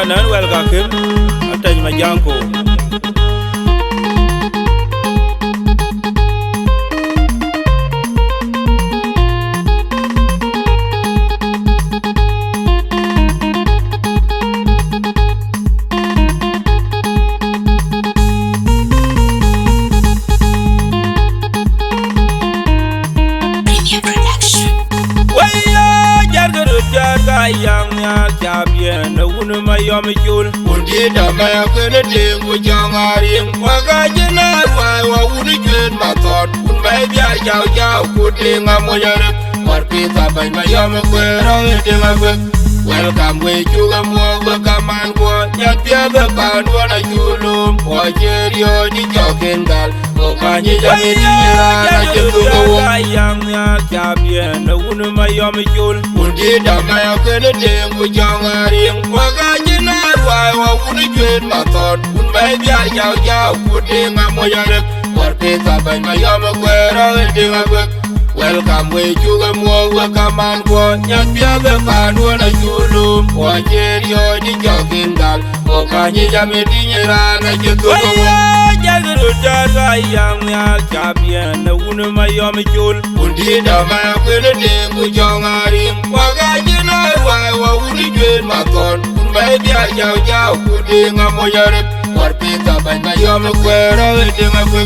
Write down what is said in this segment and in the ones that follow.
kanan wel gakim atany majanko yang ya kabien unu mayom jul undi da maya kene dengu jangaring waga jena wa uni jen matot un bay biar jaw jaw kutinga moyare warpita bay mayom kwero denga gwe welcome we juga mo kaman ko nyapia ga panwa na julum wajerio ni jokengal okanye jamini na jetu yang ya kabien unu mayom jul undi da maya kene dengu jangaring waga jena wa uni jen matot un bay biar jaw jaw kutinga moyare warpita bay mayom kwero denga gwe welcome we juga mo kaman ko nyapia ga panwa na julum wajerio ni jokengal okanye jamini na jetu jagru jaga yang ya kabien unu mayom jul undi da maya kene dengu jangaring waga jena wa uni jen matot un bay biar jaw jaw kutinga moyare warpita bay mayom kwero denga gwe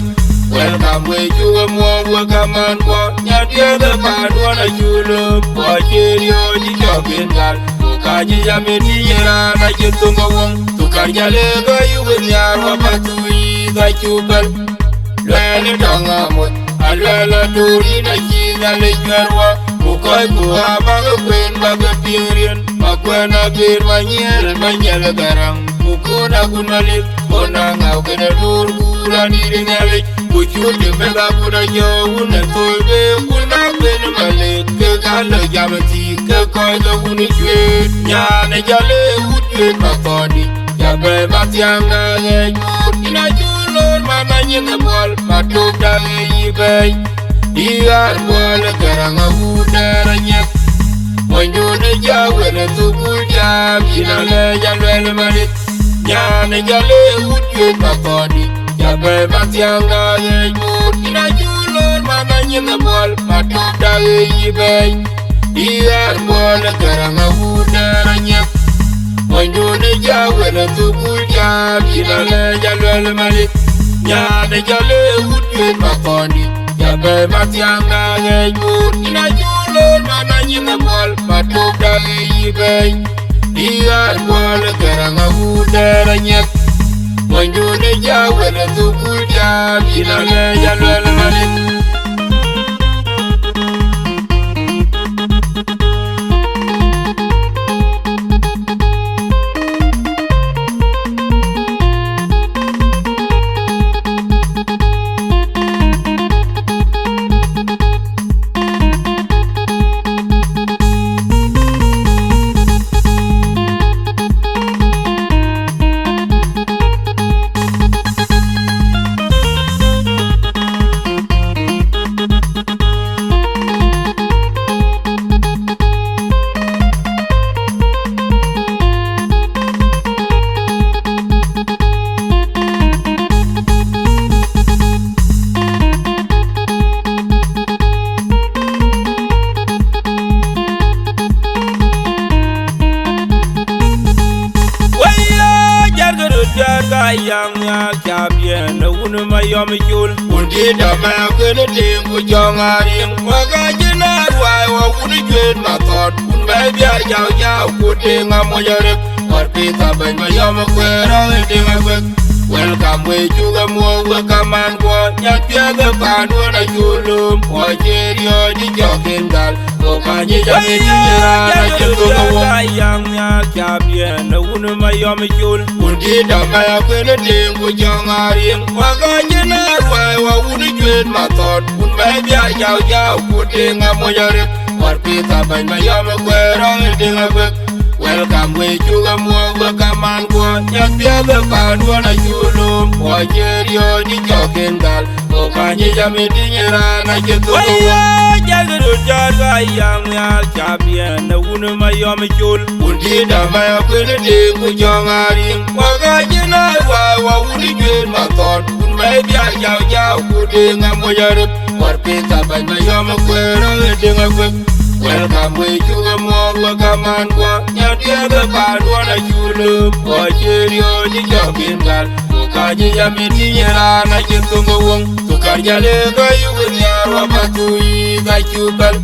welcome we juga mo kaman ko nyapia ga panwa na julum wajerio ni jokengal okanye jamini na jetu tukarjale ga yunyar wa patui ga chubal lele dangamut alala duri na chiza le jarwa ukoy buha baga kwen baga pirin makwena bir manyel garang ukuna kunalik kona ngau kena dur kura diringalik kuchudi mega kuna jauh tolbe kuna kwen malik ke gala jamati ke koy ga kuni chwe nyane jale utwe makoni jabe matianga ngejut ina julur mama nyinga bol matuk dage yibay diar bol garanga udara nyet monjune jawene tukul jam ina le jalwele malit nyane jale utwe makoni jabe matianga ngejut ina julur mama nyinga bol matuk dage yibay diar bol garanga udara nyet monjune jawene tukul jam ina le jalwele malit nyane jale utwe makoni jabe matianga ngejut ina julur mana nyinga bol matuk dage yibay diar bol garanga udara nyet monjune jawene tukul jam ina le jalwele malit yang ya kabien unu mayom jul undi da maya kene dengu jangaring waga jena wa uni jen matot un bay biar jaw jaw kutinga moyare warpita bay mayom kwero denga gwe welcome we juga mo kaman ko nyapia ga panwa na julum wajerio ni jokengal okanye jamini na jetu yang ya kabien unu mayom jul undi da maya kene dengu jangaring waga jena wa uni jen matot un bay biar jaw jaw kutinga moyare warpita bay mayom kwero denga gwe welcome we juga mo kaman ko nyapia ga panwa na julum wajerio ni jokengal okanye jamini na jetu jagru jaga yang ya champion na wunu mayom chul undi da maya kwene de ku jongari waga jina wa wuni jwen maton kun mai bia jaw jaw ku de ngamo yarut war pita ban mayom kwero de ngakwe welcome we chuga mo kaman kwa nya dia ga padwa na chulu o cherio ni jogin gal kaji ya miti yera na jintungo wong tukarja le ga yunya rapatui ga chubal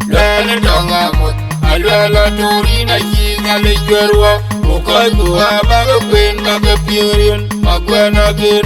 lele donga mut alwala turi na jinga le jwerwa mukoy buha baga kwen baga pirin magwana gir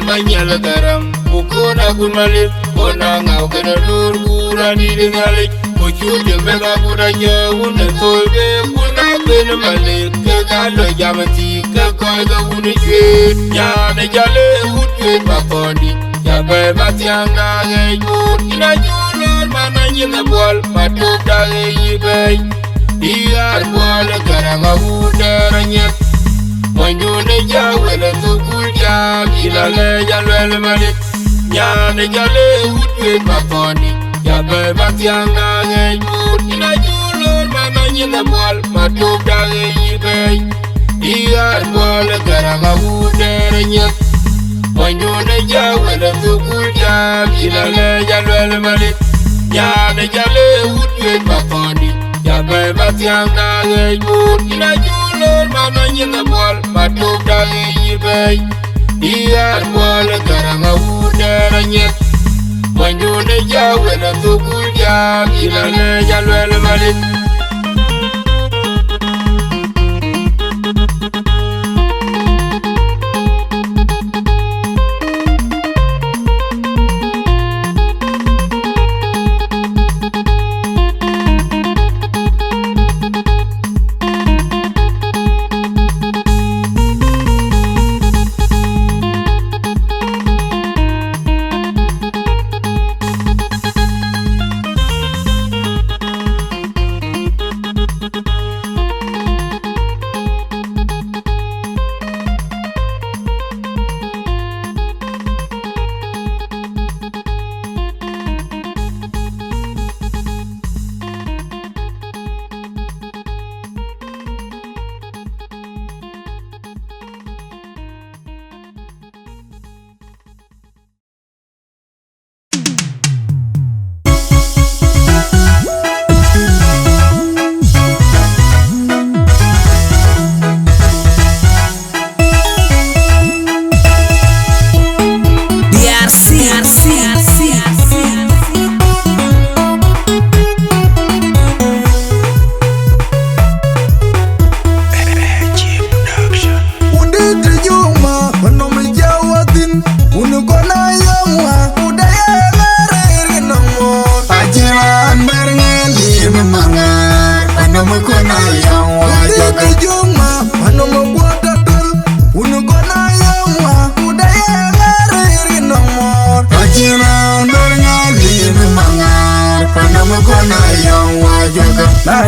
manyere garam mukuna kunmalit kona ngau kena dur kura didingalik kuchute mega kura jawune tolbe kuna kena malik kegalo jamati kekoy ga wuni chwet nyane jale wutwet makondi jabe matianga ngejut ina julor mana nyinga bol matup dage yibay Diar bola garanga udara nyet Manyune jawele tukul jam Ilale jalwele malik Nyane jale udwet makoni Jabe matianga ngejut Ina julor mana nyinga bol matup dage yibay Diar bola garanga udara nyet Manyune jawele tukul jam Ilale jalwele malik Nyane jale udwet makoni Jabe matianga ngejut Ina julor mana nyinga bol matup dage yibay Diar bola garanga udara nyet Manyune jawele tukul jam Ilale jalwele malik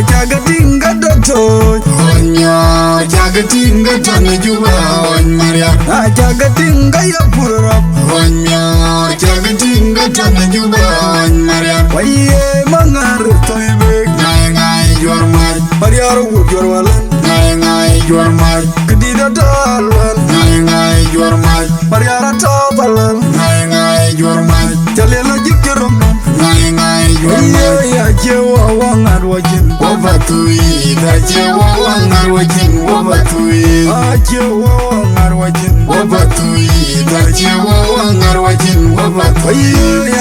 Jagatinga doto Onyo Jagatinga tane juba on Maria Jagatinga ya pura Onyo Jagatinga tane juba on Maria Waye mangar toibe Ngai ngai jor mar Maria ru jor walan Ngai ngai jor mar Kedida dalwan Ngai ngai jor mar Maria ra topalan Ngai ngai jor mar Jalela jikirom Ngai ngai jor mar Ya jewa wangar wajin Wabatui Dajewa wangar wajin Wabatui Ajewa wangar wajin Wabatui Dajewa wangar wajin Wabatui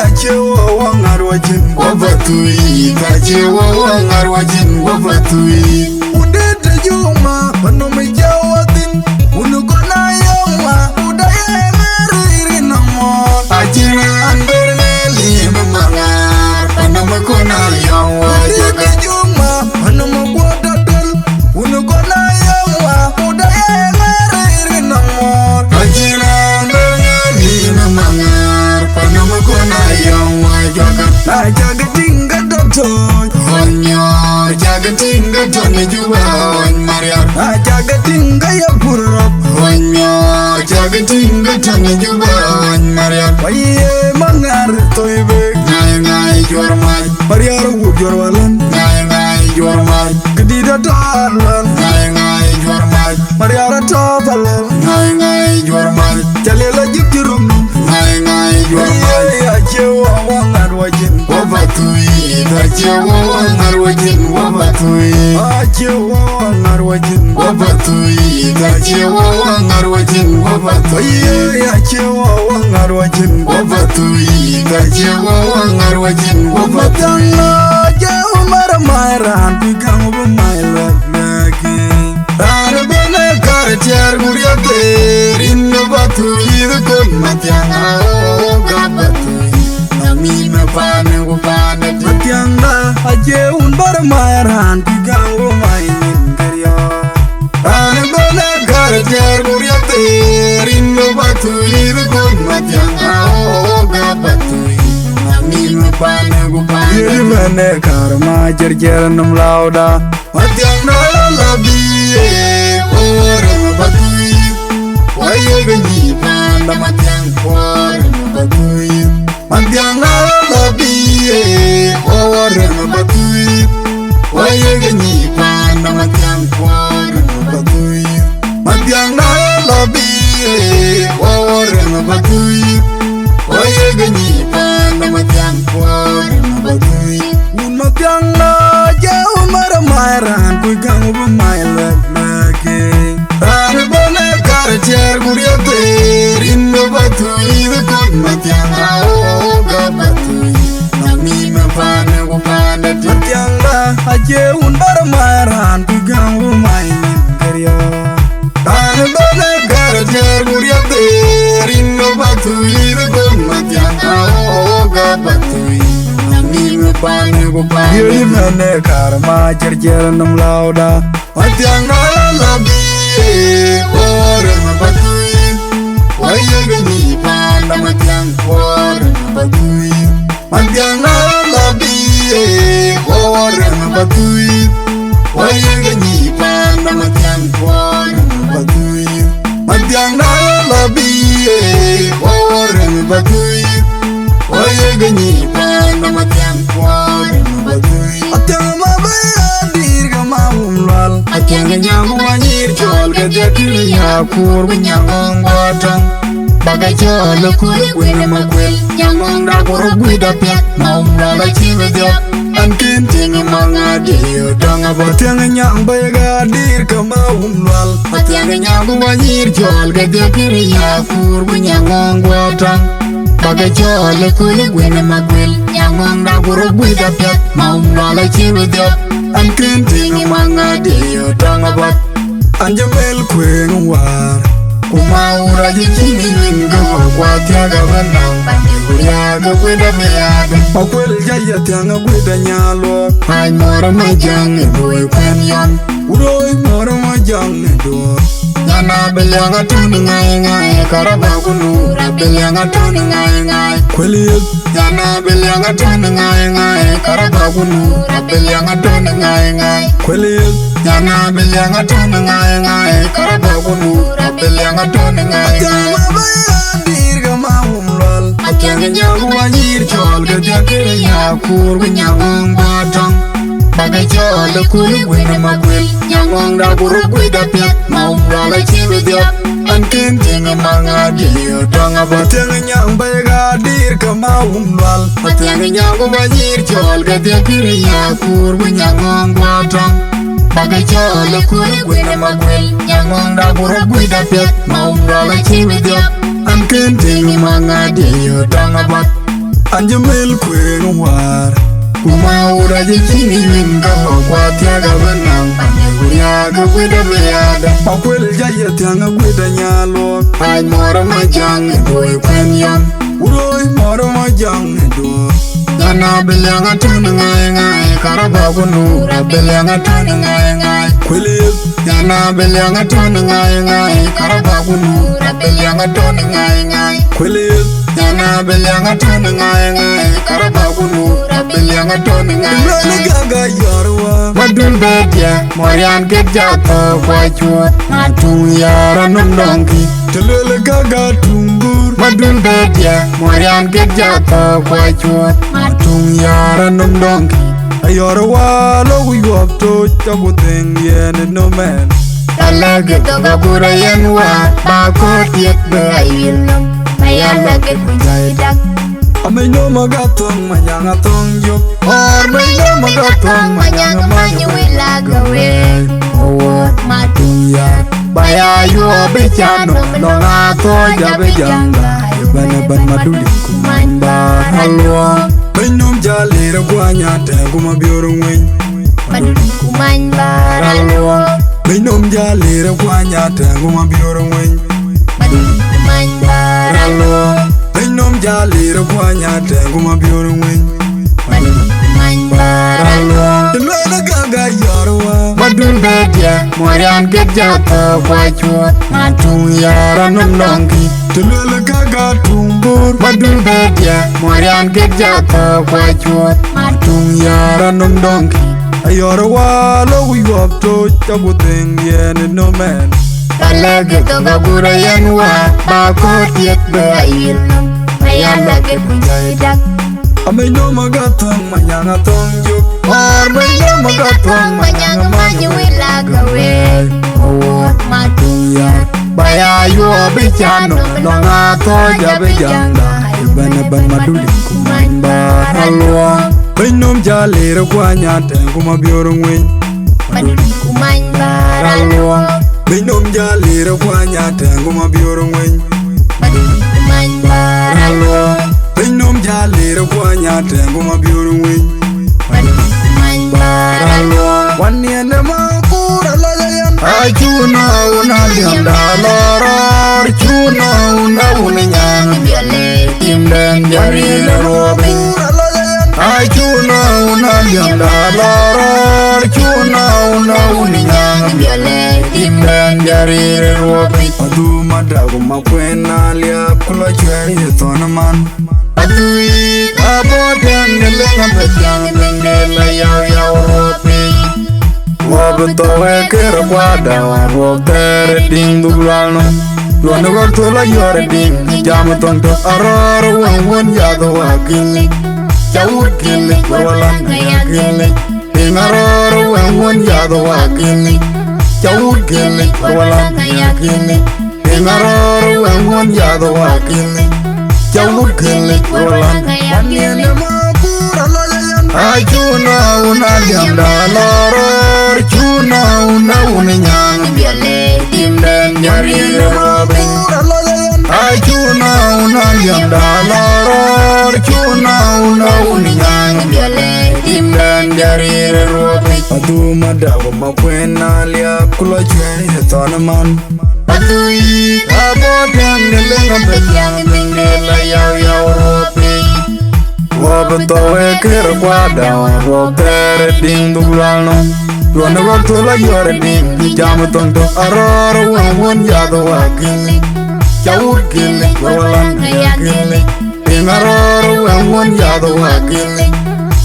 Ajewa wangar wajin Wabatui Dajewa wangar wajin Wabatui Udete juma Panomi jawatin Unukona yoma Udaye meriri namon Ajina andermeli memangar Panomi kona yoma Udete juma Panomi guadadal Unukona yoma Udaye meriri namon Ajina andermeli memangar Panomi kona yoma Jagatinga doto Onyo Jagatinga tane juba on Maria Jagatinga ya pura Onyo Jagatinga tane juba on Maria Waye mangar toibe Ngai ngai jormai Mariara wu jorwalan ngai jormai Kedida talan ngai jormai Mariara tapalan ngai jormai Jalela jikirum ngai jormai Achewa wangar wajin wabatui Achewa wangar wajin wabatui Achewa wangar wajin wabatui Achewa wangar wajin wabatui Achewa wangar wajin wabatui Achewa wangar wajin wabatui Jauh marah-marah Pikang bermailat lagi Rana bena karcer Guria terin Batui Dekun matiang Aoga batui Nami mepane Gupane matiang na Ajeun bermairan Pikang bermainin karya Rana bena karcer Guria terin Batui Dekun matiang Aoga batui Yeri mene karma jer num lauda Matiang na labi orang batui Waye ganyi panda matiang orang batui Matiang na labi orang batui Waye ganyi panda matiang orang batui Matiang na labi orang batui Waye ganyi panda matiang orang batui Un matiang na jauh marah-marah Pikang bermailat lagi Rana bena karcer Guria terin batui Dekun matiang Aoga batui Nami mepane Gupane matiang na Ajeun bermairan Pikang bermainin karya Rana bena karcer Guria terin batui Dekun matiang Aoga batui Nami mepane Gupane Yeri mene karma jer num lauda Matiang na labi orang batui Waye ganyi panda matiang orang batui Matiang na labi orang batui Waye ganyi panda matiang orang batui Matiang na labi orang batui Waye ganyi panda matiang orang batui Atiang mabayadir gamawum lal Atiang nyamu wanyir jol Gede kiliya kur Nyangong batang Bagai jol kuri gwina magwil Nyangong da kuru gwida piak Maum lala chiwe diak Ankin tingi mangadiyo Danga batiang nyang bayadir gamawum lal Atiang nyamu wanyir jol Gede kiliya kur Nyangong batang Bagai jol kuri gwina magwil Nyangong da kuru gwida piak Maum lala chiwe diak Ankin tingi mangadiyo Danga bat Anjamel kweng war Kumaura jikini winga Kwa tiaga benang Guria ga gwida beyaga Makwel jaya tianga gwida nyalo Hai mora majang Edoy kwenyon Udoy mora majang Edoy Yana belyanga tuni ngai Karabagunu Belyanga tuni ngai Kweliyak Yana belyanga tuni ngai Karabagunu Belyanga tuni ngai Kweliyak Yana belyanga tuni ngai Karabagunu Belyanga tuni ngai Atama bayadir gamawum lal Atiang nyagu wanyir chol Gede kiriya kur Nyangong batang Bagai jol kuri gwina magwil Nyangong da kuru gwida piak Maum lala chiwe diak Ankin tingi mangadiyo Danga batiang nyang bayadir gamawum lal Atiang nyagu wanyir chol Gede kiriya kur Nyangong batang Bagai jol kuri gwina magwil Nyangong da kuru gwida piak Maum lala chiwe diak Ankin tingi mangadiyo Danga bat Anjamel kweng war Kumaura jikini winga Kwa tiaga benang Guria ga gwida beyaga Makwel jaya tianga gwida nyalo Hai mora majang Edoy kwenyon Udoy mora majang Edoy Yana belyanga tuni ngai Karabagunu Belyanga tuni ngai Kweliyak Yana belyanga tuni ngai Karabagunu Belyanga tuni ngai Kweliyak Yana belyanga tuni ngai Karabagunu Belyanga tuni ngai Gaga yarwa madun bedia morian get jato kwa chuot matung yara num donki telele gaga tumbur madun bedia morian get jato kwa chuot matung yara num donki ayora walo we walk to chabuteng yen no man alage to gabura yen wa ba ko tiek be ayilum mayala get kunjaidak Amenyo magatong manyanga tong yop or menyo magatong manyanga manyu ilagawe Owot matuya Baya yu obichano Longa to jabe janga Iban maduli kumamba halwa Menyum jalira kwanya Tengu mabiorong wen Maduli kumamba halwa Menyum jalira kwanya Tengu mabiorong wen Maduli kumamba halwa Nom jalira kwanya tengu mabiorong wen Baralo Lele gaga yarwa Madun bedia Morian get jato kwa chuot Matung yara num donki Lele gaga tumbur Madun bedia Morian get jato kwa chuot Matung yara num donki Ayora walo we walk to chabuteng yen no man Alage to gabura yen wa Bako tiek be ayilum Mayala get kunjaidak Amenyo magatong manyanga tong yuk Or menyo magatong manyanga manyu ilagawe Owot matuya Baya yu obichano Longa to jabe janga Iban maduli kumamba halwa Menyom jalira kwanya tengu mabiorong wen Maduli kumamba halwa Menyom jalira kwanya tengu mabiorong wen Maduli kumamba halwa Menyom jalira kwanya tengu mabiorong wen Maduli kumamba halwa Waniene makura layan Achuna una lianda loror Chuna una uninyang biale Timden jarile robi Achuna una lianda loror Chuna una uninyang biale Timden jarile robi Adu madagu makwena liap Kula chweri yetona man Adui abodan nilenga betyang Ningela yaw robi Wabutowe kera kwada Wabutere ding duglano Luanda waktola yore ding Jamu tonto arara Wang yado wakili Chawut kili Warwalan kaya kili Ding arara Wang yado wakili Chawut kili Warwalan kaya kili Ding arara Wang yado wakili Chawut kili Warwalan kaya kili Achuna una lianda loror Chuna una uninyang biale Timden jarire robi Achuna una lianda loror Chuna una uninyang biale Timden jarire robi Adu madagu makwena liap Kula chweri hetona man Adui abodan nilenga betyang Ningela yaw robi Wabutowe kera kwada Wabutere ding duglano Luanda waktola yore ding Jamu tonto arara Wang yado wakili Chawut kili Warwalan kaya kili Ding arara Wang yado wakili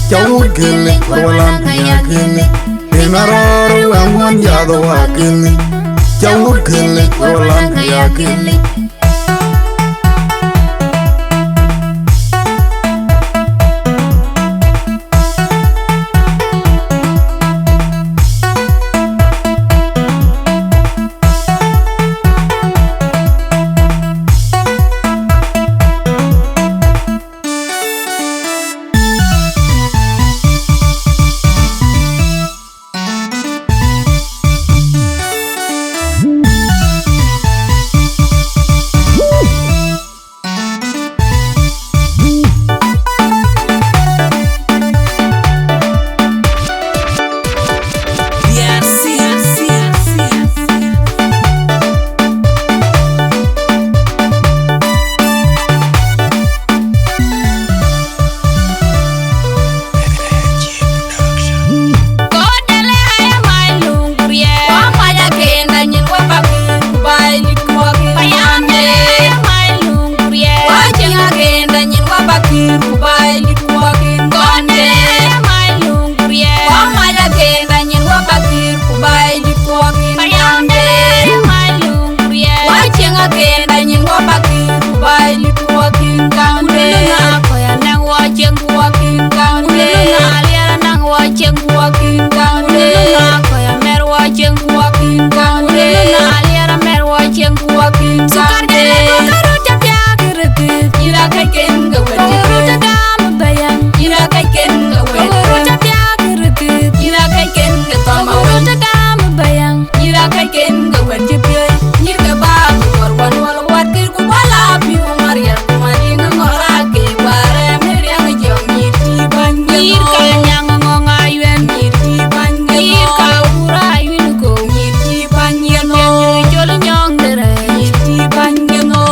Chawut kili Warwalan kaya kili Ding arara Wang yado wakili Chawut kili Warwalan kaya kili watching walking down na aliera mer watching walking down karo chapya kirti ira kai ken ga wadi gam bayan ira kai ken ga wadi chapya kirti ira kai ken ga tama wadi gam bayan ira kai ken ga wadi pye nyir ga ba war wan wal wat kir ku bala bi maria mari ngora ke bare mer yang jong nyiti ban nyir kanyang ngonga yuen nyiti ban nyir ka ura yun ko nyiti ban nyeno jol nyong dere nyiti ban nyeno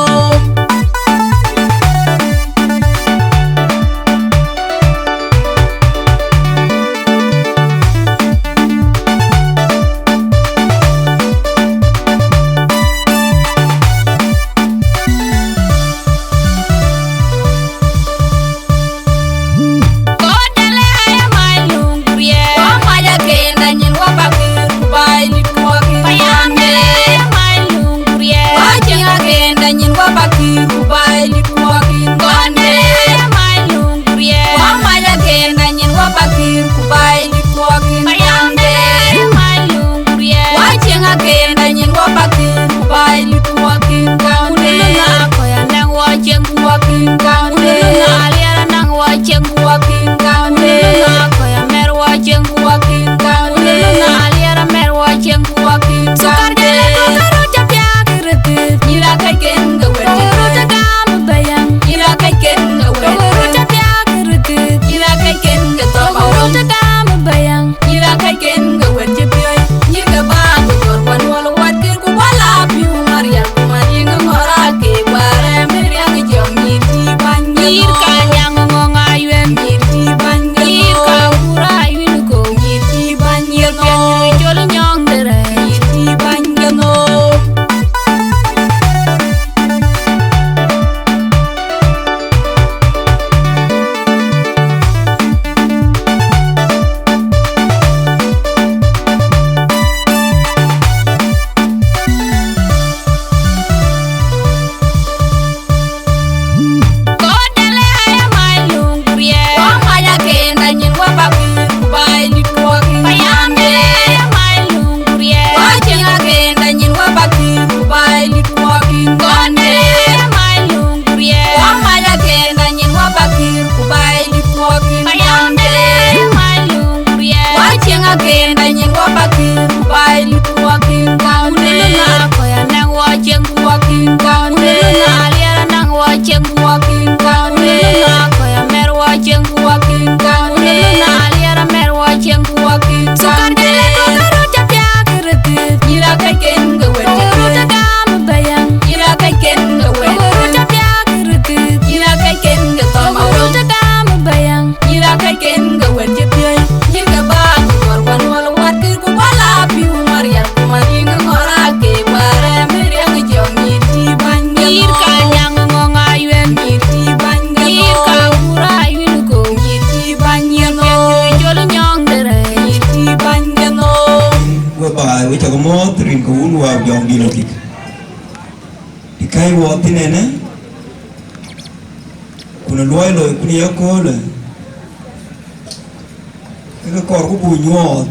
cái cor của bùi nhọt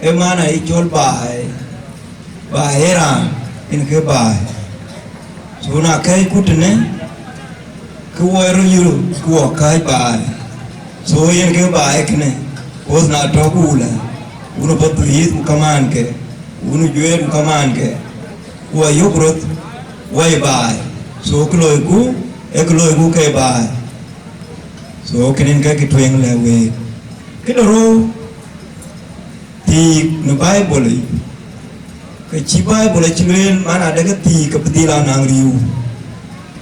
em mà này chôn bài ra in cái bài số nào cái cút này cái quay rồi nhiều của cái bài số in cái bài cái này có nào cho cũ là uno bắt tuyết kaman cái uno jual kaman cái quay yok rồi quay bài số cái lối cũ cái bài số cái nên cái thuyền là về cái đồ thì nó bay bộ lấy cái chi bay bộ lấy chi lên mà là cái thì cái beti là nàng riu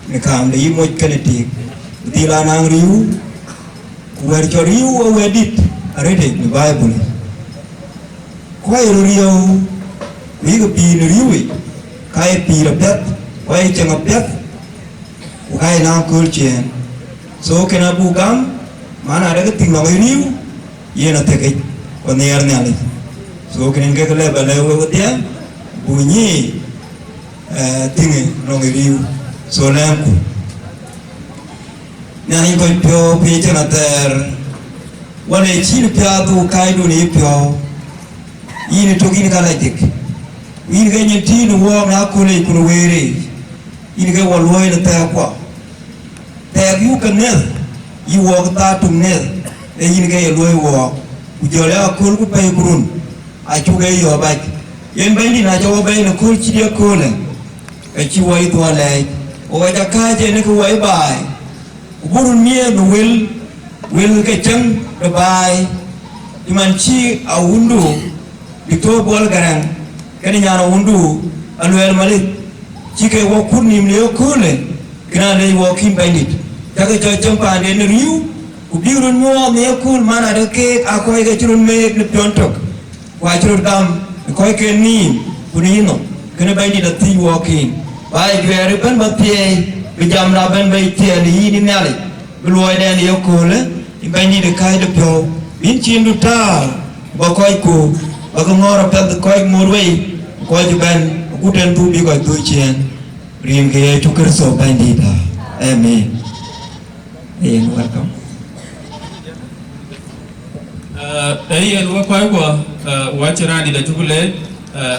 nó làm lấy một cái này thì beti là nàng riu quay cho riu ở quay đít ở đây nó bay bộ lấy quay riu vì cái pi nó riu ấy cái pi là biết quay chẳng gặp biết quay nào cười chuyện so kena bugam mana ada keting nong riu ye na teke koneer ne ali so kenen ke kele balewe dia bunyi tingi nong riu so lemku nani ko pyo pi chana ter wale chi pya du kai du ni pyo ini togini kala dik ini ga nyentino wo na kule kuno were ini ga walwoy na ta kwa ta yu kan ne yi wo ta tum ne e ini ga yelwoy wo ku jole akul ku pay kurun a chu ga yo ba yen bandi na jawo bay na kul ci de kule e ci woy to lay o ja ka je ne ko woy bay burun mie no wel ke chang da bay iman ci a wundu dito bol garang kani nyana wundu alwel malik ci ke wo kurnim le kule kana le wo kim bandit kaga jo champa de riu ku biurun mo me kul mana de ke akoy ga churun me ne piontok wa churun dam koy ke ni kunino kana bandit da ti walking bai gere ban batie bijam da ban bai tie ni ni nale bloy den yo kule bandit de kai de pio bin chin du ta ba koy ku ba ko ngora pel koy morwei koy ju ben ku ten tu bi koy tu chen rim ke tu ker so bandit amen welcome Ayan wakwai kwa wachirani da tukule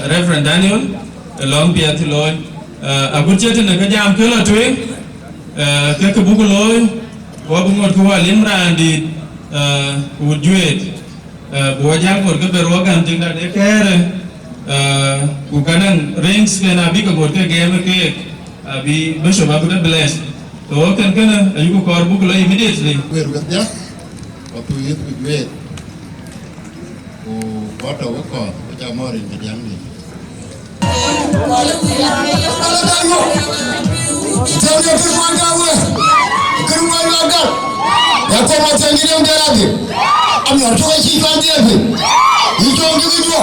Reverend Daniel long pia tiloi agurchete na kajam kela tuwe keke buku loy wabungot kuwa limrandi ujuet buwajang kor ke berwagan tinggal dekere bukanang rings kena bi ke kor ke game ke bi besok aku dah bless to kan kena ayuku kor buku loy immediately ya waktu itu ujuet Kota wako jamorin mediangni. Jangan permangawe, kerumanaga. Ya kau macam ni yang terjadi. Ami orang tua cikan dia tu. Itu orang kedua.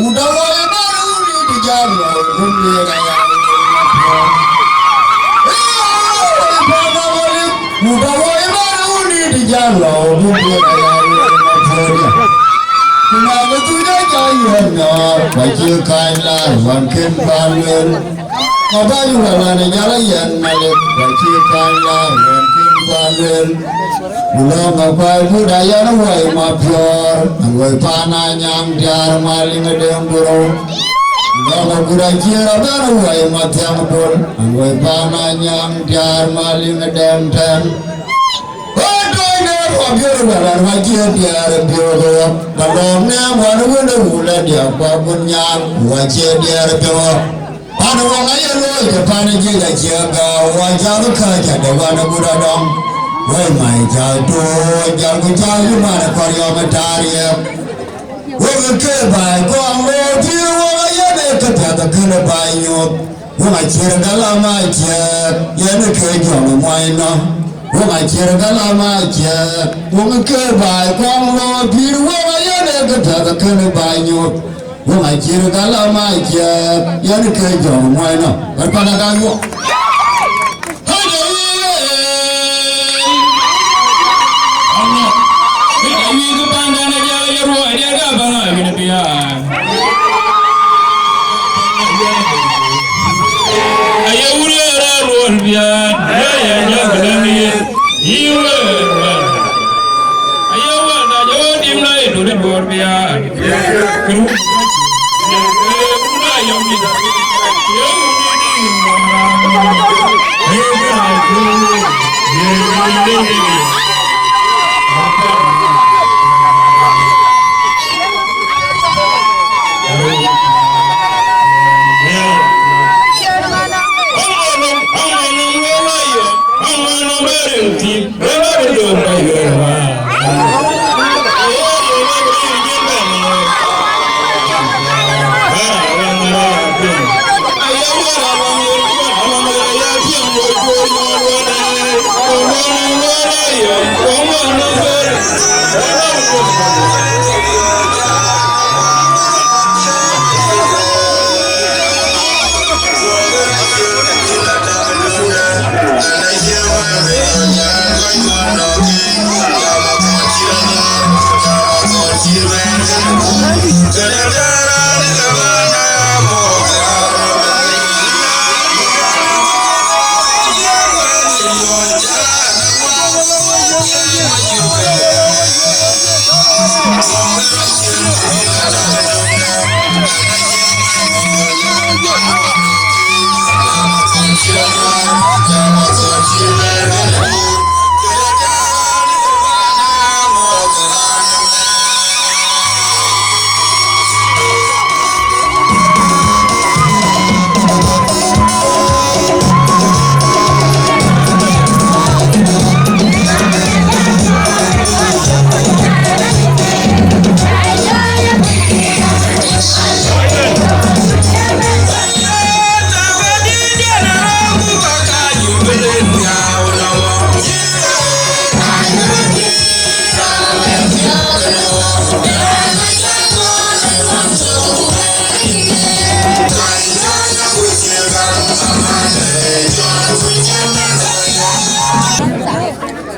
Udah woi baru ni dijaga. Bumi raya. Udah woi baru ni dijaga. Bumi raya. Kuna betul jayanya, baju kainlah makin panjang. Kabayu mana jalayan nalik, baju kainlah makin panjang. Bulan apa budaya nawai mapior, nawai pananyang jar maling adem burung. Bulan budaya kira nawai matiang pun, nawai pananyang jar maling adem ten. Biar badan wajib dia biar kalau ni mana mana bulan dia babun yang wajib dia biar pada orang ayah loy pada juga jaga wajib kerja dewan budak dong, woi mai jatuh jago jago mana karya mataria, woi kebai kau lo dia orang ayah dek kerja kena banyak, woi cerita lama je, yang kerja mana Wong ajar galama ajar, wong kebai kong lo biru wong ayah dek kerja kena banyak, wong ajar galama ajar, yang kerja mana berpada kayu.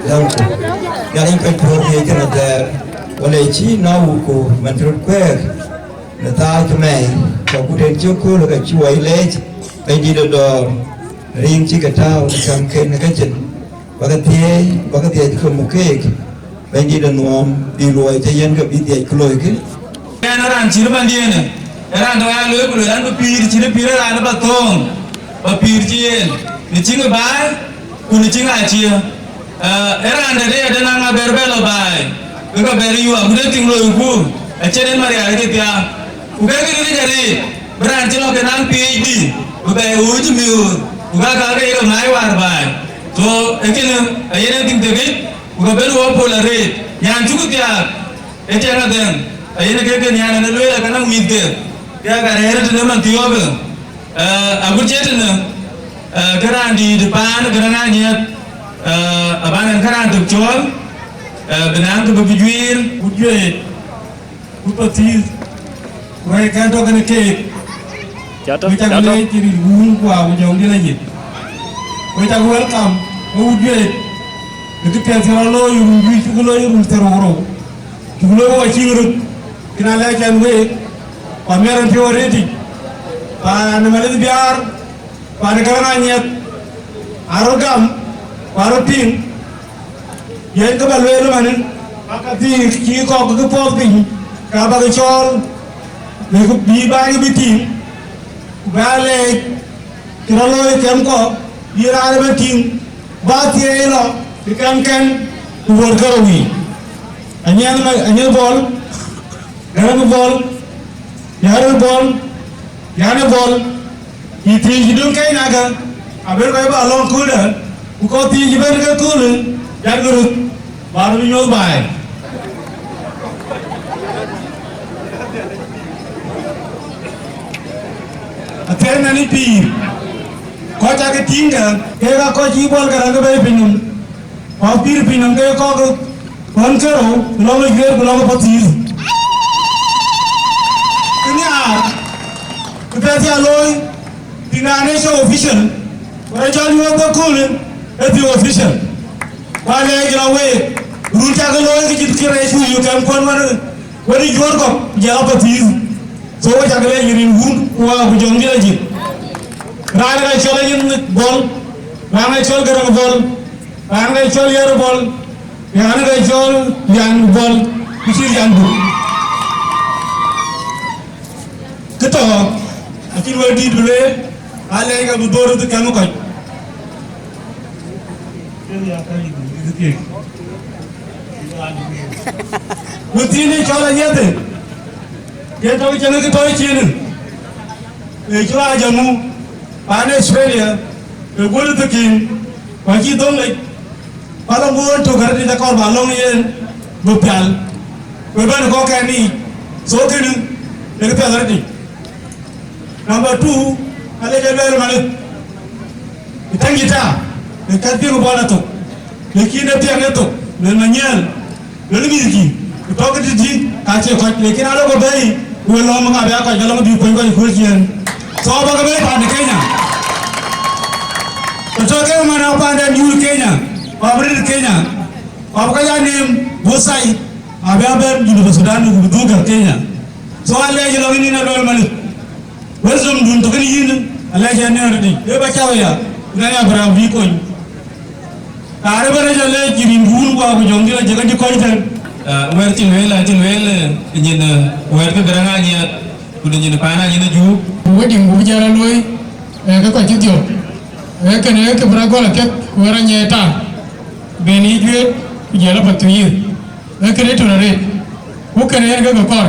yang ko yang pe pro ye kana der wala chi na wu ko man tro kwer na ta ke mai ko ku den chu ko lo ka chi wai le pe di do ring chi ka tao kam ke na ka chen ba ka tie ko mu ke pe di do nom di loi te yen ka bi tie ko loi ke na ran chi ban di ne ran do ya lo ko ran ba pir chi ne pir ran ba tong ba pir chi yen ni chi ga ba ku ni chi ga chi ran de na nga berbelo bai ko ber yu abu de ting lo ku a chen mari a ke tia ku ga ke ni jari ran chi lo ke nan PhD ku ba u ji mi u ga ka ke lo mai war bai so e ke ne a yen ting de ke ku ga ber wo po la re yan chu ku tia e tia na den a yen ke nyan na lo ya ka na mi de ya ga re de man ti yo be abu jet na garan di depan garan nyet abangan karan tu col benang tu berjuir Upati mereka tu kena kek kita boleh jadi guru kuah ujung dia lagi kita welcome berjuir itu biasa lo yurui tu lo yurui terorong tu lo wajib urut kena lagi we pameran priority pan malah biar pan karan nyet arogam Warutin, yang kebal welu manen, makati kiri kau ke poping, kaba ke col, leku bibang biting, balik, kerana kem kau, dia ada biting, bati elo, ikan buat karawi, anya bol, dalam bol, yana bol, itu hidung kain naga, abel kau balong kuda. Kau tinggi berke kulun, jangan gerut, baru nyobai. Aten nani pir, kau cakap tinggal, kau kau cibol kerana kau pinjam, kau pir pinjam kau konser, belum lagi belum petir. Ini kita sialoi, tinggal ni show official, kau jadi orang kulun. Itu official. Wala yang we, rujuk ke loy ke jitkir isu you kan kon mana, wani jual kok jala petir. So we jaga lagi ni hun, wah hujung dia lagi. Rana kau cakap lagi bol, rana cakap kerana bol, rana cakap liar bol, rana cakap lian bol, kisir lian bol. Kita, akhir wadi dulu, ala yang kamu dulu tu kamu kau. Mesti ni kalau ni ada, dia tahu jangan kita tahu cina. Kalau aja mu, panen Australia, boleh tu kin, bagi dong lagi. Kalau buat tu kerana kita kau balong ni, bupal, beban kau kan ni, so kini, kita pelan ni. Number 2, ada jalan mana? Kita dekat dia bola tu, lekin dia tiang itu, lenanyal, lenmizki, kita kerja di kaca kaca, lekin ada kau bayi, kau lama mengabak kau jalan di punggung kau kian, so apa kau bayi pandai Kenya, so kau mana pandai New Kenya, Pabrik Kenya, apa kau yang ni bosai, abang Universitas Sudan Duga Kenya, so alai jalan ini nak jual mana, bersum dun tu kini ini, alai jalan ni ada, dia baca ya, naya berapa bikon. Ada berapa jalan kirim bulu gua aku jonggi lah jangan dikonten. Wertin wel ingin werke gerangannya kuda ingin panah ingin ju. Buat yang buat jalan loy, kau cuci. Kena beragol ket weranya eta. Beni jual jalan patuyir. Kena itu nare. Bukan yang kau kor.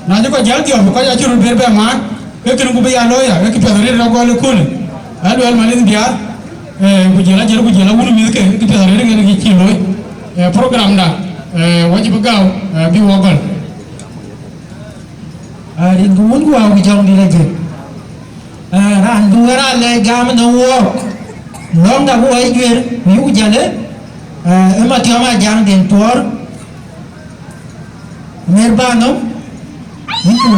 Nanti kau jalan dia, kau jadi orang berapa mak. Kena kau bayar loy ya. Kena pedari ragol kul. Aduh malin biar. Bujela unu milke kita hari ini lagi kilo program dah wajib kau biwakal di dunia gua bicara di lagi randu era le gam no work long dah gua ikir ni ujale emak tiama jang den tor merbano itu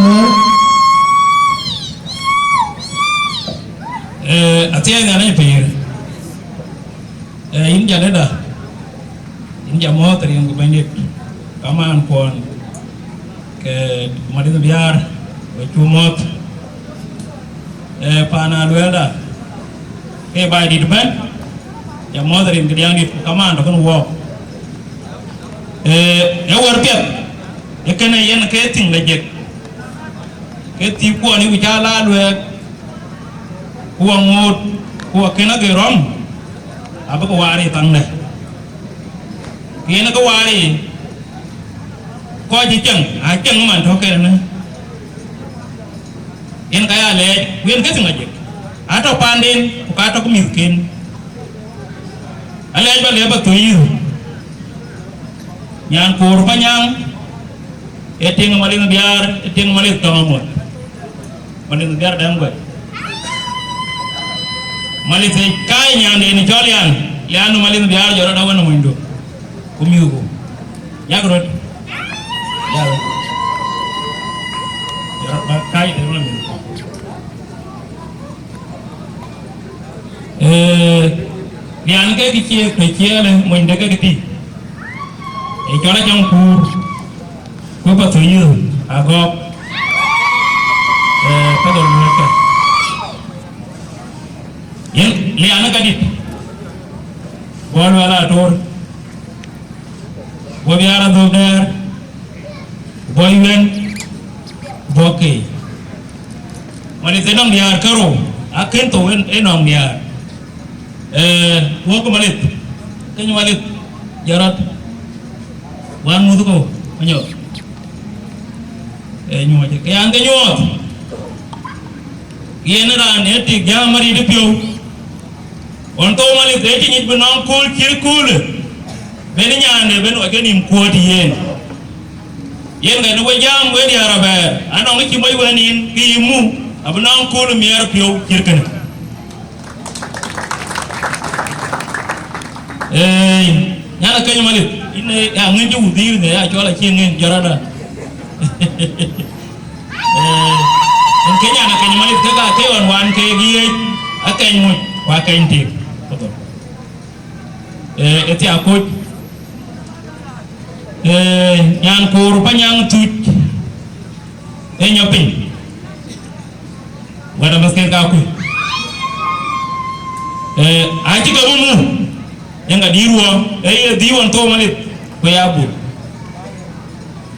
atiya ngane pir in jale dah jamot yang bandit kaman pon ke madin biar cumot pana luelda ke bay di depan jamot yang gediang di kaman to kan wo war piat kena yen ke ting lejek ke ti ko ni wijala luel uang ngut uang kena gerom apa ko wari tangna kena ko wari ko ji chang man tho ke na en kaya le wen ke singa je ato pandin ka to ko miskin ale ba le ba tuyu nyan kur panyang eting malin biar eting malin tomot malin biar dang gue malin se kai nyan de ni jolian lianu malin biar jora dawan muindo kumiugo yagrot ya ba kai de wala lian ke kicie le muindo ke kiti jora jang ku ba tuyu agop padol mereka yen liana kadit bol wala tor bo biara do der boy wen boke mali sedang biar karo aken to wen enong biar wo ko malit kenyo malit jarat wan mudu ko menyo nyo je kayang kenyo yen ran eti gamari de pio onto mali deti nit benang kul kir kul ben nyande ben wageni mkoti yen ga no jam we di arabe anong ki moy wanin ki mu abnang kul mier pio kir kan nyana kanyo mali ine ya ngenju udir ne ya chola kingen jarada kenya na kenya mali kaka kewan wan ke giye aken mu wa kenti betul eti akut yang kur panyang tut nyopin wada masker ka aku aji ka mu yang ga diruwa diwan to mali ko yabu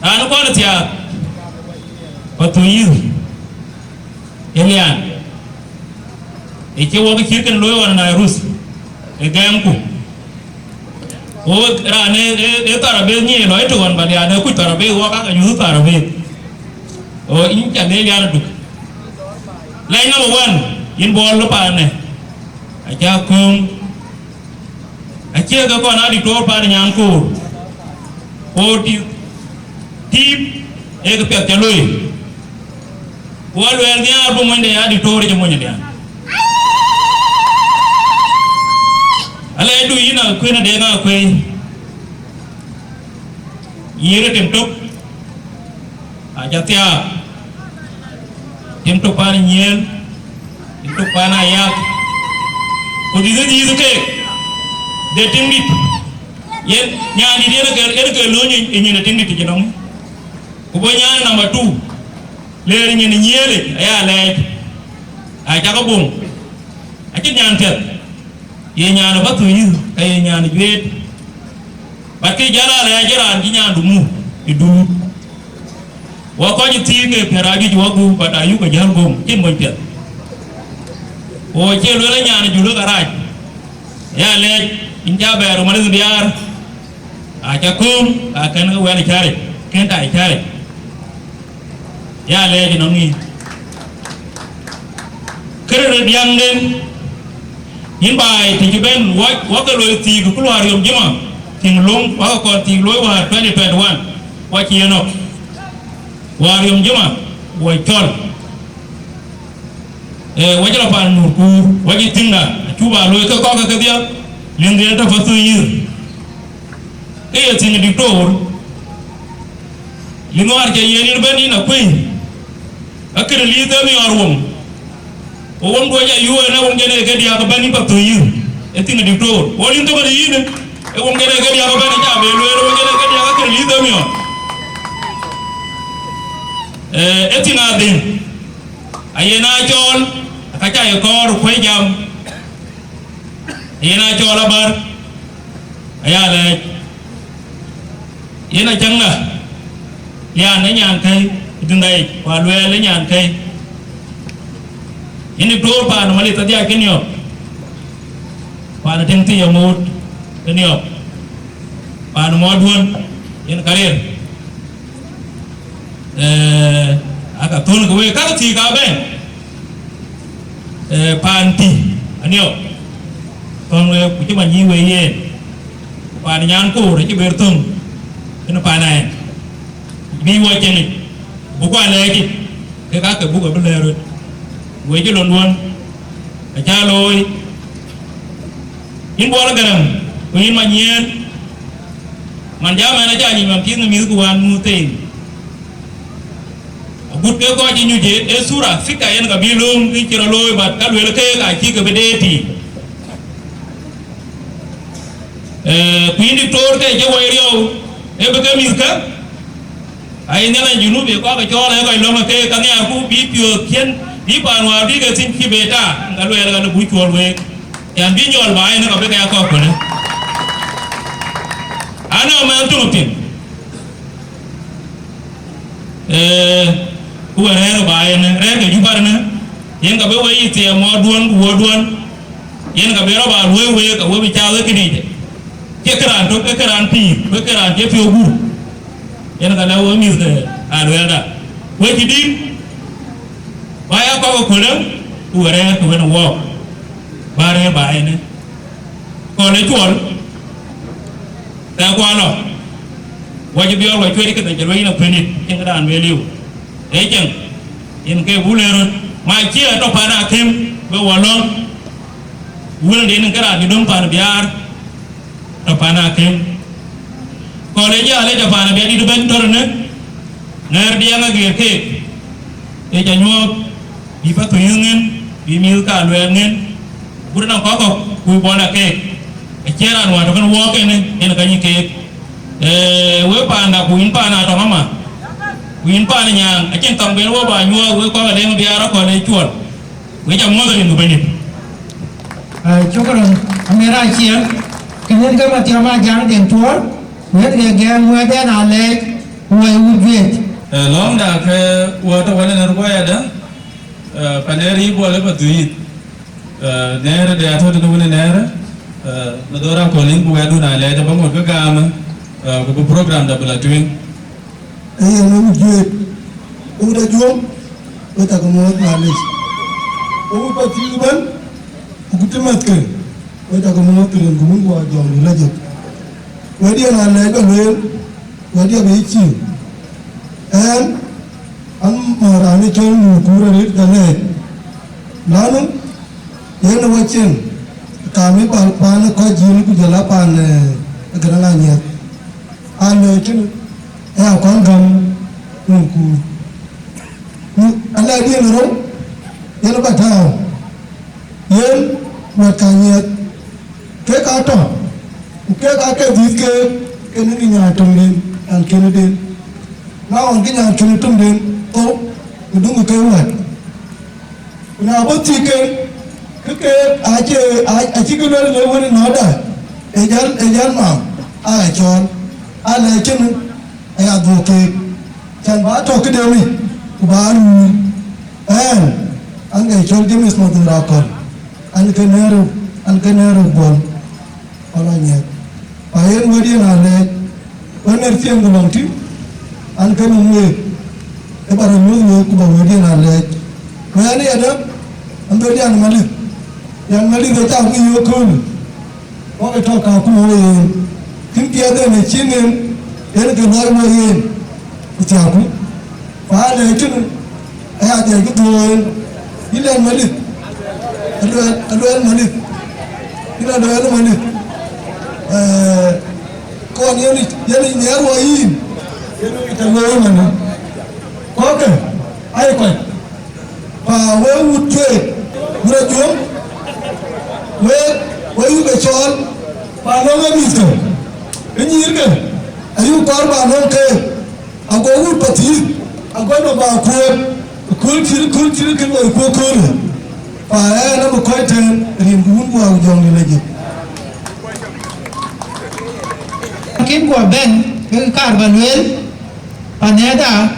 anu ko na tiya patu yiru Elian, ike woga kirkan loyo wana na rus, gayamku. O rane tarabe ni loyo to wan bali ada ku tarabe woga ka yuhu tarabe. O inja ne liana duk. Line number 1 in bol lo pane. Aja kum. Aja ga ko na di to pa nyanku. O ti tip e ga pet loyo. Walu elnya abu monde ya di tori jemonya dia. Ala edu ina kuina de na kue. Yere temtok. Aja tia. Temtok pan nyel. Temtok pan ayak. Kudize di zuke. De tingit. Yen nyani dia ke lonyi nyina tingit jenong. Kubonya number 2. Leri ni nyele ya le aja ko bung aja nyantet ye nyana batu yu ay nyana juet bakki jara le jara gi nyandu mu idu wa ko ji tinge peragi wagu pada yu ko jargom kin mo pet o che lo le nyana julu garaj ya le inja beru mali biar aja kum akan ko wala chare ken ta chare ya le nongi kere diang den yin bai ti ben wa ko lo ti ku lo ariom jima ting long wa ko ti lo wa 2021 wa chi no wa ariom jima wa chol wa jala pa nur ku wa ji tinga chuba lo ko ka dia linde ta fasu yir e tin di tor lingwar je yeni bani na kuin akere li ta mi arwom o won go ja yuwe na won gene ke dia ka bani pa to yu etinga di tor o lin to bari yine e won gene ke dia ka bani ja be etina din ayena chol kacha yokor kwe jam ayena chol abar ayale yena changa ya ne nyan kai dindai wa lwe le nyan kai ini dor pa no mali tadia kenyo pa na tengti ya mot kenyo pa no modwon yen karir aka ton ko we ka ti ka ben panti anyo ton we ku ti manyi we ye pa nyan ko re ti bertung eno pa na bi wo cheni bu kwa le ki ke ka ke bu ko le ro we ji lon won a cha loi in bo la garam ko in manyen man jama na ja ni mam tin mi ku wan mu te gut ke ko ji ñu je e sura fika yen ga bi lum ki ci loi ba ka le ke ka ci ke be deti quindi torte je wo rio e be ke mi ka ai ne la junu be ko ka cho la ko lo ma ke ka ne ku bi pio kien bi pa no bi ke tin ki beta ga lo ya ga bu chol we yan bi nyol ba ne ka be ka ko ko ne ana ma tu tin ku re ba ne re ga ju bar ne yen ga be we ti mo duon wo duon yen ga be ro ba we ka wo bi cha le ki ni ke kran to ke kran pi ke kran ke pio gu yen ga la wo mi de a lo da we ti din Baya ko ko le uare ko no wo bare ba ene ko le tuol ta kwa lo wa ji biyo wa chwe ke te lo ina penit ken dan me liu e ken in ke bulero ma chi to pana kem be wolo wul de nin kara di dom pan biar to pana kem ko le ja le ja pana be di do ben torne ner dia ngage ke e ja nyok bi fa to yungen bi mil ka lo ngen burna ko ko ku bona ke e chera no to kan wo ke ne en ka ni ke we pa na ku in pa na to mama ku in pa na nyang a chen tong be wo ba nyo we ko ga le bi ara ko le chuol we ja mo ga ni be ni chukran amera chian kenen ka ma tiama jang den tuor we de ge we de na le we u vet long da ke wo to wala na ro ya da paneri bo le ba duit nere de ato de wala nere na dora ko link bu adu na le da ba mo ga gama ko program da bla twin Iya mau jual, udah jual, kita kemuat manis. Pati ban, kita makan, kita kemuat turun gunung gua jauh lagi. Wadi yang lain kan lain, wadi yang bici. An marani cuma mukur ni kan lain. Lalu yang wacin, kami pan kau jin ku jalapan gerangannya. Ane cina. Ya kon gam nungku ala dia nero ya lo batao yen makanya ke kato ke diske ke ni nya tumden an keneden na on ginya tumden to udungu ke wat na boti ke aje ke le woni noda ejal ma a chon ala chenu ya doke can ba to kide mi ba ru an ga chol de mis modun rakon an kenero bon ala nya ayen wadi na le oner tien ngolonti an kenu me e bara mu ku ba wadi na le wani ada an do dia mali yang mali ga ta ku yo ko ko ga to ka ku ye tin dia de ne chinen yen ke nar mo yen itiaku fa le tin aya de ku to ile mali alo mali ila do alo mali ko ni yen ni ro yin yen ni ta mo mani ko ke ai ko pa we utwe bro jo we yu be chol pa no me bisto ni yirke ayu kor ba non ke ago ul pati agono ba kultir kan ko kore pa na mo ko ten rin gun wa jong ni lagi Kim của Ben cái card và luyện paneda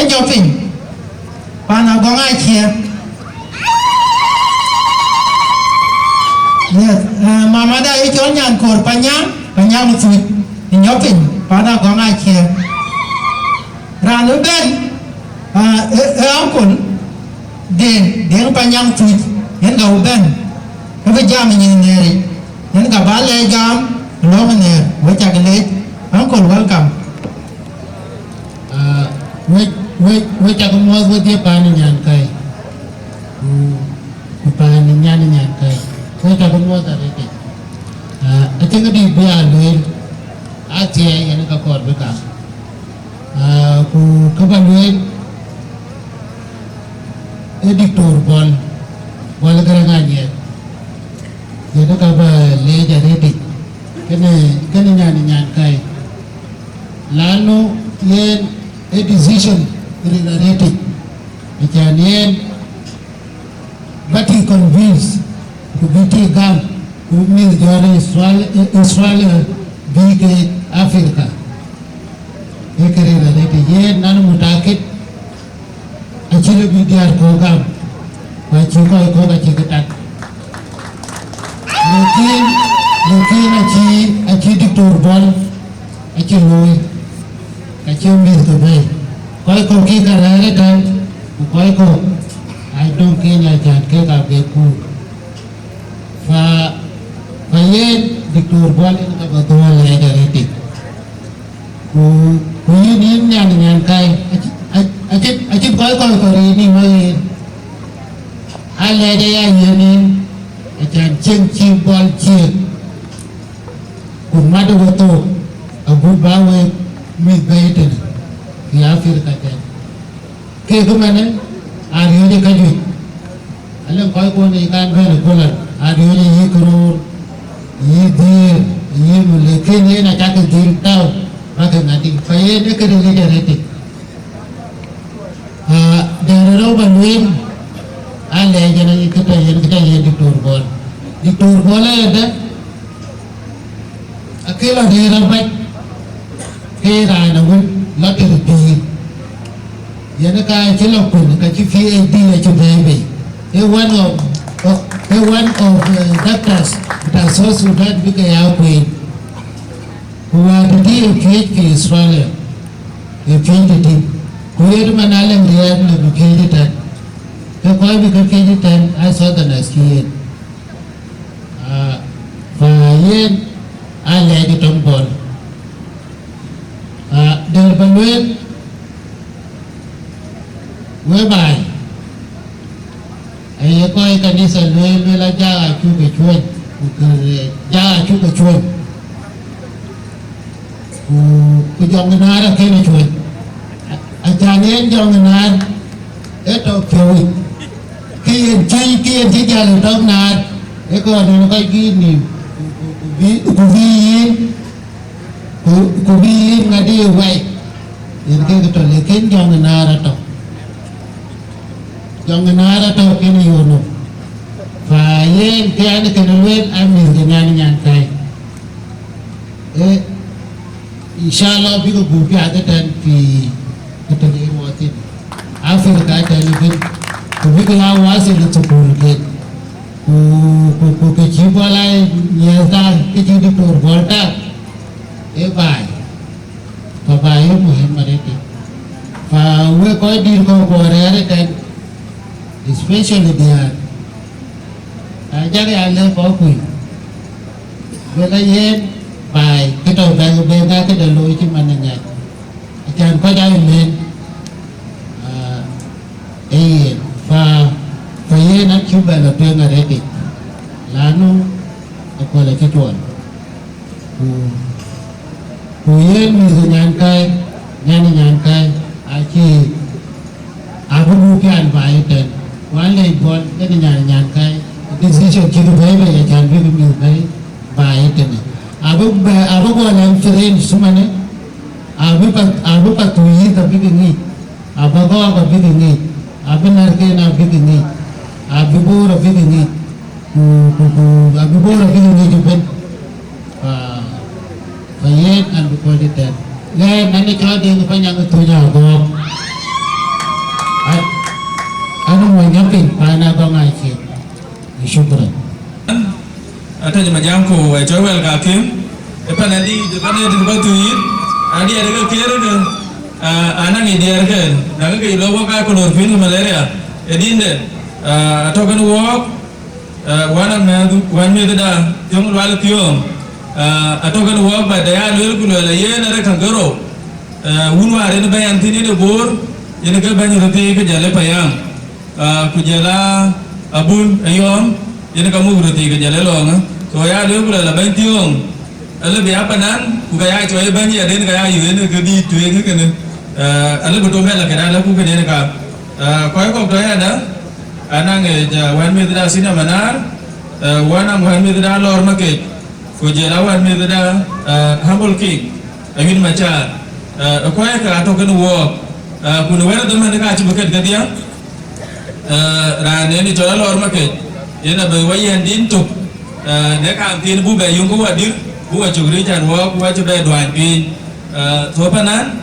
cho phim pana có ai chia mama đã cho nhàn cột panyang một chút nhóc phim pana có ai chia ra nữa Ben ông cũng đến panyang chút hiện đầu Ben cái bây giờ mình nhìn này hiện cả ba lê gam long này với cha cái lết ông còn welcome với cha cũng mua với tiếp pan nhàn cây pan nhàn cây với cha cũng mua tại đây ở trên cái đi bia luyện à chị em có còn với cả các bạn luyện editor bol cái này jadi nó các bạn lấy ra đây cái này nhàn cây lalu yen a decision related macam yen but he convinced to be gam to mean Israel big Africa ini related yen nanu mutakit actually be there program macam kau ketat mungkin aci diktur bol aci loy aci ambil tu baik kau kita rare kan kau I don't care jangan ke kabeku fa yen diktur bol ini tak betul lagi dari itu ku ini nyan kai aci kau ini main ala dia ini acan cengci bol cik kumada wato abu bawe mit baiten di Afrika kan ke kemana ariyo de kaju alam kau ni ikan kan kolan ariyo ni yikrur yidir yimuleke ni na cakap dil tau maka ngati paye de kerja dereti darah bantuin ale jana kita yang di turbol ada akela daerah baik kira namun latar di yana ka celok pun ka VAD aja baby one of doctors that so Sudan bika ya pun kuat di PhD Australia PhD kuat mana lem dia lebih PhD kau bika PhD I saw the next year yen ale di tombol der banwen whereby ay koi kanisa lwe la ja chu ke chuen ja chu ke chuen ku jong na ra ke na chuen a cha nen jong na eto choi kien chi ja le dom na e ko no kai gini kubi ngadi wai yang kita lekin jangan nara to kini yono fayen kian kenalwen amir dengan kai insyaallah bigo bupi ada dan di kita di watin Afrika dan lebih kubi kelawas itu sepuluh ku kecipalai nyata kecil di Purbalta baik bapak Muhammad itu we kau di kau borare dan especially dia jadi anda kau kui bela yen baik kita bela kita loh itu mananya jangan kau jangan men Kaya nak cuba la penga reti lanu aku lagi tuan kuyen mi nyankai aci aku bukan baiten wale bon jadi nyankai decision kiru bae ya jangan mi baiten aku boleh friend semane abu patuhi tapi ini, abago tapi ini, abu narke na tapi ini, abu bor tapi ini, abu bor tapi ini juga, bayar anu kualitas. Lain nanti kalau dia panjang itu nyawa, anu mau nyapin mana bang Aisyah, syukuran. Ata jama janko e jowel ka kim e panadi de panadi de batuir adi ada ke kere ke anang e der ke naga ke lobo ka ko nor fin malaria e dinde ato kan wok wanam na du wan me da jom wal tiom ato kan wok ba da ya lel ku la ye na re kan garo wunwa re ne bayan tini de bor ye ke banyu roti ke jale payang ku jala abun ayom jadi kamu berarti kerja lelong, so ya dia pula lah bantiung, lebih apa nan, bukan cuy banji ada ni kaya ini kedi cuy ni kan, betul kan lah kerana aku kan ni kan, kau kaya ada, anang wan mitra sini manar, wanang wan mitra lor maket, kau jela wan mitra humble king, amin macam, kau ya atau kan walk, punya wan tu mana kau cuba kerja dia, ran ini jual lor maket. Yana bai wayan din tuk ne ka tin bu bai yung ko wadir bu wa chugri chan wa ku wa chubai dwan pi to panan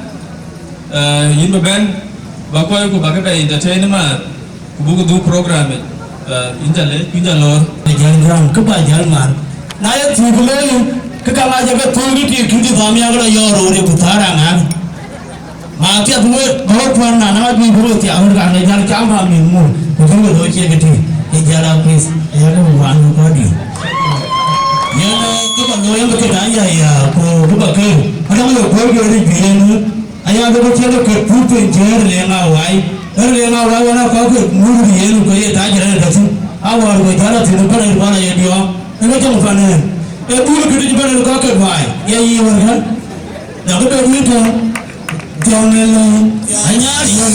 yin ban ba ko ku ba ka bai entertain ma ku bu du program injale pinjalor jalgram ke ba jalmar na ya tu ko le ke ka ma jaga tu ni ti tu di famia ga yo ro re putara nga ma ti bu ba ko na na bi bu ti awar ga ne jal cha ma mi mu ko ko do che ke ti jalan please, jalan bukan kodi. Yang kita yang kita ya, ko bagai, ada mana kau jadi biru, ayah ada macam ke putu jer lengawai, lengawai mana kau ke mulu biru kau ye tak jalan dah tu, awal kau jalan tu bukan ada mana yang dia, ini macam mana? Mulu kita jalan kau ke wai, ya iya kan? Nak kita itu, jangan hanya yang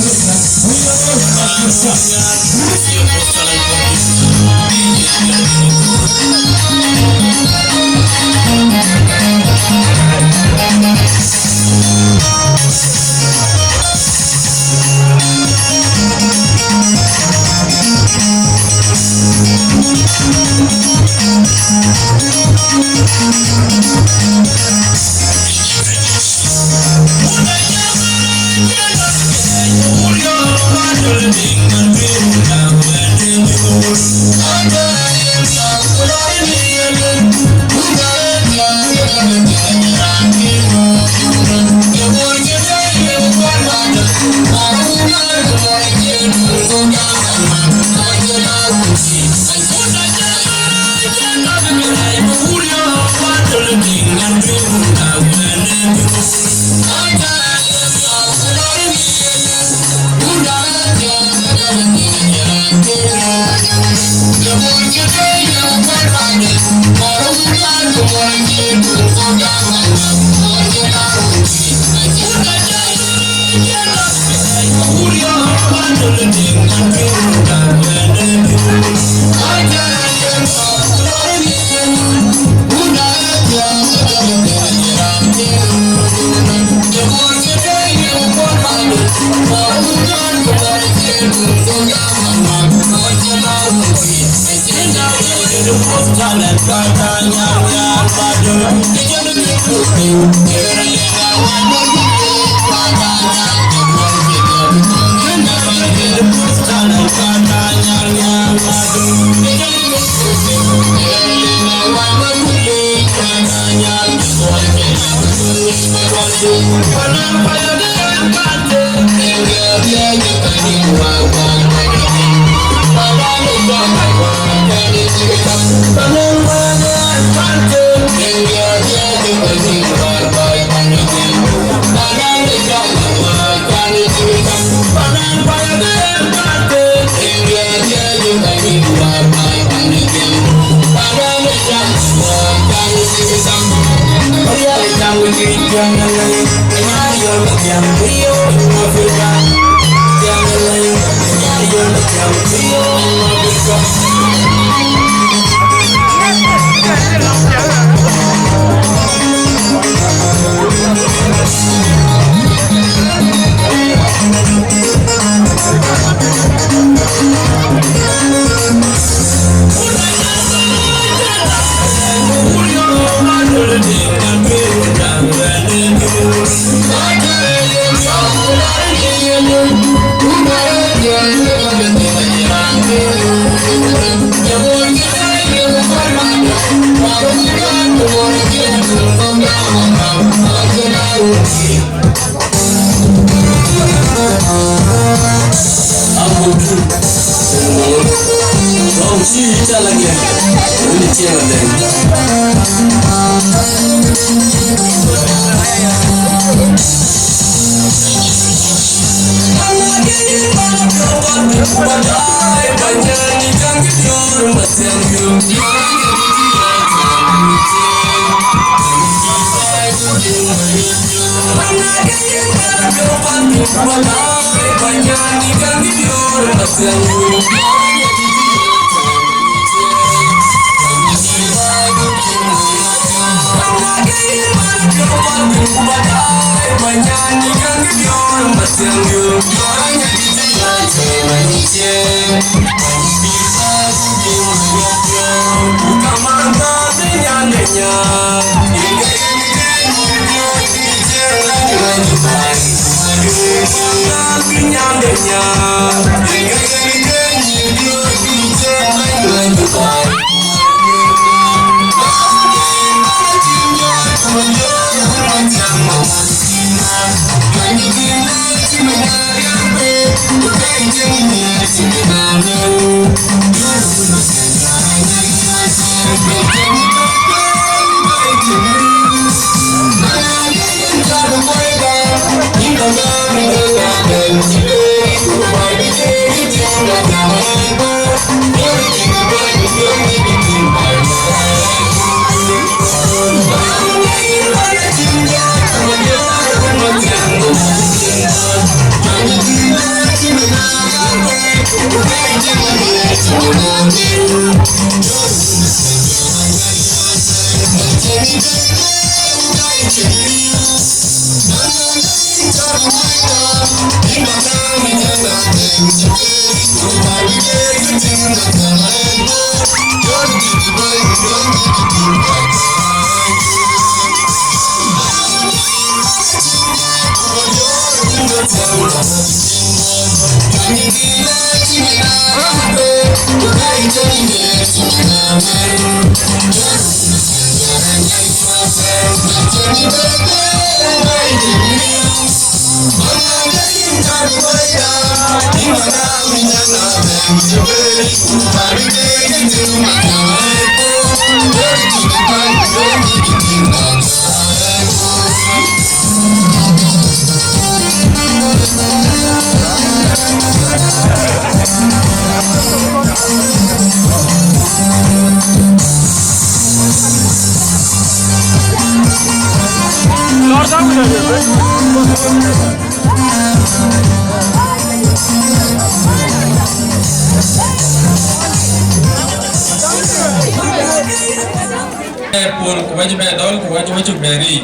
Paul waju bedol waju beri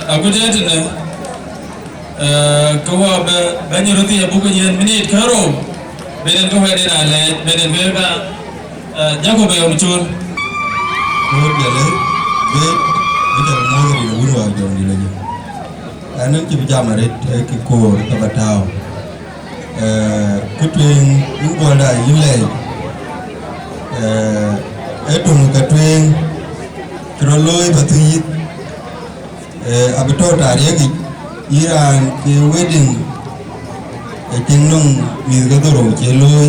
aku jadi ne kau banyak roti abu kajian menit karo beden kau ada nale beden mereka jago bayar muncul Mur bele be kita mur di uru aja di lagi anan ci jamare ki ko tabataw kutwen ngolda yile eto mukatwen troloi batuyit abito tariegi iran ke wedding tingnom mi gadoro ke loy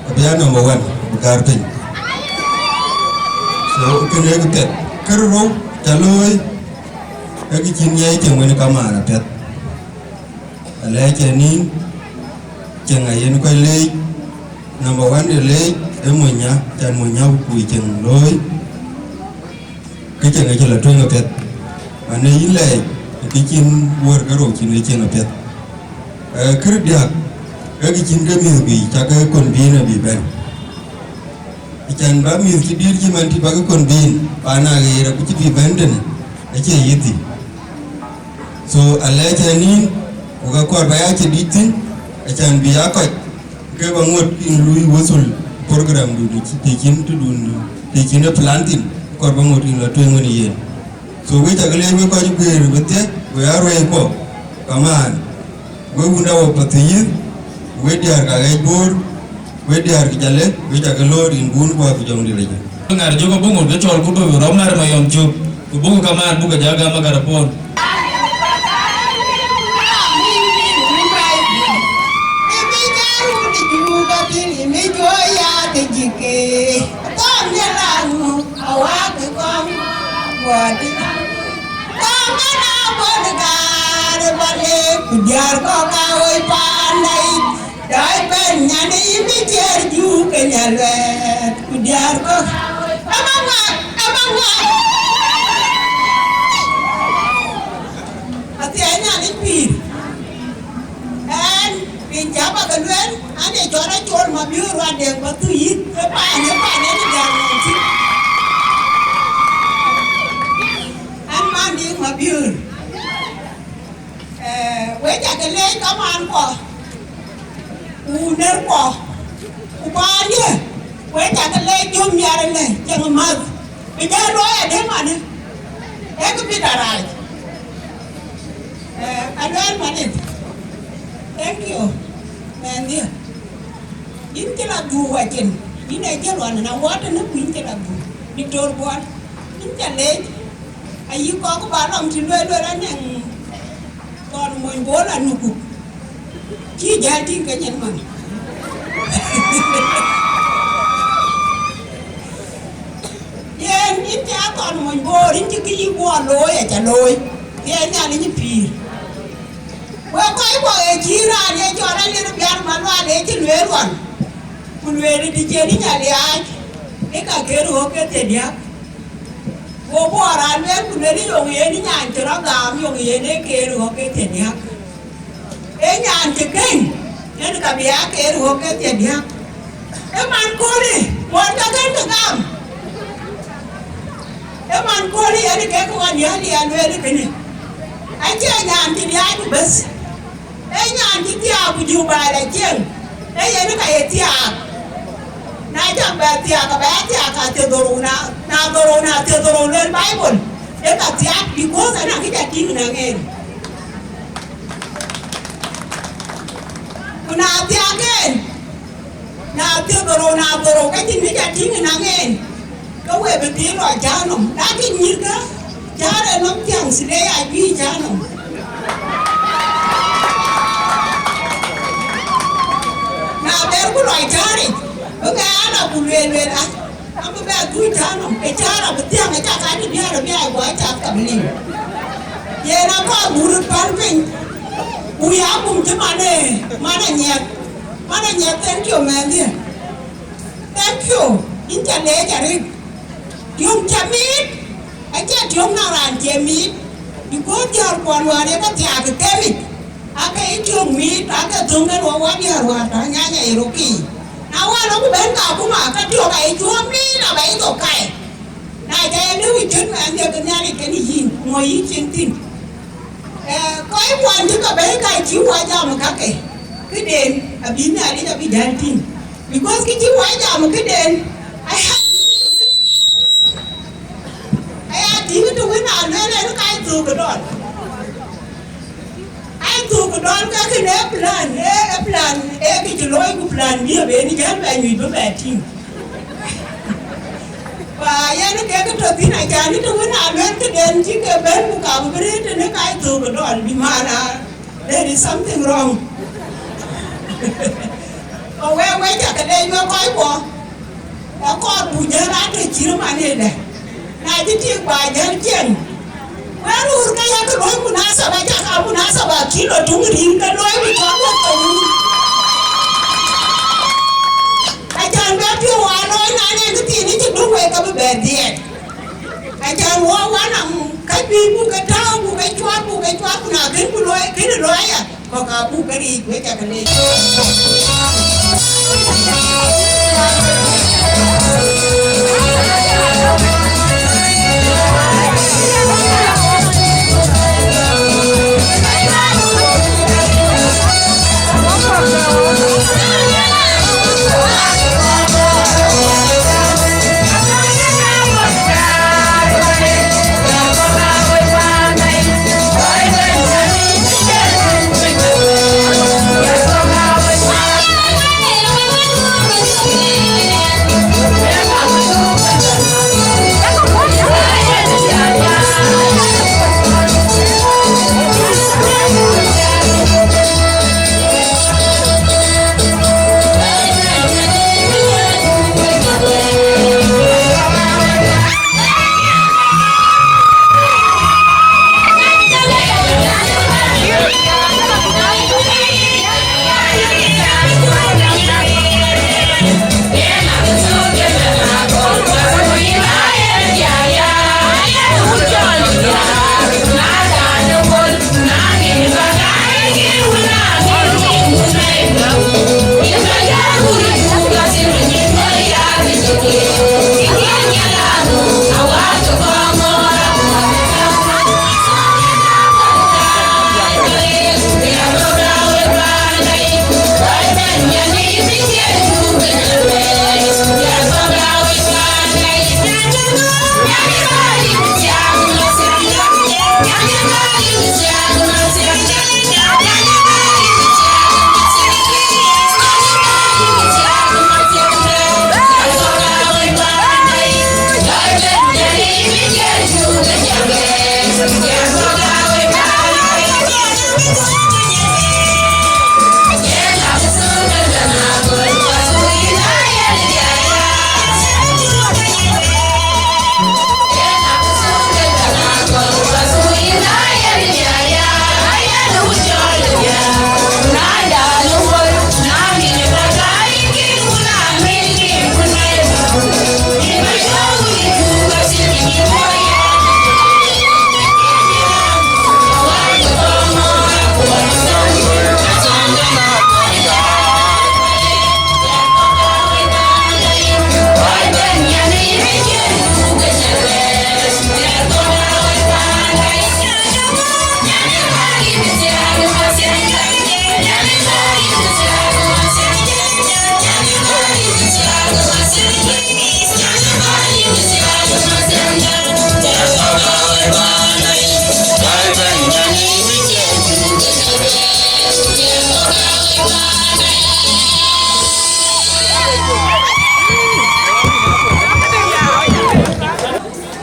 abya number 1 bukartin so kene gutet karro taloy agi chinyai chengwen kamara pet ale chenin chenga yen ko le number 1 de le emonya chan monya ku cheng loy cái chuyện này chỉ là truyền ngập Việt và nếu như là cái chuyện word cái rồi chuyện này chuyện ngập Việt cái được cái chuyện cái miêu bị chắc cái con bin là bị bệnh cái chuyện ba miêu chỉ đi chỉ mang thì ba cái con bin ba na cái là cái bị bệnh đấy cái chuyện gì thì so alai cho nên cái con bé chỉ đi tin cái chuyện bị ác cái bang ngột in lui wasul program du thì chuyện tu du thì chuyện nó planting korban mutin la tuengo ni yen so we tagale we ko jugere bete we arwe ko kaman we bunda wo patiyi we diar ka gay bor we diar ki jale we tagalo rin gun ko ko jomdi leje ngar jogo bungo be tol ko be romar ma yom juk ko bungo kaman buga jaga magara pon Biar kau kawai pandai Dai ben nyane imi cher ju kenyalwe kudiar ko. Amangwa. Ati anya ni pir. En pin jaba galwen ane jora chol mabiur ade batu yit pa ne ni dar nti. An mandi mabiur. We jagale kaman ko. Uner ko. Ubanye. We jagale jom yarale jang mad. Bijalo ade mane. Ek bidarai. Alwan mane. Thank you. Mandia. In kila du wajen. In aja wana na wata na kuin kila du. Victor buat. In jale. Ayu ko balong ti lwe yang kon moy bola nuku. Ki jadi kanyen man. Yen in ta kon moy bor in ti ki bo loy a cha loy. Yen nya ni pir. Wa kai bo e jira ne jora le biar manwa le ti lwe ron. Ku lwe di je ni nya le ai. E ka keru ho ke te dia. Wo bo ara lwe ku le ni yo ye ni nya ntira gam yo ye ne keru ho ke te dia. E nya ante ken. Ne ka biya keru ho ke te dia. E man ko ni mo ta ken ta gam. E man ko ni ani ke ko ani ali an lwe ni ken. Ai je nya ante dia ni bas. Enya antitia bujuba la jeng. Enya ni ka yetia. Na jang ba tia ka te doruna. Na doruna te doruna Bible. E ka tia because ana kita ting na ngel. Kuna tia gen. Na te doruna ka tin ni ja ting na ngel. Ka we be ti ro janom. Na ki ni ka. Jare nom tiang sile ai bi janom. Na ber ku loi jari. Oke ana ku lwe la. Ambe ba du jano. E jara bu tiang e ka ni biara bi ai wa ta ka bili. Ye na ko buru parpin. U ya kum je mana nyet. Thank you man dear. Thank you. Inja le jari. Diom chamit. Aja diom na ran chamit. Di ko jar kon wa ne ka tia ka kemit. Aka itu mit, aka tunggal wawan ya ruata nyanya iroki. Nawa lo ben ka kuma aka tio ka itu mit na ba itu kai. Na jaya ni wujud man dia kenyari keni yin mo yi cintin. Koi wan tu ka ben ka jiwa jam ka ke. Keden abina ali ta bidantin. Because ki jiwa jam keden I had to win on and I to the dot. Tu ko don ka ke plan e ki loi ku plan bi be ni gan ba ni be tin ba ya ni ke to tin a ja ni to na men ke den ti ke ben ku ka bu re te ne kai tu ko don bi mana there is something wrong o we ja ke de yo koi ko ko bu ja ra te chi ma ne de na ti ba ja chen Baru kaya ke loy munasabah cakap munasabah kilo tungring ke loy bicara tu. Ajar berarti waloi nanya ke sini cedung we ke berdiet. Ajar wawanam kapi buka tahu buka cuat nak kini loy ya. Kau kabu keri we cakap ni.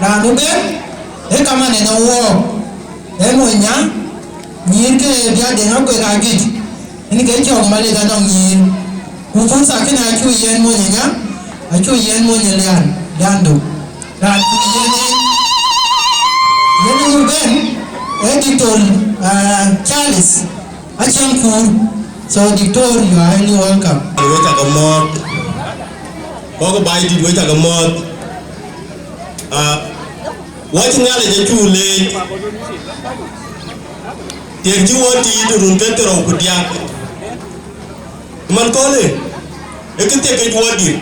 Na nuben, kama ne no wo, mo nya, nyir ke dia de na ko ga git. Ni ke chong ma le ga dong nyir. Ku fu sa ke na chu yen mo nya, a chu yen mo nya lian, dandu. Dan ku yen nuben, editor Charles, a chang ku. So editor, you are highly welcome. We ta ga mod. Ko bai di we ta ga mod. What in the Jule Did you want to eat a room better or could yak? Mancole, you can take it what you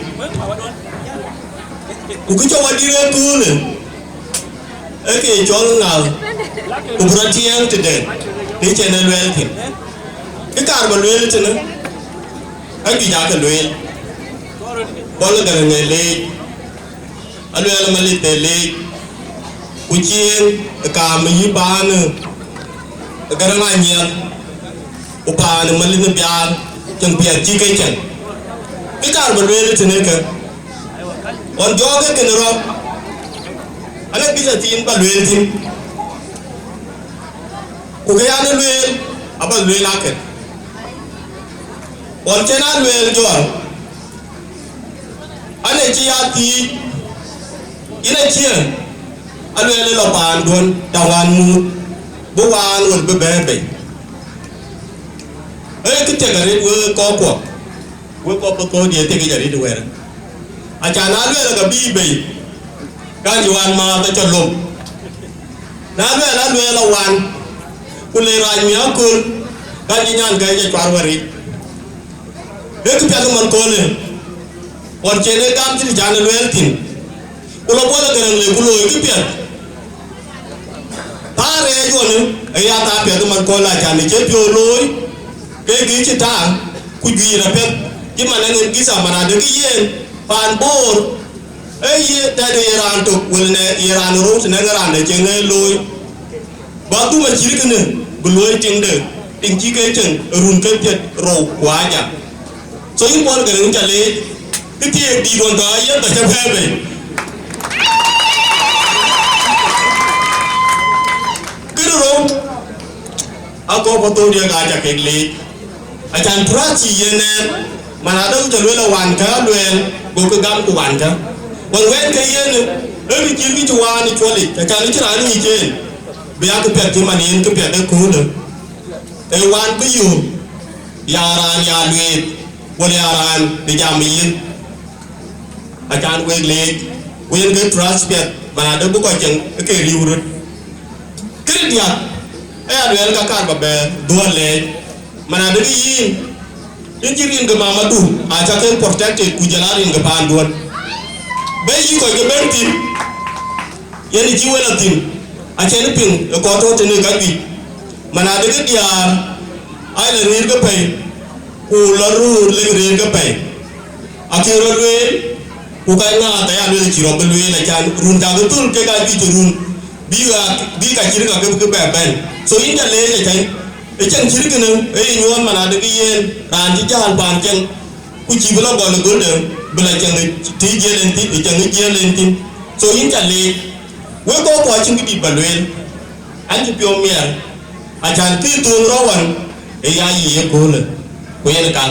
could you what you are doing? Okay, John now, Ubratian today, the channel welcome. The carbon will to know. I do yak a whale. Polygon a lake. I will malate a lake. Kucing kami ban garangannya upan melin biar jeng biar jika jeng kita berbeda jenika on joga kenapa anak bisa tin berbeda tin kugayana luel apa luel akan on channel luel jual anak ciati ina cia anu ele lo pan don dawan mu bu wan wol be bebe kite gari we ko dia te gari de wer a jana lu ele ga bi be kan wan ma ta cholom na lu ele wan kule ra mi akul kan nyan ga je twar wari ki pe man ko le on chene gam ti jana lu el tin ulo bola garan le bulo ki pe tare yone ya ta pe man ko la jani je pio loy ke gi ci ta ku gi ra pe ki man ngin gi sa mana de gi yen pan bor ye ta de ran to wul ne iran ro ne ngaran de je ngai loy ba tu ma ci ri ne bu loy ting de ting ci ke chen run ke pet ro kwa ja so yin bol garan ja le ki ti di don ta ye ta cha pe be ako foto dia gaja kekli acan praci yene manadam jalwe la wanka luen go ke gam ku wanka won wen ke yene e bi jirgi ci wani choli acan ci rani ni jen be ak pet man yen ke pet ko le e wan ku yu yaran ya lwe wala yaran de jamin acan we le wen ke trust pet manadam bu ko jeng ke riwrut kriya aya duel ka kar ba be duale mana de yin injirin ga mamadu a ta kan protected ku jalarin ga ban duan be yi ko ga benti yani ji wala tin a ce nufin ko to tene ga bi mana de dia ai le rir ga pai ku laru le rir ga pai a ke ro le ku ka na ta ya le ci ro be le la kan run da ga tul ke ga bi run bi ka chiri ka ke ba ben so in ja le je kai e chen chiri ke ne e nyuam mana de yen ran ji jal ban chen ku chi bla gol gol de bla chen ti je len ti e chen je len ti so in ja le we ko ko chin ki ba luen an ji pyo mier a chan ti tu rowan e ya yi ko le ko yen ka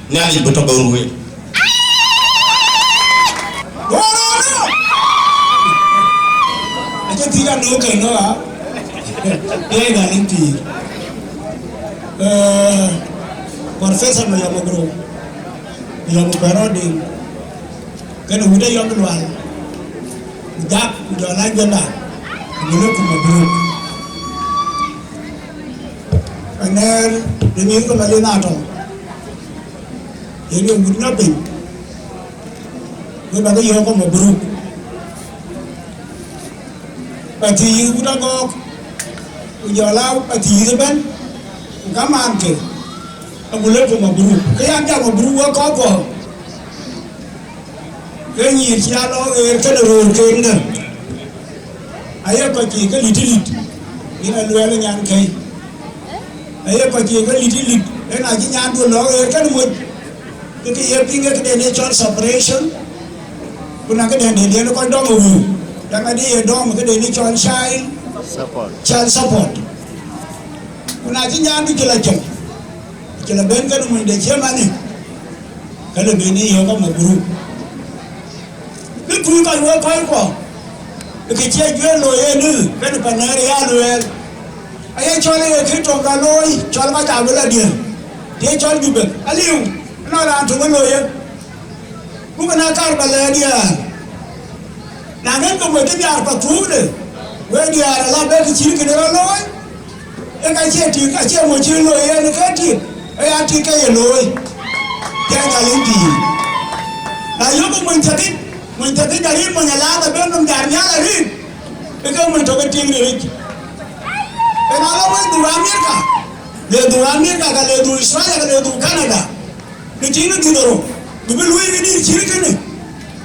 nya ni bu to ko ruwe aja tiga no ke no a e ga len ti professor no ya mo bro ya mo paroding kan udah yang luar jak udah lagi lah ini ku mo bro aner demi ko mali na to ini udah pin gue bagai yo ko mo bro pati udah kok ujalau pati ben kaman ke abule ko mabru kaya ja mabru wa ko ko ke ni tia lo e ke ro ke nda aya ko ki ke litilit ina luele nyan kai aya ko ki ke litilit ena ji nyan do lo e ke mo ke ye pinga ke ne chon separation kuna ke ne ko do mo yang ada ye dom ke ni chon child support kuna ji nyan di kila ben kan mun de chemani kala beni yo ko mo buru ni ku ka wo ko ke che gwe lo ye ni kan panare ya lo ye aya chole ye ki to ga loy chol ma ta bula dia de chol jube aliu no la to lo ye ku na kar bala dia na ngan ko mo de ya pa tu de we dia la be ki chi ki de loy e ka che ti ka che mo chi lo ye ni ka ti e a ti ka ye lo ya ga len ti na yo ko mo ti dari mo nya la da be no dar nya la ri e ka mo to ka ti ni ri e na lo mo du America ka le du Israel ka le du Canada ni ti ni do ro du be lu ni chi ki ni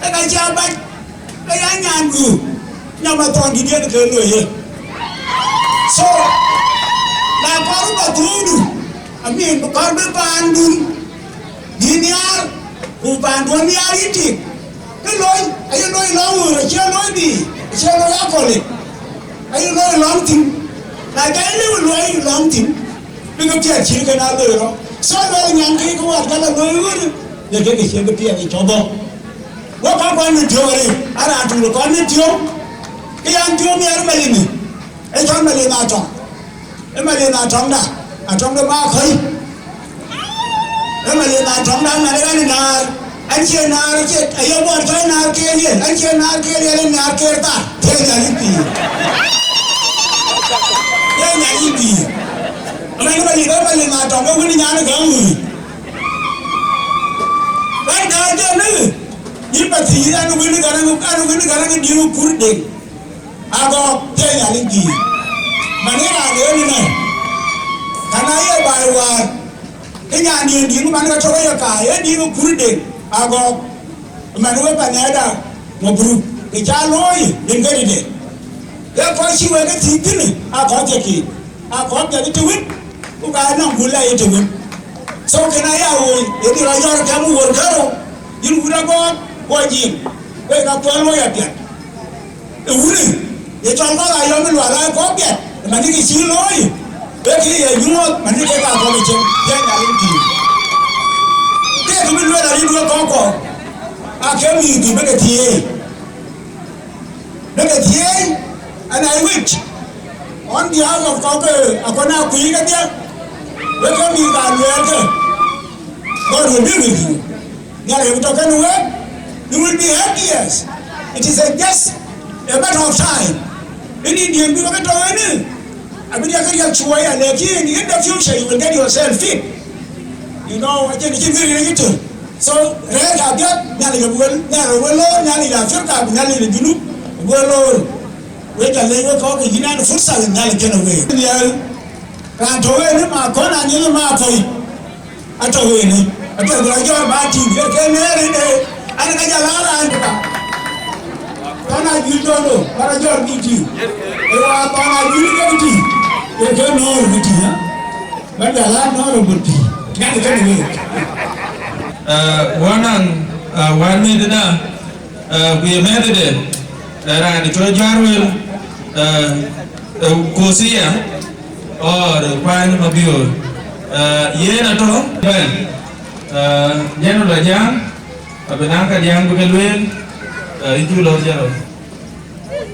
e ka ja ba e ya nya ndu nya ma to di de ka lo ye so na ko ba tudu amin ko be pandun diniar ku pandun ni ariti ke loy ayo loy lawo che loy di che loy akole ayo loy long na ga ile loy long tim bi ko tia chi ke na lo ro so lo nyang ki ko wa ga lo lo de ke che ke tia ni chobo wa ka kwa ni tiore ara tu ko ni tio ke yan tio mi ar malini e chon malina to e malina tonda atonga ba khoi e malina tonda na ga ni na anh chị nào chị ayo bo thoi na ke ni anh chị na ke ni na ke ta thế là ni pi ye nya ni pi ama ni ba ni na tonga ko ni nya na ga mu ba da je na ni pa ti ya no ni ga na ni ru kur de ago thế là ni pi manera le ni na kana ye bai wa ke nya ni di ko man ga to ya ka ye di ko kur de ago man we pa na da mo bru ke ja loy den ga de ya ko shi we ga ti tin a ko je ki a ko ga ti win ku ga na bu la ye ti win so ke na ya wo ye di ra yor ka mu wor ka ro yin bu da ko ji we ga ko lo ya pya e wuri ye chon ko ga yo mi wa la ko pya man ni ki shi loy be ki ye yu man ni ke ba ko mi chen ya ga lin ti ke ko mi lo da ri do ko a ke mi di be ke ti and I wish on behalf of Koke akona ku yi ga dia we ko mi ga lo ke God will be with you ya le to kan we you will be happy yes it is just a matter of time any dia bi ko to ni abin ya kariya chuwa ya lekin in the future you will get yourself fit you know I can give you it so rega get nyali ga bol nyalo wolo nyali la firka nyali le junu wolo we ka le ko ko gina na fursa nyali kena we ya ka to we ni ma ko na ni ma ko ato we ni ato ga jo ba ti ke ne ri de ana ka ja la ra tona jildondo para jor giti ewa tona jilga giti ke nor giti ha badala nor giti ngani kan ni wanang wani dina we medede ra ni to jarwel kosia or kwan mabio yena to ben yeno la jang abenangka jang bukelwen itu lo jaro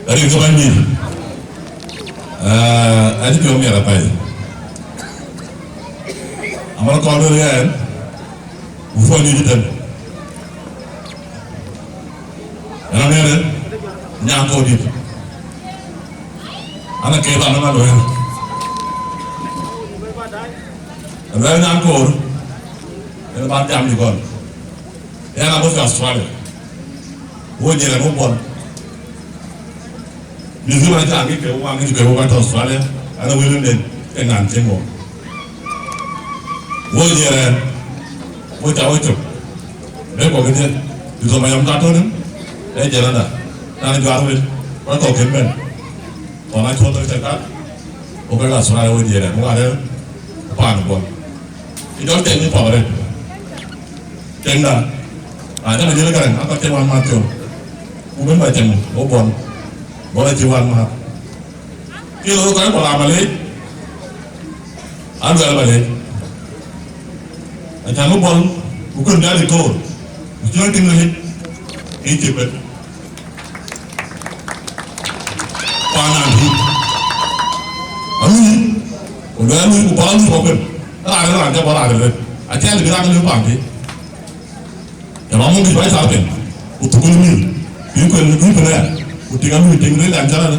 dari kebandi aja kau merah pai amal kau berian ufon ini dan anak merah nyangkut di anak kebal nama doa anak nyangkut ini macam ni kon yang apa sih Australia wo jere mo bon ni zuma ta ngi ke wa ngi ke wa ta Australia ana wele den ke nan tengo wo jere wo ta wo to be ko gede du so mayam ka to nem e jere da na jo arwe ko to ke ben ko na to to ta ka o be la Australia wo jere mo are pa no bon i do te ni pa re tenga ada na jere kan apa te wa ma to cũng bên bài chừng bộ bồn bộ là chịu ăn mà kia lối cái bộ làm mà lấy ăn về là lấy anh chàng bộ bồn cũng cần ra được thôi chưa nói tiếng lên ý chịu bệnh qua nàng thì ăn gì còn đứa ăn của bao nhiêu bộ bệnh nó làm cho bao làm được anh chàng được ăn cái bằng gì nhà bóng mình phải sao tiền của tụi con mình những quyền này, một tiếng anh mình tiếng làm cho nó,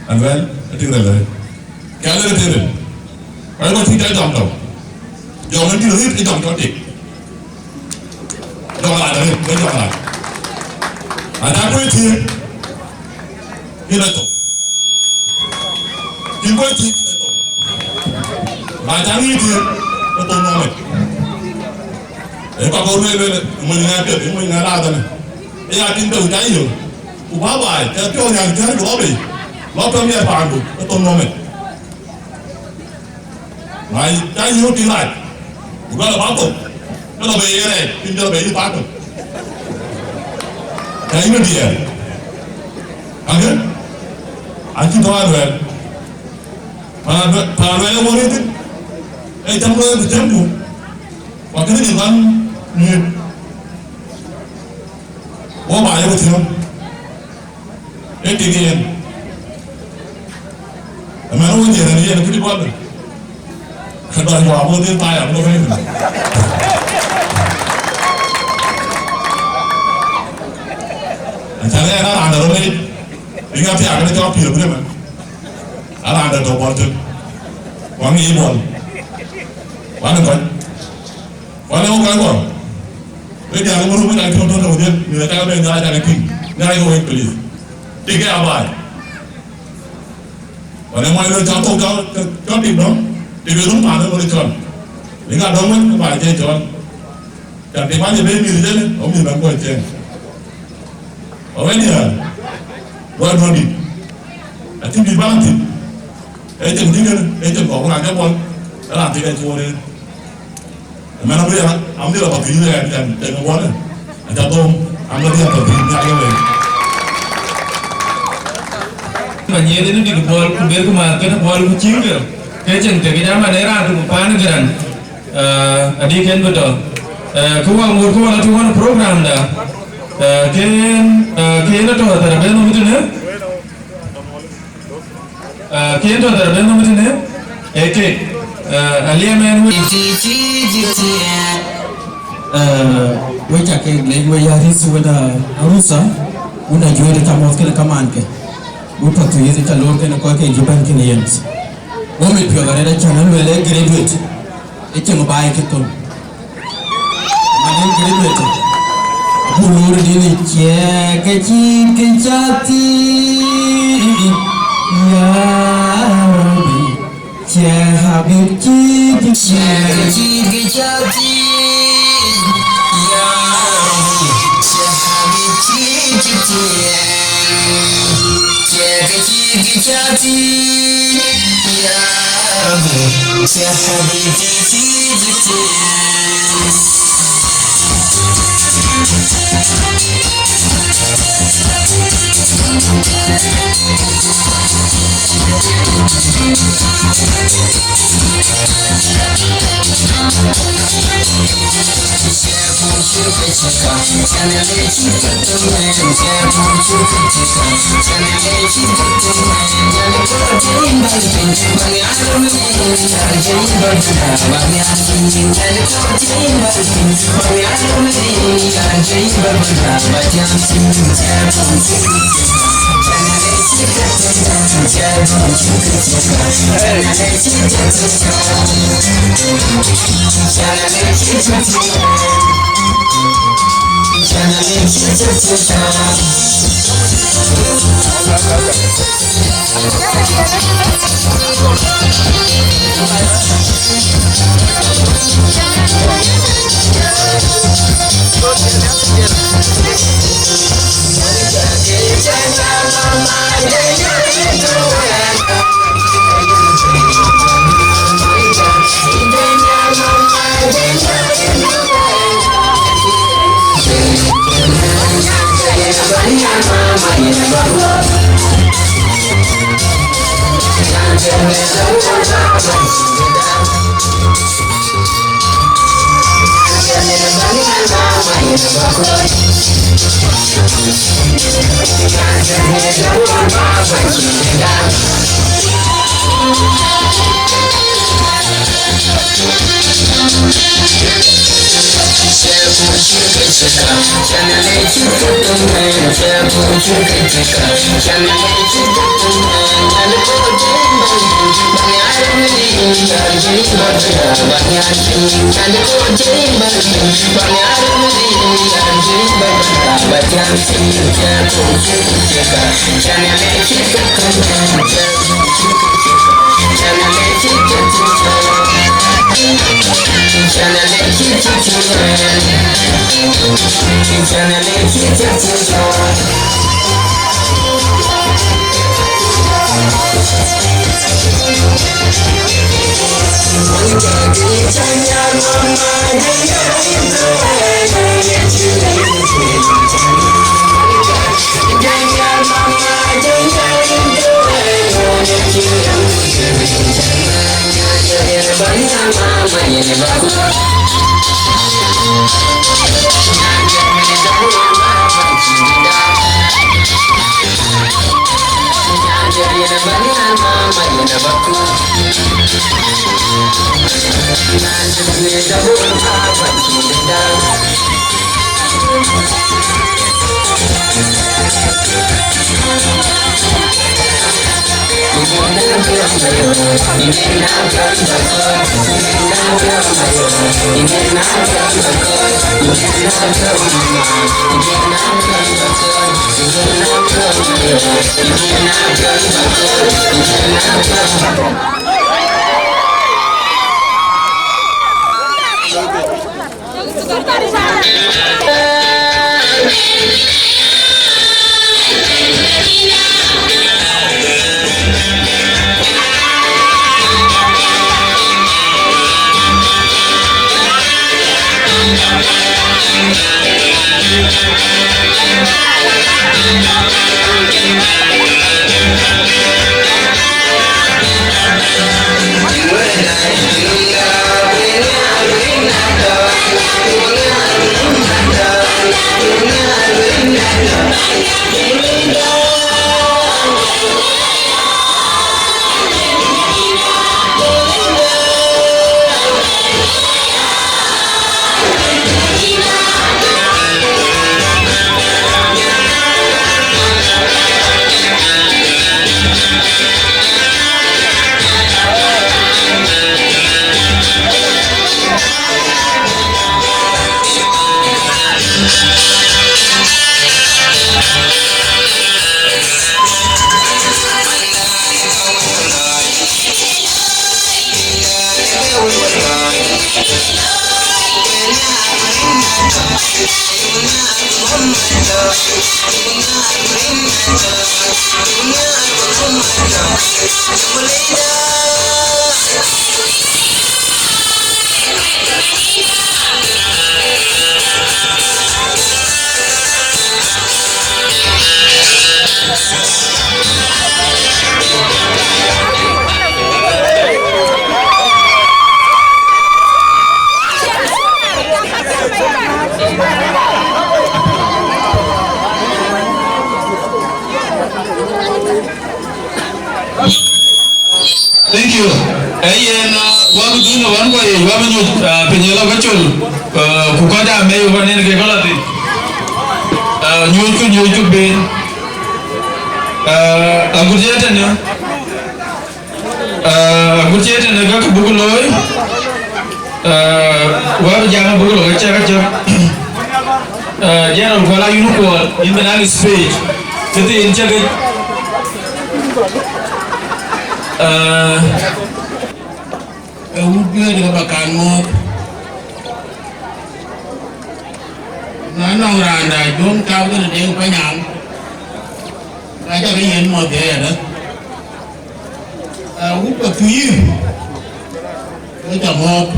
anh vậy, tiếng này là, cái này là thế này, cái này thì trái dòng đầu, dòng nó đi được cái dòng cho chị, dòng lại đấy, cái dòng lại, anh ta quay thì, cái này tổ, tiếng quay thì, mà chẳng nghĩ thì, nó tốn nó này, đấy bà con này mình nghe được, mình nghe ra rồi này. Ya tin đầu trái nhiều, của bá bài, cho cho nhà trái của bì, nó trong nhà bàn của nó tôm nó mệt, này trái nhiều tin lại, của nó là báo tục, nó là về này, tin cho về đi bán rồi, cái gì vậy, anh chỉ thôi rồi, mà về nó muốn đi, ấy trong đó thì chém đủ, và cái gì ăn nhiều. Bố bà yêu thương em kinh nghiệm mà nó nhiều là nhiều là cái quan này đòi hòa vô thiên tai à nó phải chẳng lẽ nó làm được không đi đi ngắm thì cái cho phiền đấy mà nó làm được đồ bò chân quán nghĩ buồn quán được quán đâu quán buồn bây giờ nó mới đang thôn đầu tiên người ta bên ra cái kinh ngay ngồi police đi cái áo bài và nếu ngoài rồi cho tìm đó thì việc đúng mà nó mới chọn những cái đó mới bài chơi chọn chẳng thì bao nhiêu bên như thế đấy ông nhìn đang quay chơi ở bên này quay rồi đi à thì bị bao thì ấy chừng tí nữa ấy chừng có làm cái con đã làm thì cái chùa đi mà nó bây giờ ông đi là bảo tí này chẳng có quán này anh cho tôm ông nó đi là bảo tí ngay cái này mà nhớ đến cái ball cũng biết mà cái ball cũng chiếu được cái chừng từ cái đám mà đấy ra từ một phán cái đàn đi khen betul không có một không là cuma program dah khen nó thôi tại bên nó mới nữa khen thôi tại bên nó mới nữa cái aliamen wecha ke le weya risu wada arusa una juere kamos ke kamanke upa tu yezi kalor ke ko ke juban ke yens o me pio gare channel wele graduate eche no bae ke ton manen graduate bulur dini che ke chin ke chati ya rabbi che habib chi che chin ke chati ya rabbi che habib chi بكاتي يا ربي يا حبيبي في ذكري Dunia Thank you. Wabu duna wanwa ye wabu nyu penyela bachul kukada me wane ke kalati nyu be agurjeta ne ga buguloy wabu jama buguloy kacha jana kola yuko in the next page tete inchaga Udah di bakanmu, nana orang dah jom kau tu dia penyam, raja penyam mau dia ada, udah tuju, kita mau,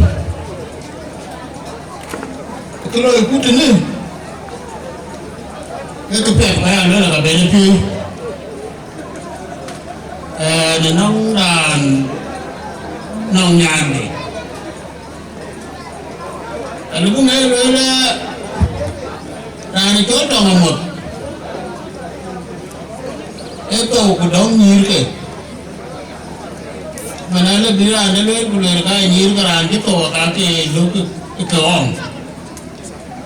kalau ikut ni, kita pergi mana nak ke Beliau, nong dan nong nyani. Lalu pun ada rani contoh ngamut. Itu kudong nyir ke. Mana ada bila ada le bulan kaya nyir keran kita kaki luk keong.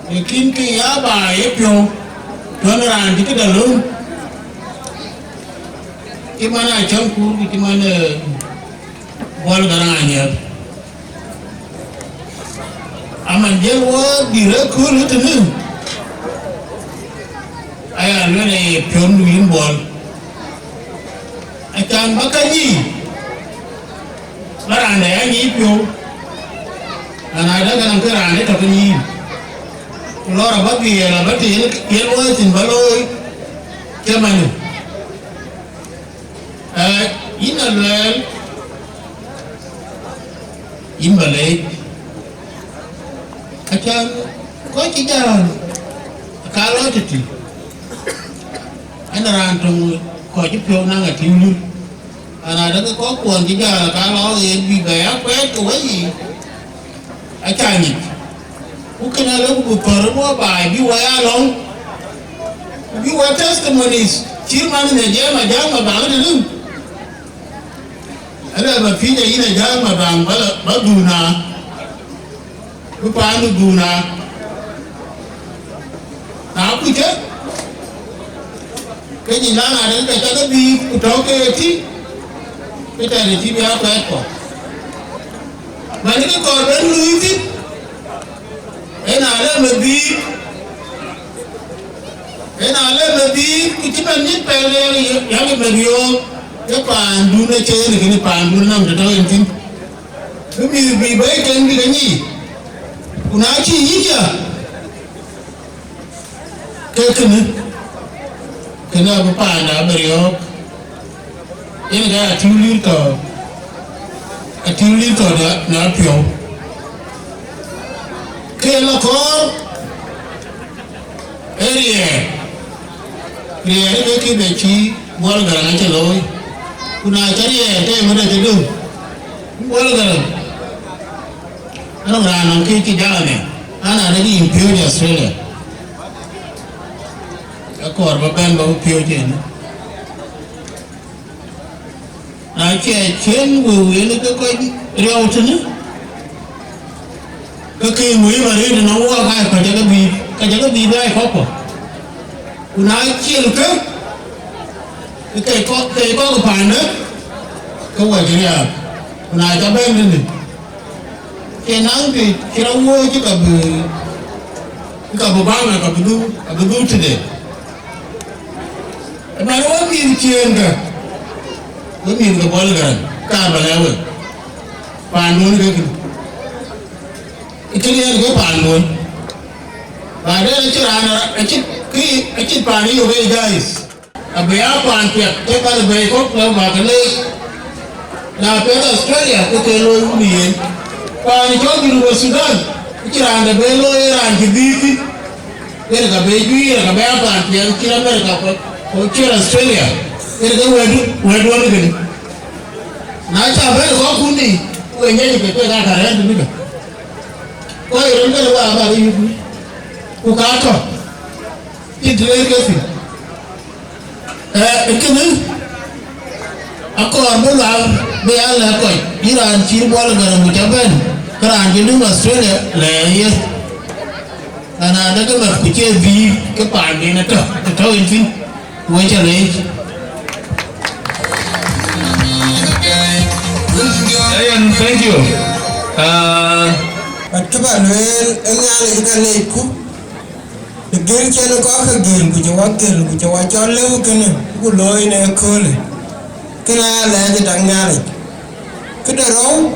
Mungkin kia baik pun tuan rani kita dalam. Gimana campur, gimana bol garangnya. Aman jawa direkul itu ni. Ayah lu ni pion luin bol. Akan bakaji. Larang dia ni pion. Anak ada kadang kerana dia tak ni. Lor apa dia, apa dia, dia luar timbaloi. Kemana? Inalal Imbalai akan kau tidak kalau jadi anda rantung kau jepul nangga timbul anda ada kau kuan tidak kalau lebih banyak kau wajib akan ni bukan ada bukan apa biwaya long biwaya testimonies firman ne jama bangun dulu ada apa finya ina jama bang baduna rupanu guna aku je keji lana ada kata bi utoke ti kita ni ti bi apa ko mani ko ben luiti ena ale mebi kutiba ni pele yang mebiyo ya pandu na cene kini pandu na mtoto intin bi baik kan bi gani unachi hija kekene kena apa panda beriyo ini ga atulir to na pio kela kor area Kriya ni beki beki buat garang aja loh. Kuna cari te mana tidur. Buat garang. Orang ke jalan ni. Anak ada di Imperial di Australia. Aku orang bawa Imperial je ni. Nak chen ini ke kau riau tu ni. Kaki mui mari ni nawa kajaga bi baik apa. Kuna chill ke cái có cái bàn đó có vậy thì à này cho bên đi cái nắng thì cái đâu mua chứ cả bự bao này cả bự đu thế này mà nó miên chiên cả nó miên cái bol cả cả bà leo rồi bàn luôn cái này cái bàn luôn và đây là cái bàn này cái bàn này rồi guys abaya pan pet ke kan bay ko na ma ka le na pe Australia ko ke lo ni pa ni jo di ru Sudan kira anda be lo ran ki di ere ka be ju ere ka ba pan pet kira America ko kira Australia ere ka wedu ni na cha be ko kundi ko nyenye ke ka ka ran ni ko ere ngel ba ba yu ku ka to ti dire ke fi kene akor bo la be ala ko Iran chi bol ga mu jaban karan ji ni Australia le ye ana da ga ku che vi ke pa ni na to in fin wo cha le Ayan, thank you. Coba luel engale kita leku. Gel chana ko ka gel ku jawa chole kene ku loy ne kole. Kena la je dangale. Kedaro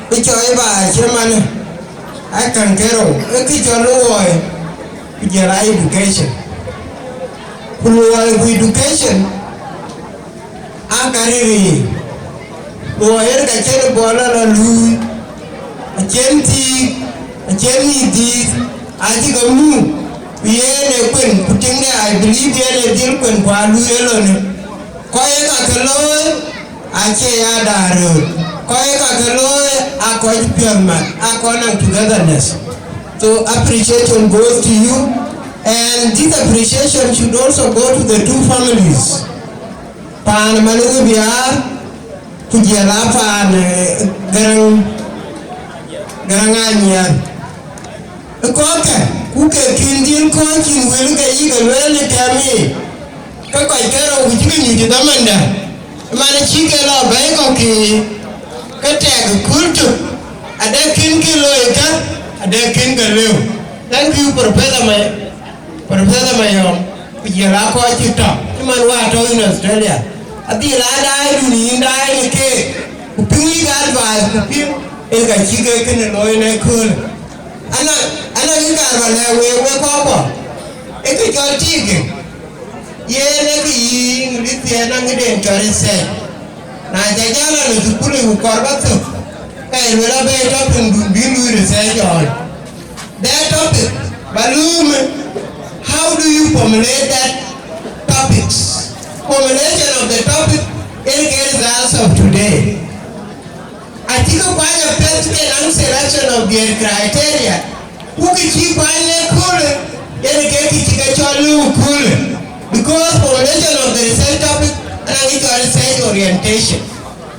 bu choy ba chirman ai kan kero ki cholo woy ku jara education. Ku loy education akariri loyer ka chen bola la lu achenti di aji gamu yene kwen putinga I believe yene dil kwen kwa lu yelone koye ka kelo ache ya daru koye ka kelo akoy pyama akona togetherness. So appreciation goes to you, and this appreciation should also go to the two families. Pan manugu biar kujela pan garanganya koke kuke kindin ko kin welga yiga wele kami ko ko kero wujigi ni damanda mana chike lo bay ko ki kate kultu ada kin kilo eka ada kin galeu. Thank you Professor Mayo kujela ko chita man wa to in Australia ati la dai ni dai ke upingi gal ba uping e ga chike ken loy ne kul ana ni ga ba le we ko e ke jo tike ye ne ki ni ti na ngi den chore se na ja jala ni tukule ku korba to kai we la be to pindu bindu ni se jo that topic balum. How do you formulate that topics? Formulation of the topic in the results of today. I think by the president and selection of their criteria, who can keep on cool, then get it cool. Because formulation of the research topic and research orientation.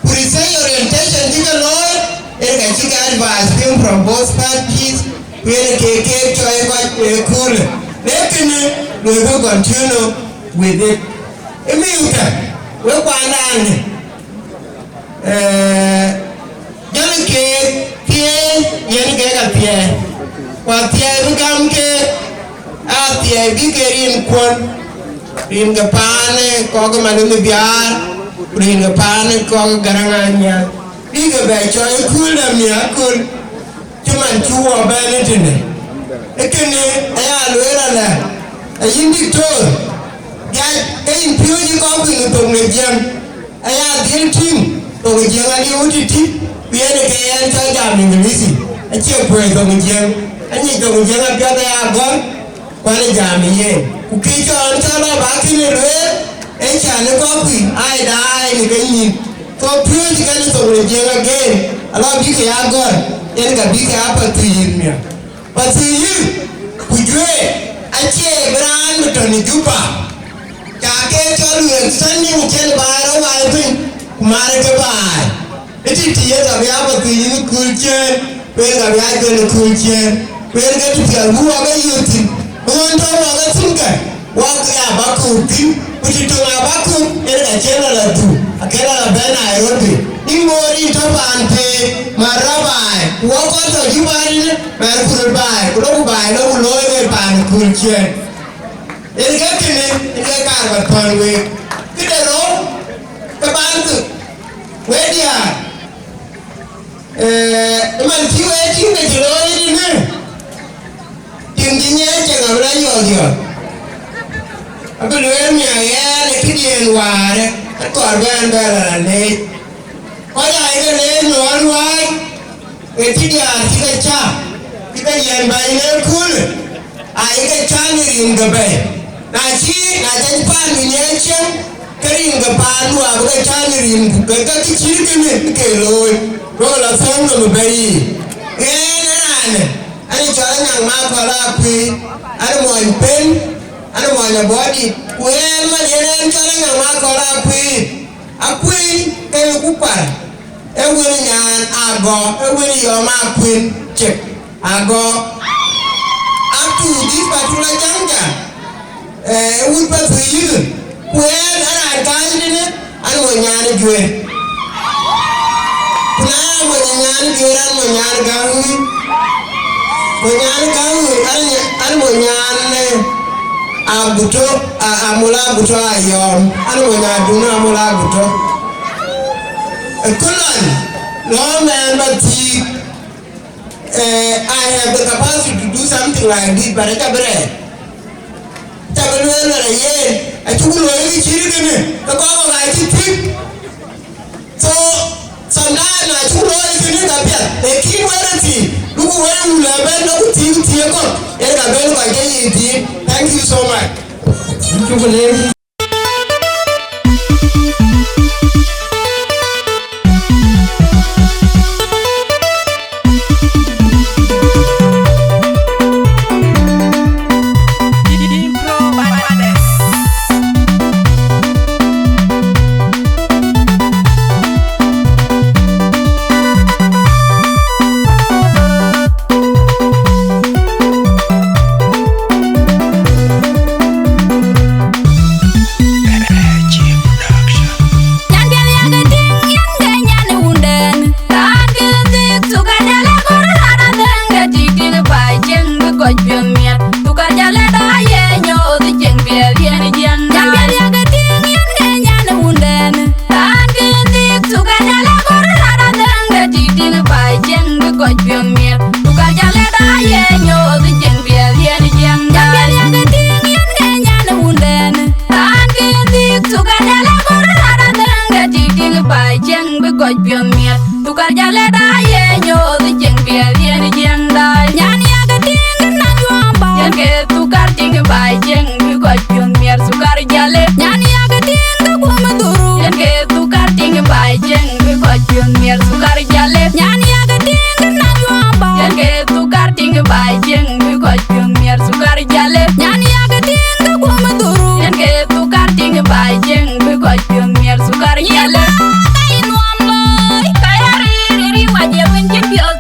For research orientation, you can learn and get advice from both parties where they get cool. Let we will continue with it. Immediately, we find out. Young kid, young girl, what the become out the big in the pan, Cogaman bring a pan, Cog Garanganya, bigger by joy, cooler me, I could. Two and two are bad. Ekene aya luera a yindi to ya impyuji ko bi to ngejam aya diltim to ngejam ali utiti biene ke yan ta jam English a che pwe to ngejam ani to ngejam a pya ya gon kwa le jam ye ku ki to an ta la ba ki le e cha ne ko bi ai dai ni ke yin to pyuji ka ni to ngejam again ala bi ke ya gon en ga bi ke apa tu yin mi pati you kujue ache brand toni jupa kake cholu sani mchen baro walpin kumare ke bai eti tiye ga ya pati yin kulchen pe ga ya ke kulchen pe ga ti ga huwa ga yuti ngondo wa ga tinga wa ga ba ku tin kuti to ga ba ku ga chela la tu akela la bena Nairobi ingori to bante marabai wo ko to jibari ber kul bai ko bai lo lo e pan kul chen e ga kene e ga kar ba ton we kidero ka bantu we dia man ti we ti ne jiro ni ne tin di nye che ga yo abe luen nya ya le kidien ware ko arban bela le ko ya ige le no alwai e tidia tiga cha tiga yen ba ine kul a ige cha ni rim gabe na chi na jan pa ni nyechen karim ga pa lu a ga cha ni rim ga ga ki chi ni ke loy ro la song no bai e na ne ani chora nyang ma ko la pi ani mo pen ani mo na body we ma yene chora nyang ma ko la pi akui ke ku pa e we nyan ago e we yo ma queen check ago up to this particular juncture we pa fi we ana ka ni ne ani mo nyan jwe kuna mo nyan jwe ran mo nyan ga ani mo nyan abuto amula buto ayom ani mo nyan dunu amula buto kulan no man but I have the capacity to do something like this but I can't tabalwela ye achukulo hivi chirikene kwa ga tip so sometimes achukulo hivi ni kapia the key word lugu wewe ulabenda kutie ko ya kabelo kwa jeji. Thank you so much. Kaya riri wajah mencipio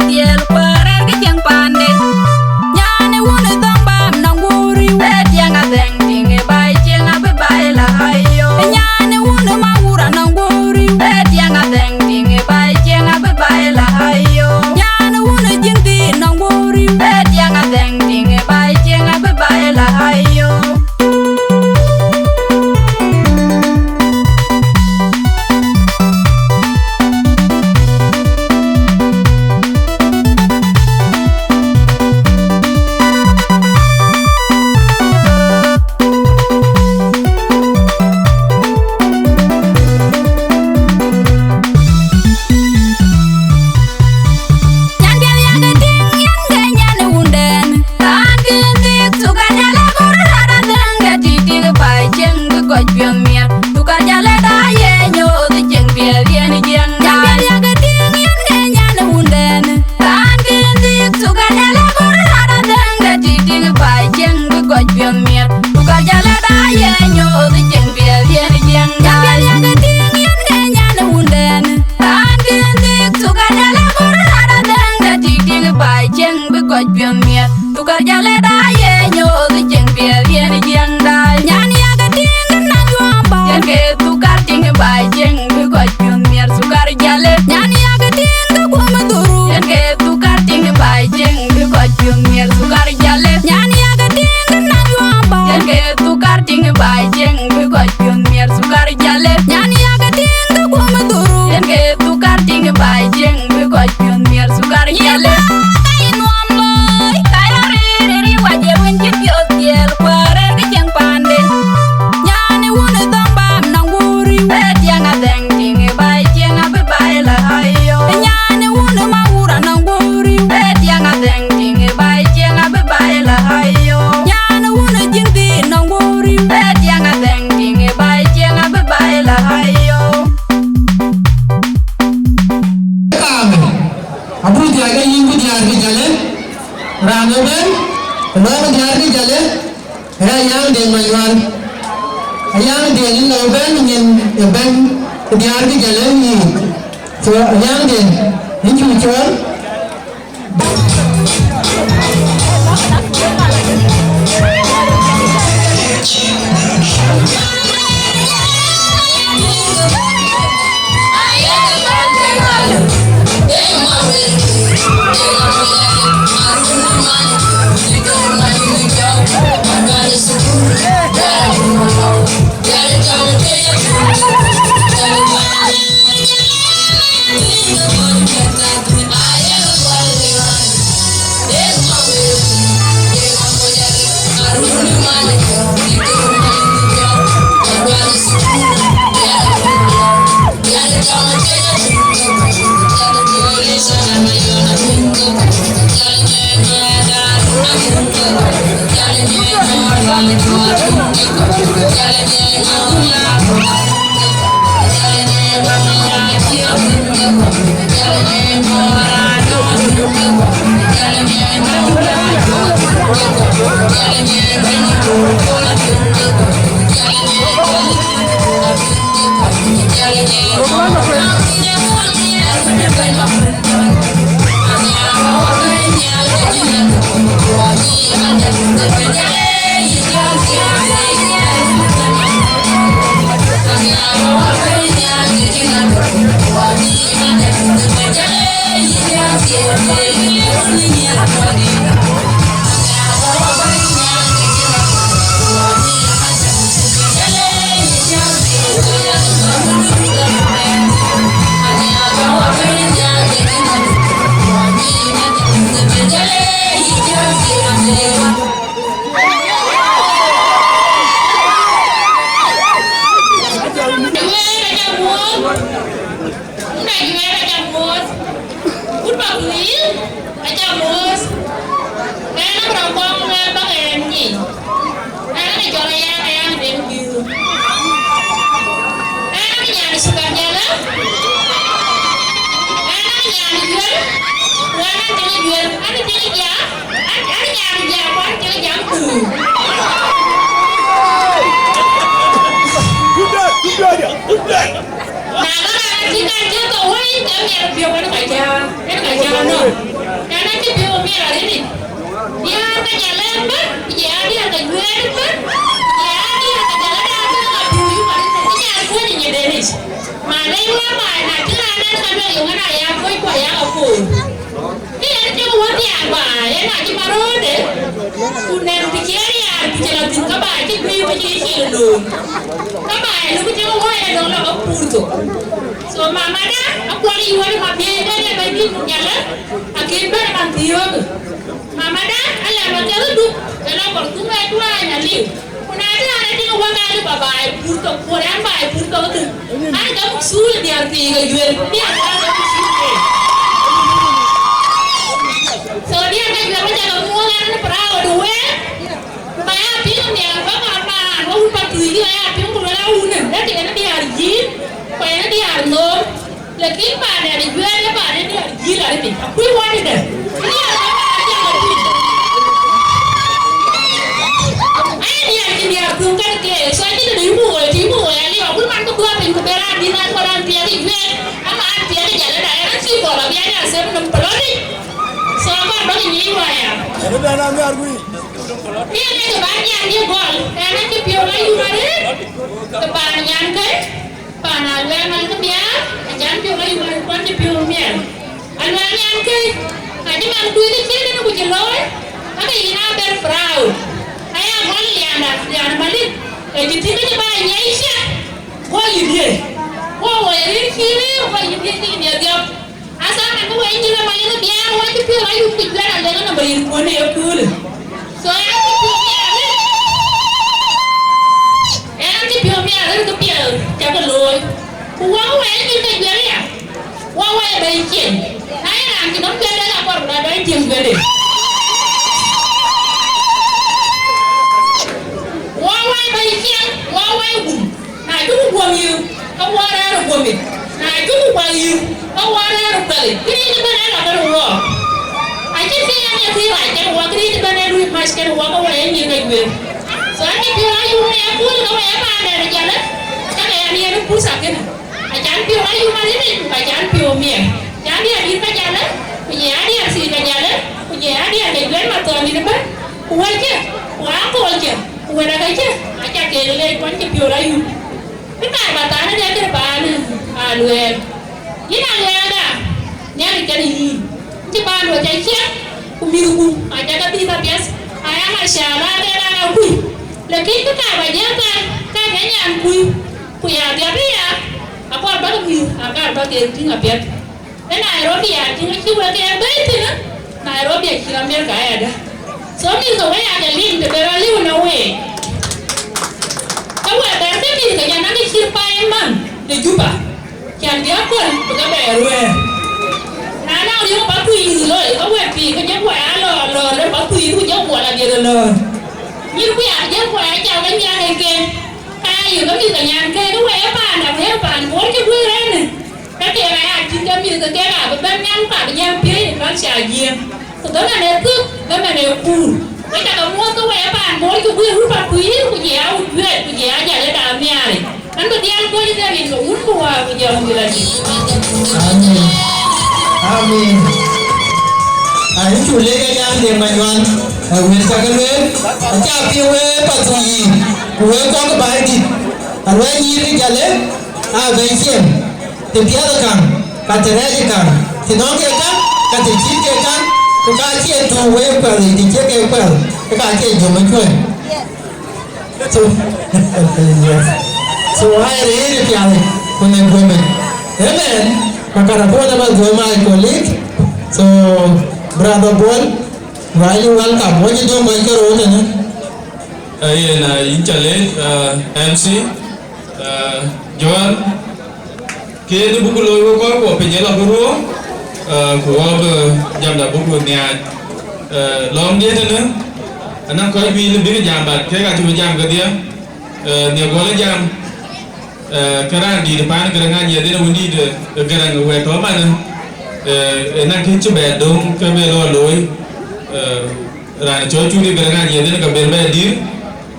ben lo ma dia ni jale ra yang de ma yuan yang de ni lo ben ngin ben dia ni jale ni so yang de ni chu chon Aja sih yang sih lah, kan waktu itu kan ada duit mas kan waktu awal yang nggak gue. Soalnya pio ayu nih aku kalau apa ada di jalan, kan yang dia itu pusat kan. Aja pio ayu mana ini, aja pio mie. Jadi ada di jalan, punya dia sih di jalan, punya dia di jalan mata di depan. Wajah, aku aja, wajah aja, aja kelele kan pio ayu. Kita batanya dia ke depan, aluan. Ini ada, nyari cari ini. Cepat buat cek, kumiru aja kan bisa bias. Ayah masalah ada yang kui. Lagi itu tak banyak kan, kayaknya yang kui. Punya dia ya. Aku apa tu? Aku apa tu? Tinggal biar. Nairobi ya, tinggal cuba kayak begitu na. Nairobi ya kira biar kaya ada. Soalnya kalau ada link, terlalu nawe. Kau ada sini kerja nanti siapa emang? Dia cuba. Yang dia pun bukan bayar. Nana dia batu ini loh, kau happy, kau jangan buat lo, batu itu jangan buat lagi lo. Ni buat jangan buat aja kan jangan kan. Kayu kau bisa jangan kan, kau apa, boleh je buat ni. Tapi ayah cinta bila kerja, beban nyampak jangan pilih kan sahaja. Kau mana tu, kau mana pun. Kita kamu tu apa, boleh je buat rupa kuih, kau je aja le dalam ni hari. Kan tu dia kau je jadi lo, buat kau jangan lagi. Amin. Ayo cule ke yang dia majuan. Wes tak keluar. Macam piwe patui. Kue kau ke baik. Kalau ini jalan, bersih. Tiada kan, kacau kan. Tinong kan, kacau cik kan. Kacau tu wes pergi, dicek kan. Kacau cuma cuy. So hari ini piala, punya gue. Amen. Makarapon naman my colleague. So, Brother Paul, why you welcome? What you do my career? Na inchale MC Joan ke du buku lo ko penyela guru ko jam da buku nya lom dia na anak ko bi lebih jambat ke ka tu jam ke dia dia gole jam kerana di depan kerangan ya dia undi de kerang we to mana nak kincu bedong ke melo loi ran cho chu di kerangan ya dia ka berbe dir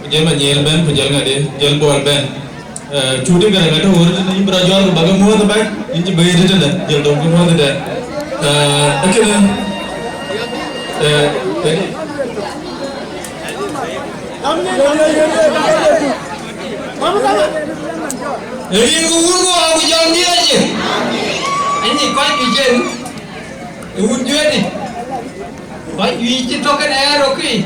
je menyel ben pejal ngade jel bol ben chu di kerangan to ur ni brajol bagam mo to bai inji bai de de jel dong ko mo de akhirnya Ini guru aku jangan dia aja. Ini kau bikin, ujung ni. Kau bikin tu kan air okey.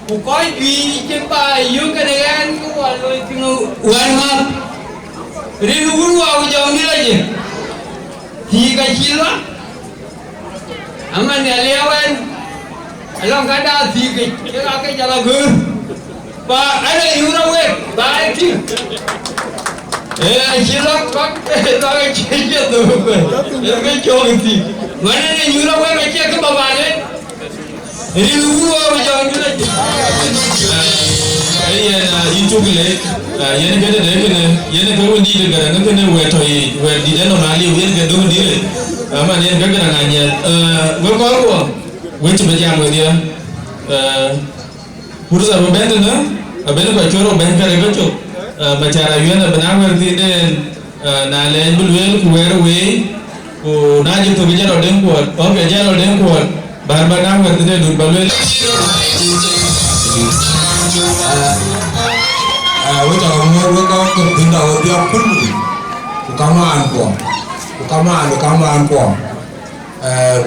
Kau bikin payu kan dengan kau lalu tengok uan mah. Ini guru aku jangan dia aja. Tiga kilo. Aman ni aliawan. Alam kata tiga kilo akan jalan gur. Pak ada iura weh, baik tu. Silap kau tak kerja tu, yang jauh ni. Mana ni jurang weh kerja ke bawah ni? Ini luar macam ni lagi. Ini YouTube le, ini kita dah kena, ini kau di negara, kita kena wet di dalam Mali, ini kita dulu di le. Aman ini kita kena nganya. Gua kau, gua cuba jam dia. Urus apa benda na? Benda kau coro benda kerja cok. Bicara yuan benar berarti den nalen bulwel kuwerwe ku naji tu bicara orang kuat, okay bicara orang kuat, bahan berarti den bulwel. Kita ngomong kau tidak dia pun, ukamaan kau,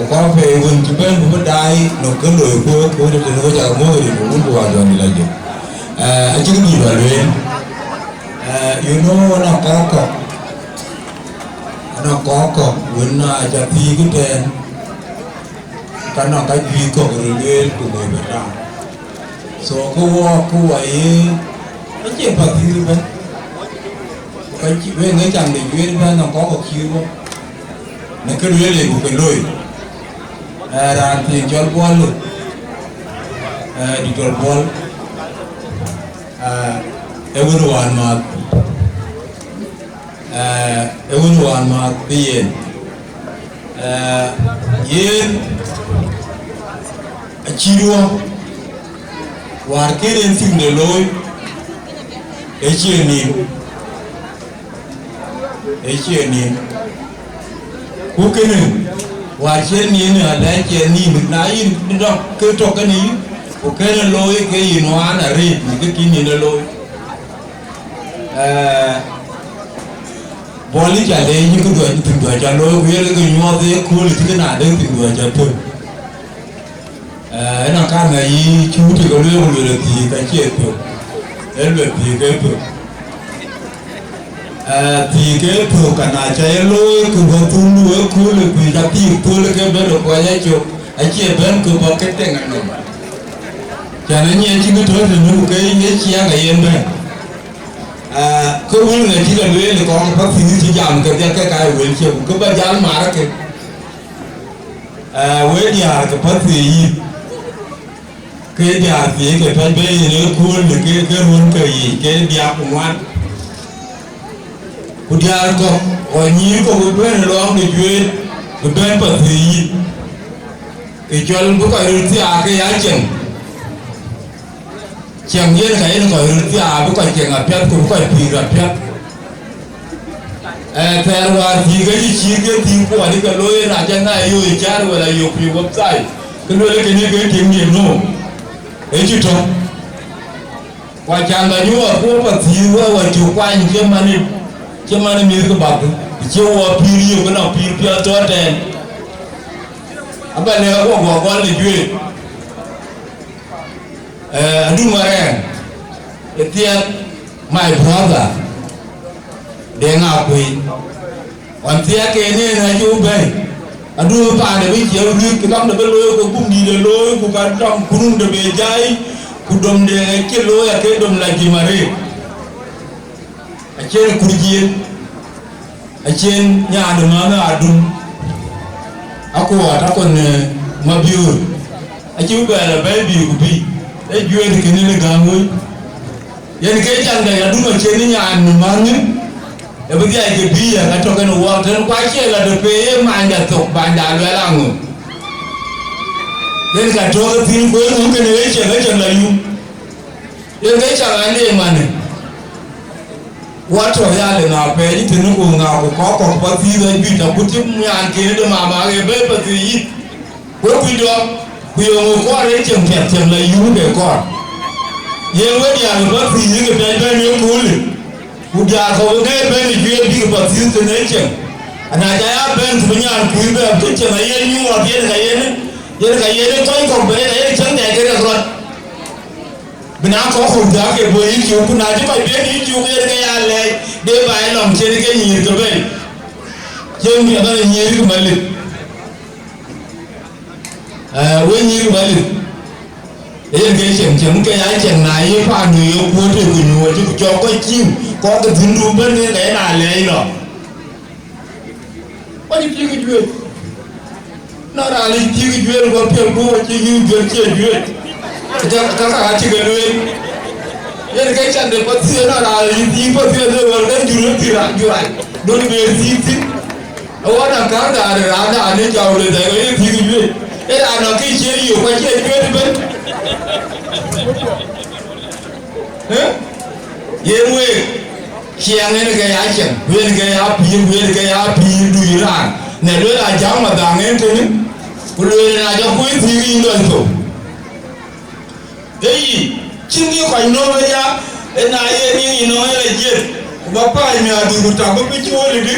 kau pun cuba berdai, nak keloi kau jadi nak jaga mori, kau buat jalan lagi. Ajar ni balwen. You know anak kokok guna aja pergi dan karena kaji kok real tu berbeda. So aku ayah aja pergi ben. Kaji ben macam ni ben anak kokok kiri. Nak real ni bukan loi. Ranting jual bol, dijual bol. Everyone mat bien yen chiro war keren thing de loy echeni kukene war cheni ne ala cheni na yin ndo ke to kani ukene loy ke yin wana re ke kini ne loy boli ja le yin ko do tin do ja loy we le ko nyo de ko le tin na de tin do ja to na ka na yi chu ti ko le ti ka che to le ti ke to thì cái thuộc cả nhà chơi lôi cứ vào tu nuôi cứ là vì đã tìm tu là cái bên được qua giá chụp anh chị bên cứ vào cái tiền này cho nên như chỉ có thôi thì nó cái nhớ chia cái em đây cứ muốn người chỉ là luyện thì còn bác sĩ chỉ giảm cái luyện chịu cứ bây giờ mà cái với nhà cái bác sĩ cái nhà thì cái bên bên nó cool là cái luôn cái nhà của ngoan kudiar ko onyi ko ben long ni jwe ben pa thi ke jol bu ko ru ti a ke ya cheng yen ka yen ko ru ti a bu ko cheng a pet ko pi ra pet ter wa thi ga chi ke ti ko ni ka loy ra ja na yo char wala yo pi website ke lo le ke ni ke tim ni no e chi to wa chang da yu ko pa thi wa chu kwa ni ke mani chứ mà nó miếng cái bạc chứ hoa piri cái nào piri cho tên anh bạn này có con này chuyện anh mà ra cái my brother để ngào quỳ còn tiếc cái này là chú bé anh đưa bạn để biết chiều đi cái năm đó bên lối cũng đi để lối cũng cả trong cũng được về trái cũng đom để cái lối cái đom là gì mà đi trên kurjin trên nhà đừng nói là đừng aku ada kon mabiur chú bé là baby của bi để duyên thì cái này là gam thôi vậy cái chẳng này là đúng là trên nhà mình mang nhá để bây giờ cái bi à cái cho cái nó qua thì nó quay chơi là được về mà anh đã tục bạn đã nói là ngủ nên cả cho cái phim cuối cũng cái này chẳng là yêu nên cái chẳng là anh mà này watu ya le na pe yi tinu ko nga ko pa ti da bi ta ku ti mu an ke de ma ma ge be pa ti yi ko pi do ku yo mo ko re chem la yu be ko ye we ya ba ti yi ge be be ni ko le ku ja ko ge be ni ge bi pa ti ti ne chem ana ja ya be tu nya an ku be ta chem ye ni mo ye ga ye ne ko be ye chem de ge ko bina ko ko da ke bo yi ki ku na ji ba be ni ju ke ga ya le de ba e long che ke ni to be je mi ba ni ri ku mali we ni ri mali e ke chem ke ya chen na yi fa ni yo ko te ku ni wo ji ku cho ko chim ko ke dun du be ni le na le no ko ni ti ku ju na ra li ti ku ju ko pe ko chi yu ju che ju kakak aci gaduin, ya dekat candi pasti ada ini pasti ada orang jurai, doni bersihin, awak nak ada ane jauh le dah, ini tiga jual, anak kecil yo, macam jual ben, ye we, siang ini gaya aja, gaya api duiran, nelu aja madangen tu ni, puluhan aja kue tiga Indo tu. Hey, chingi kwa inowe ya na ye ni inowe le je bapa mi adu ta ko pe chole di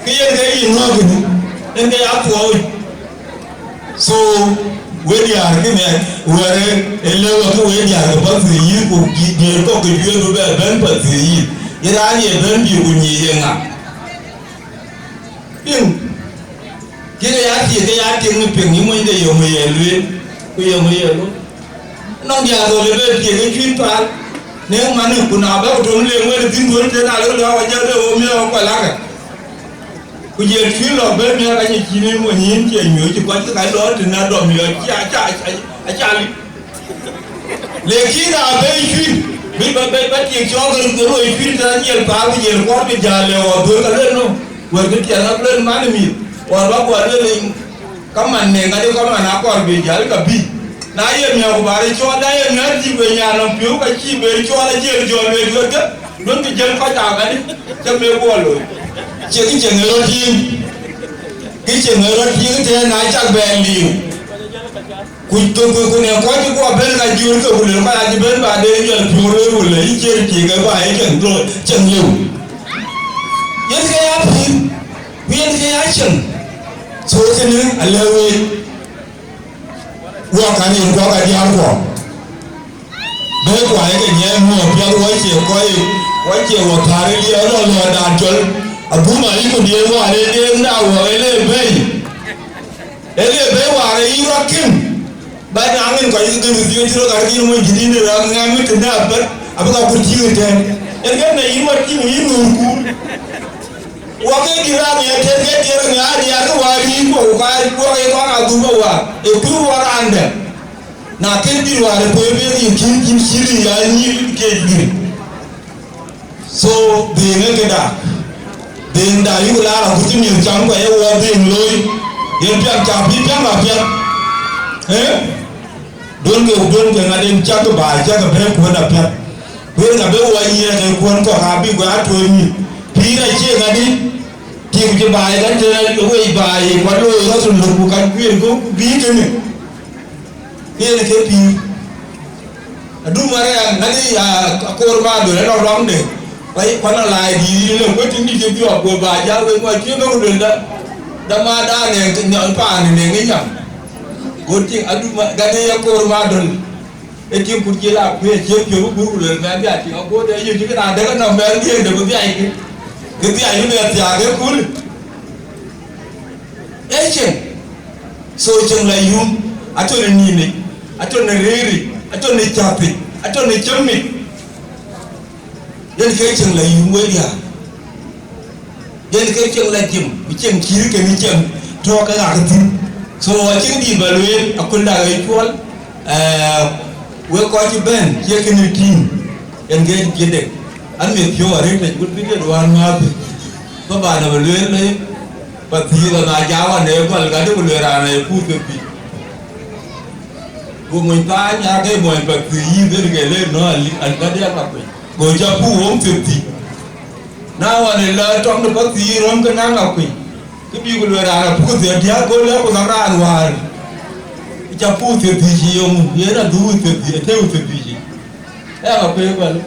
kiye ga inowe ni ende ya ko so we dia ke ne were ele wa ko we dia ko ba yi ko gi ko ko ju do be ben pa yi ira ni ben bi ku ni ye nga pin kire ya ti ni pin ni mo inde yo mo ye lwe ko yo mo ye lo nong dia do le be ke ju pa ne ma ne ku na ba do le ngwe din do te na le wa ja le o mi o kwa la ka ku je ju lo be mi ka ni ji ni mo ni je nyu ji kwa ka do te na do mi o cha li le ki na be ju bi ba ti jo ga do ro ju ta ni pa ku je ko be ja le o do ka le no wa ke ti na le ma ni mi wa ba ko le ka man ne ga de ko ma na ko be ja ka bi na ye mi ko bare cho da ye mi ji be nya no piu ka chi be cho la je jo be go ke don ke jem ko ta ga ni je me bo lo che ki che ngero ti ki che ngero ti ke na cha be li ku ne ko ji ko be ga ji ko bu le ka ji be ba de je piu ro le i je ti ga ba ye chen do chen yu ye ke ya pi ye ke ya chen so ke ni alewe wa ka ni ko ka di arko be ko ai ke nye mo pya wo che wo tare li ro da jol abu ma yi ko di wo ale de na wo ele be wa re yi wa kim ba na ngin ko yi ke ni di ro ga di mo ji ni ra nga mi te na ba abu ka ku ji te en ga na yi mo ti yi no ku wa ke di ra me te ke di ra nga di ya ko wa ri ko ka ko ke ko ga du ba wa e ku wa ande na ke di wa re ko be ni kin shiri ya ni ke di so de ne ke da de nda yu la ra ku ti mi chang ko e wa de loi ye pya cha bi pya ma pya don ke nga de cha ko ba cha ko be ko na pya ko na be wa ye ne ko ko ha bi ko a to ni pi ra che ga di ti ku ba ga te we ba ye ko lo ro su lu ku kan pi ko bi ke ni ye ke pi adu mare na ni ya ko ma do le no rom de bai ko na lai di le ko ti ni ke bi ko ba ja we ko ti no do da ma da ne nyon pa ne ne ngi nyam ko ti adu ma ga de ya ko ma do e ti ku ji la ku ye je pi ku le ma bi a ti ko de ye ji na de na me ye de bi ai ke bi ai ne ti a ke ku e chen so chen la yum ato ne ni ne ato ne riri ato ne chapi ato ne chami yen ke chen la yum we ya yen ke chen la jim bi chen kiri ke ni chen to ka ga tin so wa chen di balwe akul da ga chol we ko ci ben ke ke ni tin yen ge gede an me pyo are te gut bi de wan ma bi ko ba na balwe le pa ti la na ja wa ne ko ga de balwe ra ne pu pe pi go mo ta nya ke mo pa ti yi de ke le no an ga de ka pe go ja pu won pe ti na wa ne la tong de pa ti rom ke na ga pe ke bi balwe ra pu de dia go le ko na ra wa ja pu te ti ji yo mu ye na du te ti te u te ti ji e ga pe ba le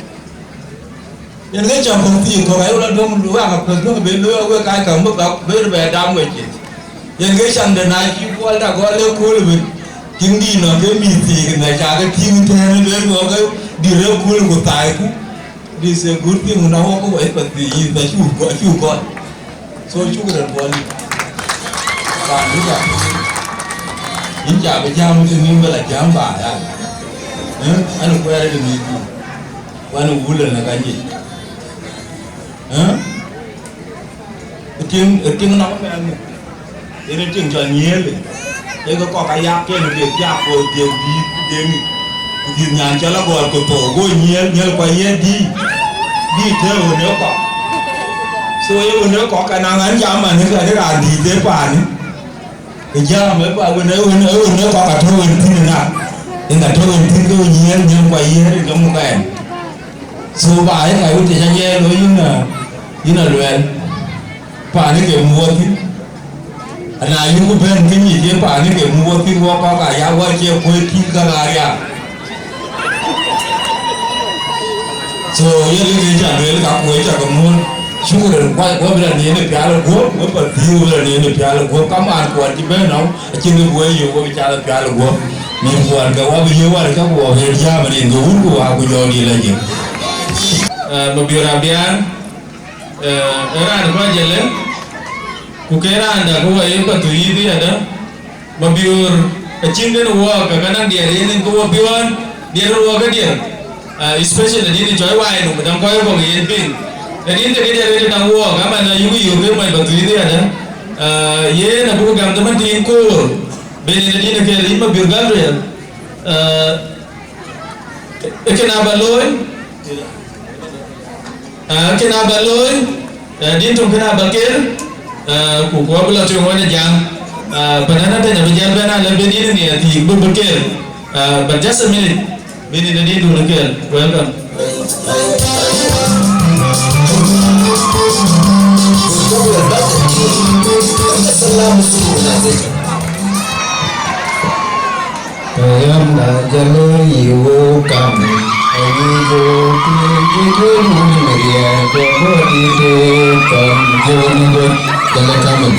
ye ne ja pu ti ko ga yo la do mu wa ga pe no be lo we ka ka mu ba be be da mu ji ye ne chan de na ki ko da go le ko le be king di no ke mi ti na ja ga ti mu te ne le go ga di re ko le ko tai ku di se gur ti mu na ho ko e pa ti yi da chu ko so chu ga bo li ba ni ga in ja be jam ke ni bela jam ba ya anu ko ya de ni ku wanu wula na ka ni ting na me anu ene ting ja niele e ko ka ya ke ni ke ja ko de bi de ni ku di nyan ja la go ko to go nyel ko ye di te o ne ko so e o ne ko ka na ngan ja ma ni ka de ra di de pa ni ja me ba we ne ko ka to we tin na en ga to we tin go nyel kwa ye ri ga mu ka so ba ai ka u te ja ye lo yin na luen pa ni ke mu ti ana yin ku ben ke ni je pa ni ke mu ti wo ka ya wa je ko ti ka ga ya so ye ri ja le ka ko ja ka mu syukur kwa berani ini piala gua pergi berani ini piala gua kamar kuat di mana cini gua yo gua bicara piala gua ni keluarga gua biar warga gua kerja mending gua aku jauh lagi mobil rabian era apa jalan kukira anda gua ini patu ini ada mobil kecil dan gua kadang dia ini gua piwan dia gua ke dia especially ini joy wine macam kau yang begini pin jadi ini kita ada tentang uang, kan mana yuki mai batu ini ada, ye na buku gam teman tingkur, beni jadi nak kira lima birgal ya, kenapa loy, dia tu kenapa kir, kuku belah cuma mana jang, penana tanya berjalan benar lebih ini ni, ti berkir, But just a minute and need to again. Welcome. Ayam jalur ibu kami, ibu ibu Maria, ibu ibu kami, jalan kami.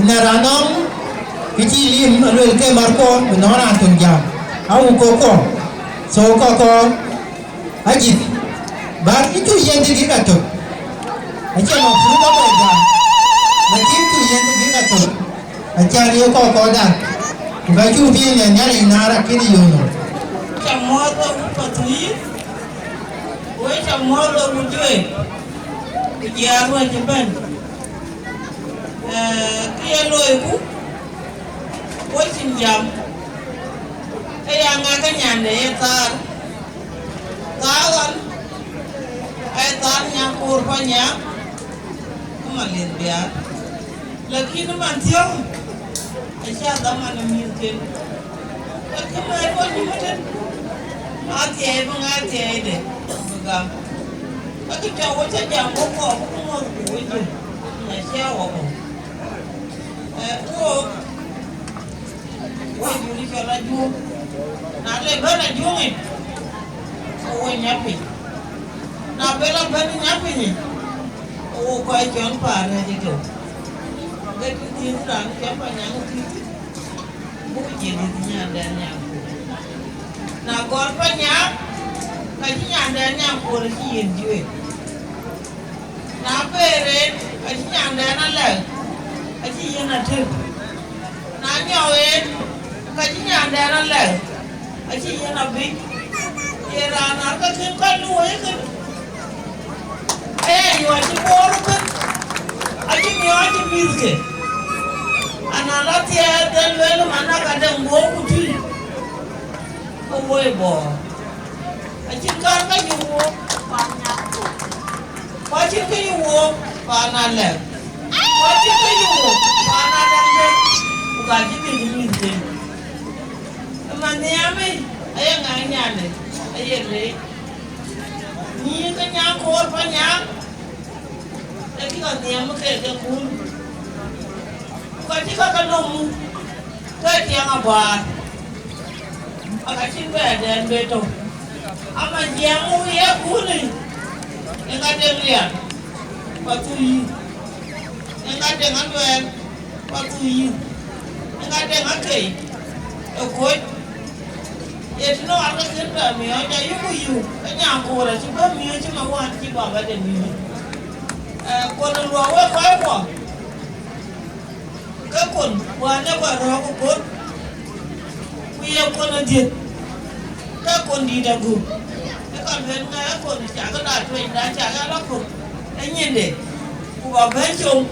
Neranong kichilim alwel ke marko menora tunjam au koko so koko aji bar itu yang dikatakan aja mau sudah baca macam itu yang dikatakan aja dia koko dah baju dia nyari nara kini yono chamoto patui we chamoto mujue kiarwa japan kia loiku ôi xin chào cái cái nhà này ta kan ta nhà kur pa nhà mà liền bia lagi nó mang theo ai cha ta mà nó miên tiền cái mai có gì hết ati bằng ati đấy bukan cái cháu cha chàng có cũng tuổi rồi nhà xe họ Wah, juli kalau jum, nanti bela jumi, oh nyapi, na bela bela nyapi ni, oh kau jangan parah itu, begitu tiran siapa yang tiru, bukan jadi dan nyapu, na korbannya, kajinya ada nyapu lagi jual, na beren, kajinya ada nalai, kajinya nanti, na nyawen. Kajinya ada nalai, aji yang nabi, era anak kecil kan dua kan, aji baru kan, aji milke, anak latihan dan lalu mana kadang bawa kucing, bawa bawa, aji kan jual banyak, aji kan jual banyak, aji kan jual banyak dan gaji kan milke. Maniame ayah nganya nih, ayah le, ni kenyang kor panjang, lagi kan dia makan kekun, kaki kakak nomu, kaki yang apa, agak cincin dan betul, ama jamu ya kuni, yang ada lihat, patui, yang ada ngambil, patui, yang ada ngakai, okey. Itu orang kerja mio, jadi you, kenyang korang cuma mio cuma wan cuma baca mio. Kalau luar kau apa? Kekun, wana baru kekun, punya kekun aja. Kekun di dagu, kekun benar kekun, jangan ada yang jangan laku. Ini deh, gua bencong,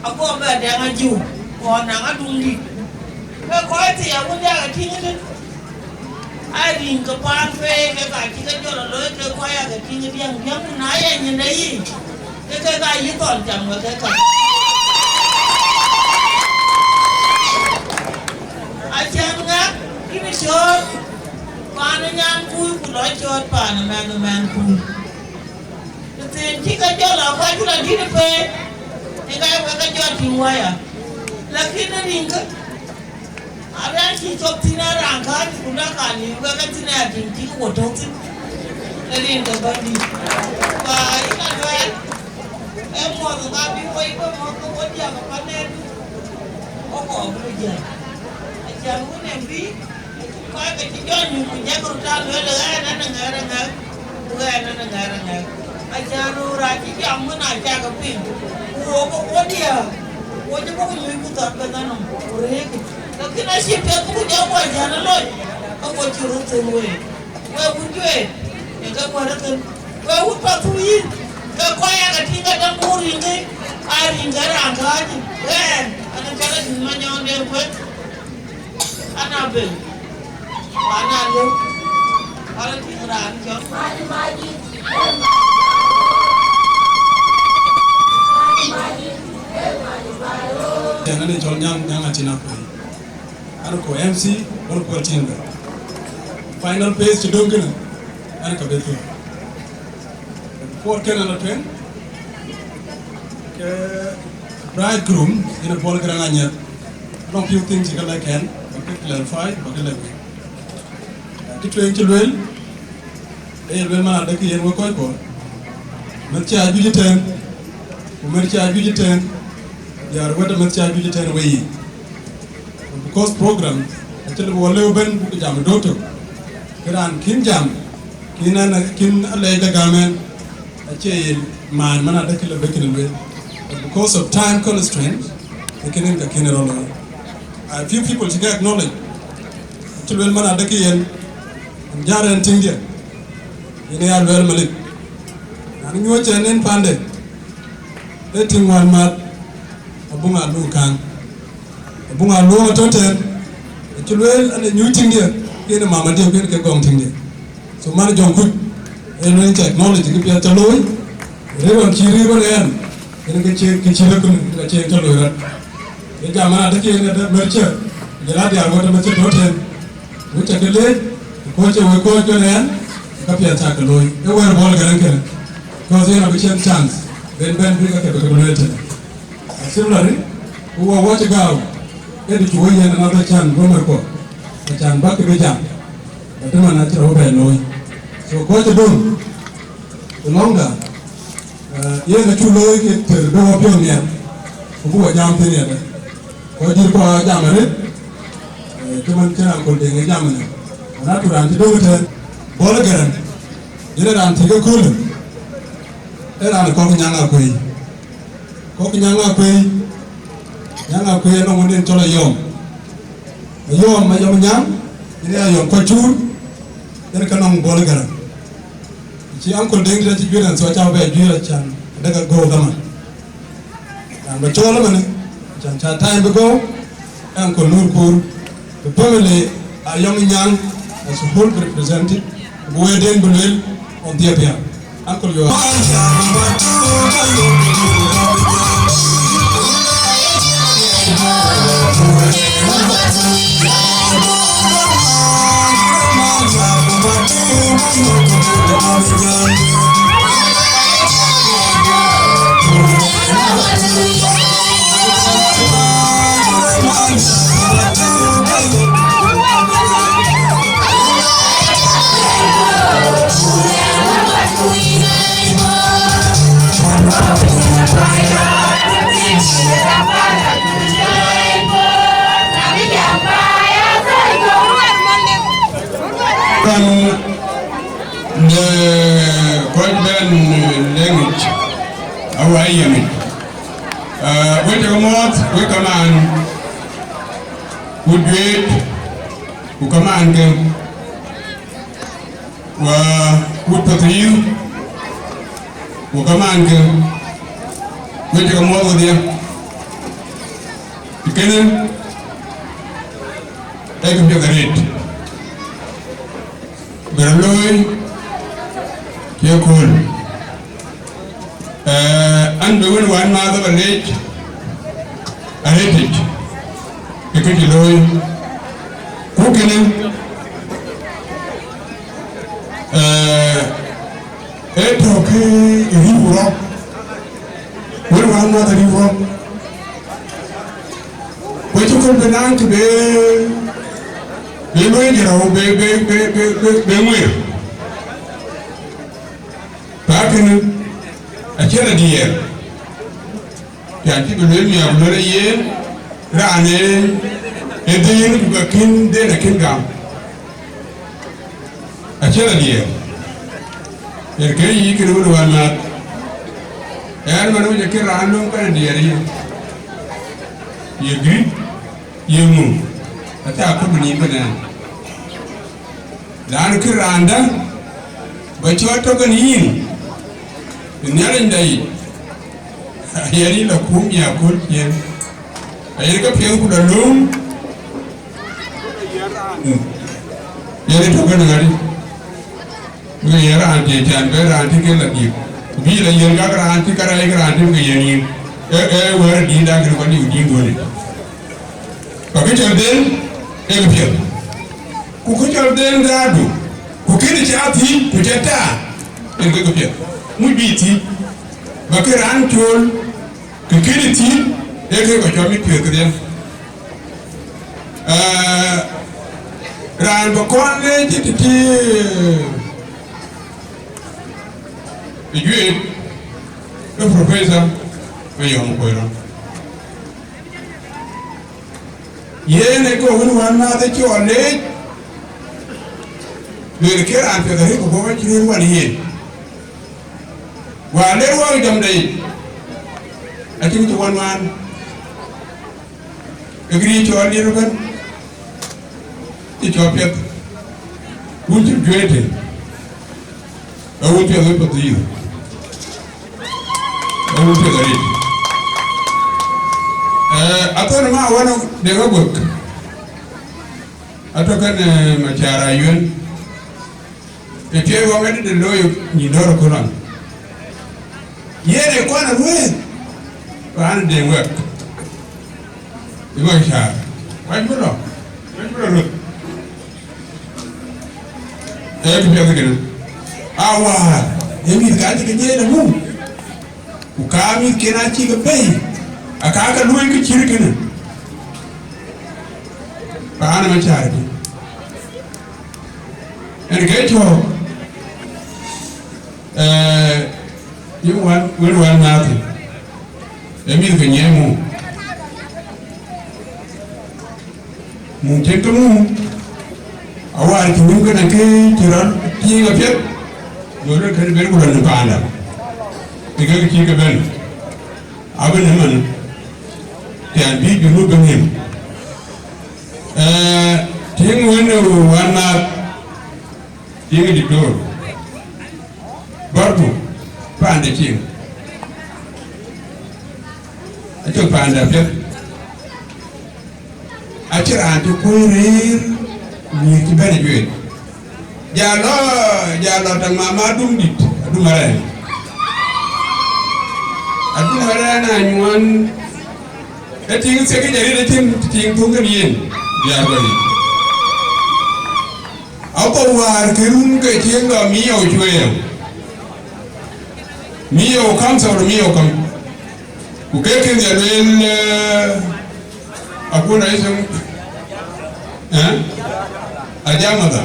aku ambil dia ngaju, gua nak adungi. Kau itu yang muda tinggal. Aring kepan fe ke kaki ke jual loy ke kaya ke tinggi biang pun ayah nyendai ke kaya ton jam ke kaya aja ngak ini shot pana nyan kui pulau shot pana man kui ketin jika jual apa jual di depan enggak ke jual tingwaya lagi nanti ke ada si cop tina rangka di guna kali, bukan tina tinggi kuat tu, jadi enggak bandi. Wah, ini kan, mau tu tapi mau tu dia apa nih? Oh, kerja. Jangan pun nembi, kau kecilan ni punya kerutan le, negara. Ajar raja yang mana ajar keping. Oh dia, je pun ikut tak kenal, orang. Tapi nasi pihak tu jauh jangan loy. Aku curut semua. Kau bunyi, yang kau ada kan? Kau patuhin. Kau yang ketinggalan dan muring ni, aring garang kaji. Anak cara semuanya orang dia buat. Anak bel, anak lu, orang tinggalan jauh. Jangan dijual yang acinak. ana ko MC wala ko tinga final phase ci dongina ana ka betu for kenana ten ke bridegroom ina bol granga nya donc few things you like can clarify but like ti tuen ci lwel e lwel ma da ki yen wo koy ko man ci aju ten ko man ci aju ten yar wata man ci aju ten wayi because program actually wole ben bu jam doctor gran kin jam kinana kin alay da gamen ace man mana da kila bekin lwel but because of time constraint they can ka kinero a few people to acknowledge to lwel mana da ki yen jaren tinge ine ya lwel malik ani ñoo ci nen pande e tingwan mat abunga lu kan abunga lu to ten ci lwel ane ñu tinge ene mama de ko ke gong tinge so man jong ku e no technology ki ya taloy rewon ci ribo nen ene ke ci le ko ga ci taloy rat e jamana da ke ne da merche jala dia wota merche to ten mu ta ke le ko ce we ko jo nen ka pia ta ke loy e wer bol ga ken ko se na bi chance ben bi ka ke ko lo te similarly wo watch gaw e di wo yen na da chan go mer ko chan ba ke be jam da man na tro be loy so ko te don longa ye na chu loy ke te do pyo ne ko wo jam te ne da ko dir ko jam re ke man kana ko de ngi jam ne na tu ran ti do te bol garan ina ran ti ko ko era ko nyanga ko yi ko nyanga ko no ngonden tola yom ma yom nyam ina yom ko chur den ka non bol garan ci ankol dengi ci biran so taw be jura chan daga go gama dan ba chola mane chan cha time go ankol nur kur the family are young nyang as a whole represented go den bulel on the apia ankol yo yari la kum ya kul yen ayir ka pian ku da lum yari to ga ngari ngi yara ante jan ga ante ke la di bi la yen ga ante ka ra ga ante ngi yeni wer di da ga ko di go ni ko ke to den e pia ku ko jol den dadu ku kini chati ku jeta e ko pia mu biti bakiran tol ku kini ti e ko jomi pia kren ran ba kon le jiti yue le professeur me yom ko ron yene ko won wan na de chole le ke an pe gari ko ba ci wan yen wa le wa dam dai atin ci wan wan agri chole ro ban ci chopet wul ci joete awul pe ko to yi awul pe gari aton ma wano de gobok atokan machara yun e ke wo ngade de loyo ni doro konan yene kwana ruwe ban de ngak iwa sha wajbulo ru e ke biya gina awa yemi ga ti ke na mu ku ka mi kena ci ga bai aka luwe ka cirkina ba ana ma charbi en gaito you wan nathi emi ka nyemu mu tento mu awar ki mu kana ke tiran ti ga pet dole kan ber ko dan banda diga ki ga ben abin man yan bi ginu ganin ting wani wana ting di dor barbu pande ting ato pande afet achira anti koirir ni ki bene jwe jalo ta mama dum dit dumare na nyuan da ting se ke jari da ting tungan yen ya bari apa war kerun ke ting ga miyo chwe miyo kam sa miyo kam ku ke ken ya len akuna isun ajamada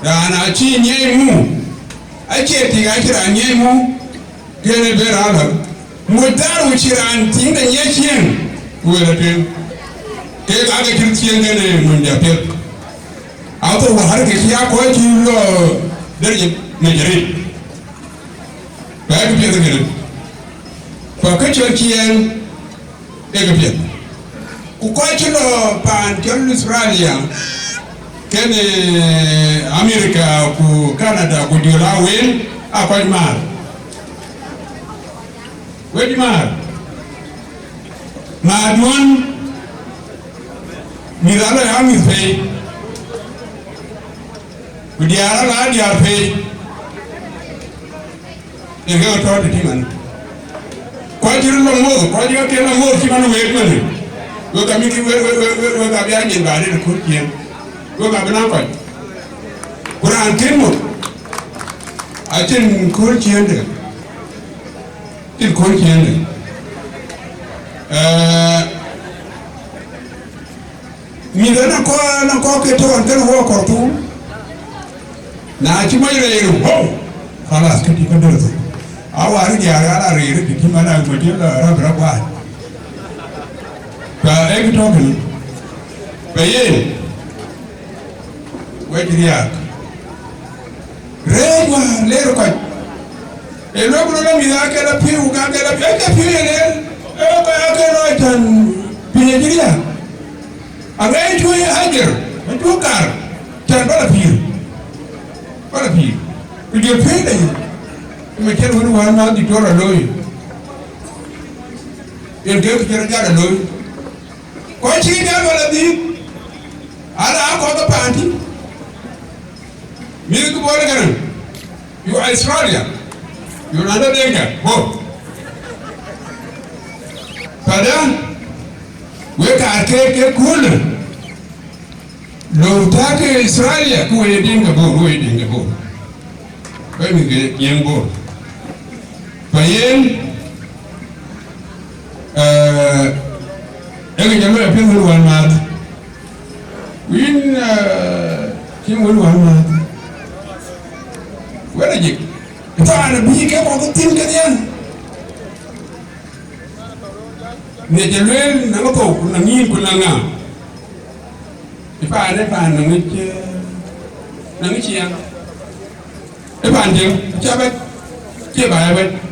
dana ci nyemu ake tiga kira nyemu gene berala mudaru ciran tinga nyekien wala ten ke ga ga kirtien gene mun da pet auto wa har ke ya ko ci lo derje najeri ba ga pet gene ko ka chokien e ga pet ku ko ci lo pan jol Australia kene America ku Canada ku diola wen akoy mar wedi mar madwan mirala ya mi fe kudiara la dia fe ego to de timan ko jiru lo mo ko jiru ke lo mo ti manu we ko ni go ka mi ki we ka bi anje ba de ko kien go ka bana ko Quran kemo atin ko kien de il ko kien mi dana ko ke to an kan ho ko tu na ci mai re ho khalas ke ti ko do awari ya ala re ti mana ko ti la ra ba ba e to ke ba ye we ti ya re wa le ro ko e lo ko la mi da ke la pi u ga ke la ke pi le e ko ya ke no tan pi ne diria aga e tu ya hajer e tu kar tan bala pi ku je pe de me ken woni wa na di tora loy e de ko jara jara loy ko ci ga bala di ala ko to panti mi ko bole garan you Australia you nada denga ho pada we ka ke kul lo ta ke Australia ko e dinga bo ro e dinga bo ba mi ge yang bo bayen ega jamu pe mo wan ma win ki mo wan ma wala jik ta na bi ke mo ko tin ke yan ne jelwel na ko na ni ko na nga ipa ne pa na ngi chi yang e pa nje cha ba che ba ba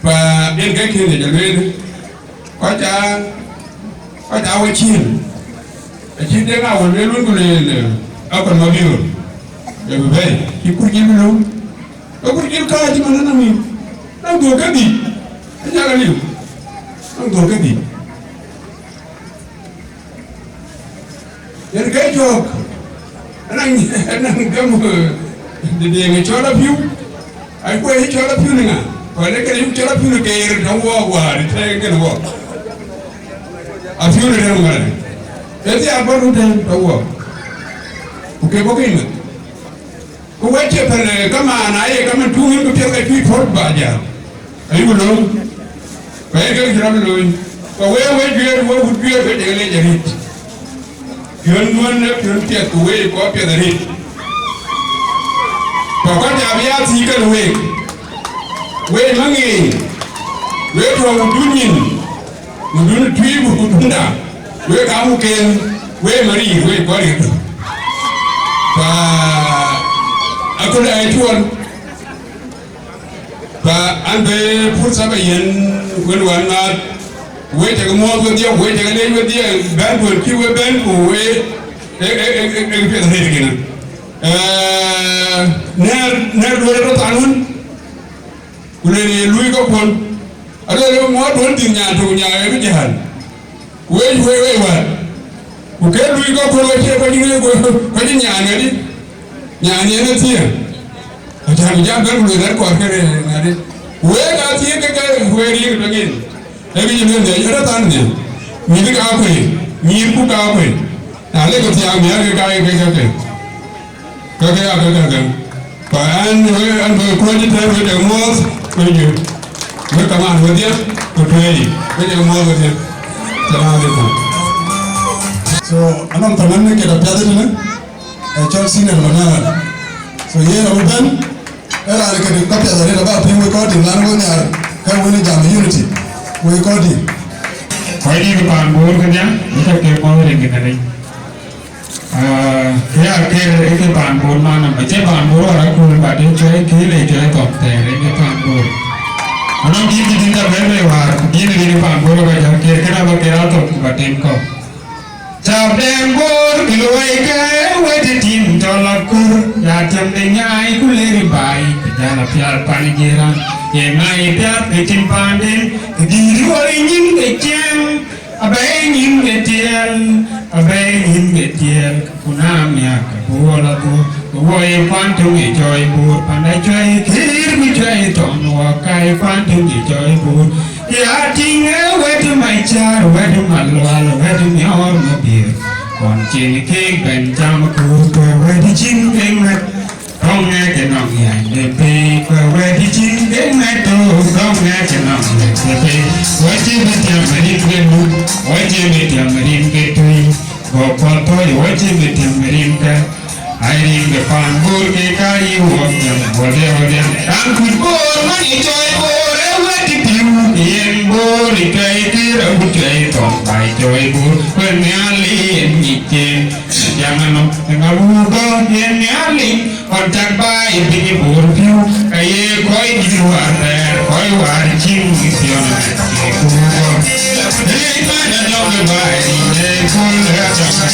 và bên cái kia thì lên có cha với chiên đến nào còn luôn còn lên ở còn bao nhiêu để về thì cũng kiếm luôn có cũng kiếm cao chứ mà nó nằm mình nó đùa cái gì nó ra cái gì nó đùa cái gì đến cái cho anh cái một để người cho nó phiếu anh quay cho nó phiếu này à còn cái này cho nó phiếu cái nó qua đi thay cái nó à phiếu này đâu mà thế thì anh bắt đầu đâu ok có cái gì có quay chơi phần này các mà thu hút cái cái phi phốt bà già ấy một luôn vậy cái gì đó rồi có quay chuyện cái gì này vậy chuyện luôn chuyện tiệt của quay có chuyện gì và có nhà bây giờ thì cái quay we mangi we to dunin mudun tui bu tunda we ka mu ken we mari we ko ri pa akola ay tuon pa ande pour sa bayen wen wan na we te mo ko dia we te le we dia ban bu ki we ban bu we e pe da hegina ner do tanun kulele lui ko pon ado mo don tin nya to nya e bi han we wa ku ke lui ko pon we ko ni ko ni nya ne di nya ne na ti a ta mi ja ban lu da ko ke na di we ga ti ke we ri ko ngin e bi ni ne ira tan ne mi di ka ko ni ku ka ko na le ko ti a mi a ke ka ke pa an ko ni ta we de mo với các bạn với tiếp của thuê với những mua với tiếp so anam taman ne kita piada ni chol siner mana so ye na uban era ke ka piada ni ba pin we ko din lan go nyar ka woni jam unity we ko din ko ni ko ban bor kan ya ni ta ke mo ring ke ni ya ke ban bor mana ba che ban bor ra ko ba de che ke le che ko te re ke ban bor anam di dinda bebe war di ni ban bor ga ja ke kana ba ke ra to ba tem ko chào đêm bor kiloi ke we de tim dola kur ya tem de nyai ku le ri bai ja na pyar pani jiran ye ngai pyar ke tim pandin ke di ri nin ke chen abai nin ke tiel kunam ya ka bola bu woi quan tu ngi joy bu pandai joy kir mi joy ton wa kai quan tu ngi joy bu ya ting we tu mai char we tu malwal we tu nyor ma bir kon chin ke ben jam ku we di chin eng na không nghe cái nòng nhảy để pe we di chin eng na to không nghe cái nòng nhảy để pe we chi mi tiam rin ke bu we chi mi tiam rin ke tui go ko to we chi mi tiam rin ke ai rin ke pan bur ke kai wo de ang ku bur mani joy bur we di piu yen bur kai ti ra bu chai ton bai joy bur wen ya li ni chen jangan ngawu go yen ya li on tak bai bi bur piu kai koi di luar koi war chim pion ke ku go hey ba na lo le bai ni ko le ta ka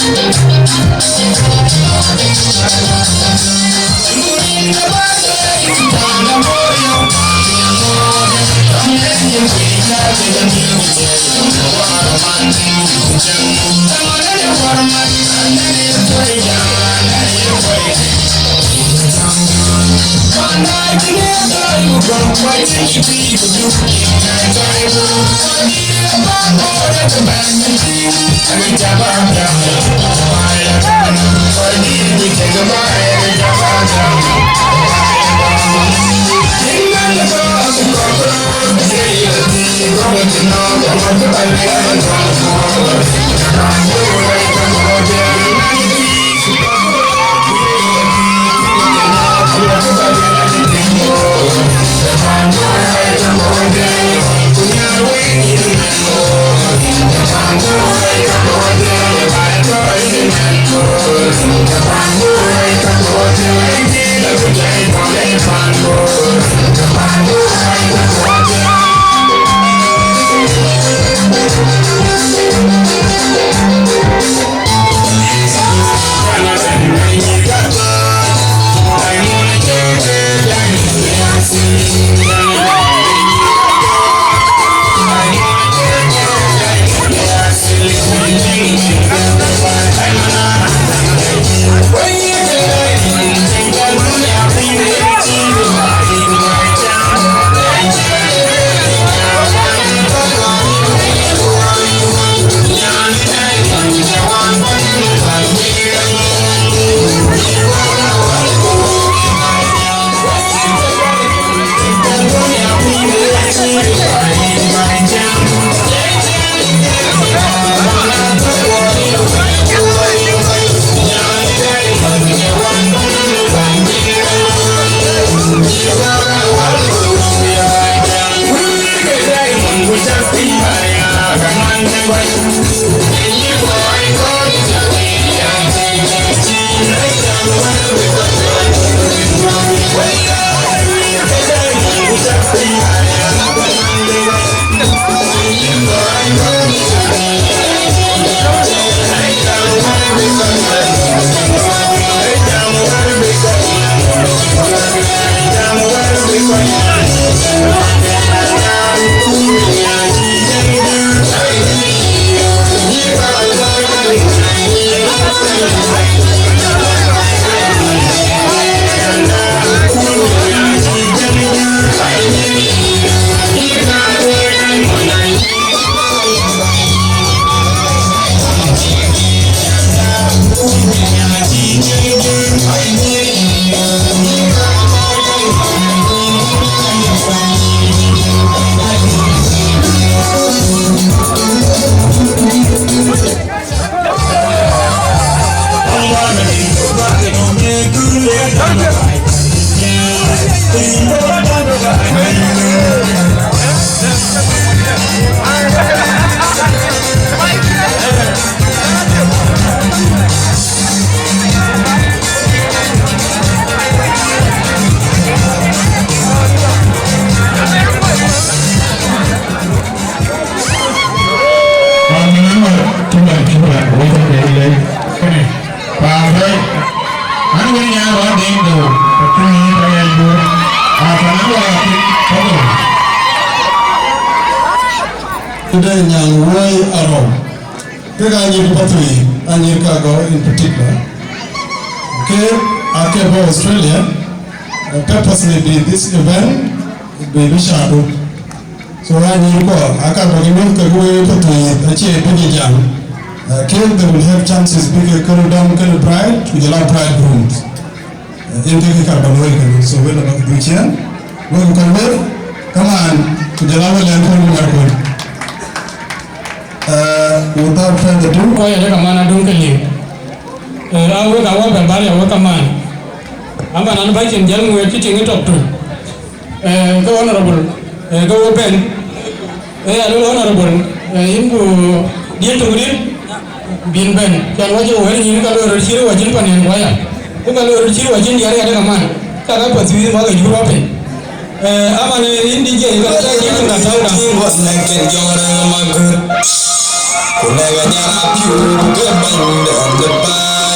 Thank you. Today, young way around. Kegani Patri, and Chicago in particular. Okay, I came from Australia. Purposely did this event, baby shadow. So I need to go. I can't remember the way to achieve a jam. They will have chances big down bride with a lot of bridegrooms. In the carbon wagon. So we'll have to do here. Come on, to the level and without further ado, I am a dunkali. I will go over by a water man. I'm an inviting young way teaching it up to. Go honorable, go open. Honorable, into dear to green. Bin Ben, can watch you when you can receive a gin and wire. Who can receive a gin yard man? Can I put you in what you open? I'm an Indian, was like in your Kulega nyara piu ke bang dan lepas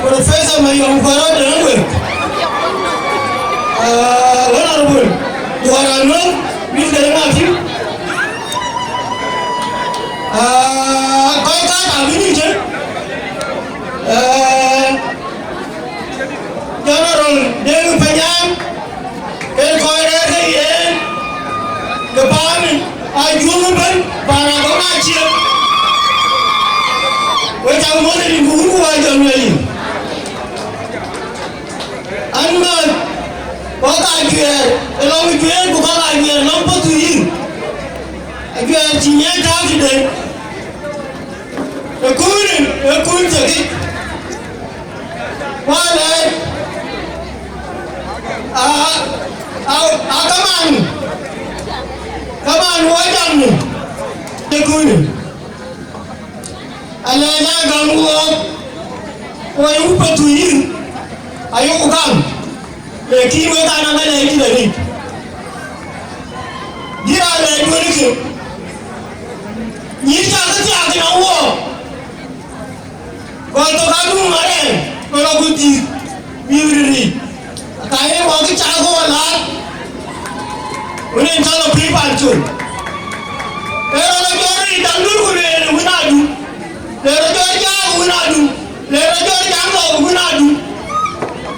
Professor Mayong Farad Rangwin, Honorable Duaranul, Miss Garamati, Koi Kai Abinija, General Deng Panyam, El Koi Rakayen, Gapan, Ayuban, Paragomachi, which I'm wondering who I don't know. Anh ơi, có tài chuyện, lo cái chuyện của các anh là nó có thứ gì? Anh chuyện chỉ nhớ cháu chỉ đấy. Rồi cuối giờ đi. Qua đây. Các bạn nói rằng cái cuối này. Anh ấy đã gần ngủ. Ôi úp vào thứ gì? Ayo ukam, leki mereka nak leki lagi. Dia leki lagi. Ni jangan jangan nak uang. Kalau kamu mana, kalau budi, biuri. Tapi waktu cago lah, unen kalau beri pancun. Kalau lagi dandur kunen gunadu, lagi jauh gunadu, lagi jauh gunadu.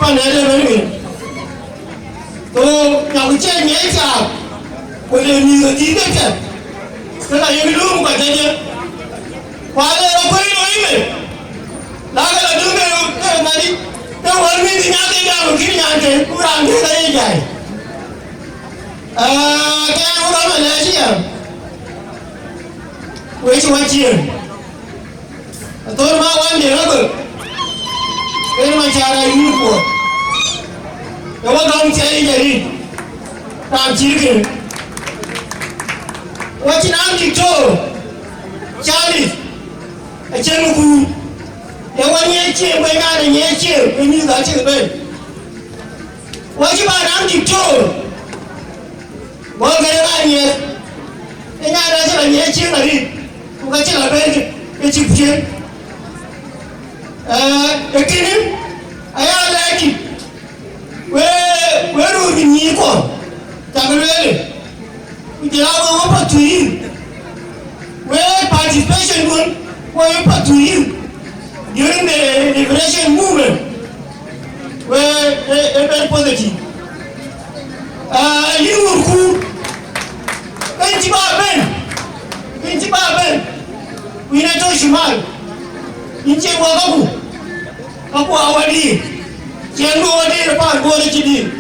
Panada beri, tu yang ujian ni siapa? Boleh ni tiga je. Kalau yang belum bukan saja. Pada apa ini? laga la dunga ngani te war mi di nyake ga kiri nyake kurang de kay jay kaya ura Malaysia which one here ator ma wan de rabu ma cara uniform yawa gam chai jari tam chirke wacin am dikto Charlie a chen ku yawa nye che bai na da nye che ni ga che bai wacin ba am dikto ba ga ba nye ina da che nye che bari ku ga che la bai ke chi pje ekini aya laki we ru ni ko tagalele ujirawa wapa to you where participation wapa to you during the liberation movement where very positive you ku kanti ba ben wina to shimal inche wagabu aku awadi chengo wadi pa gore chidi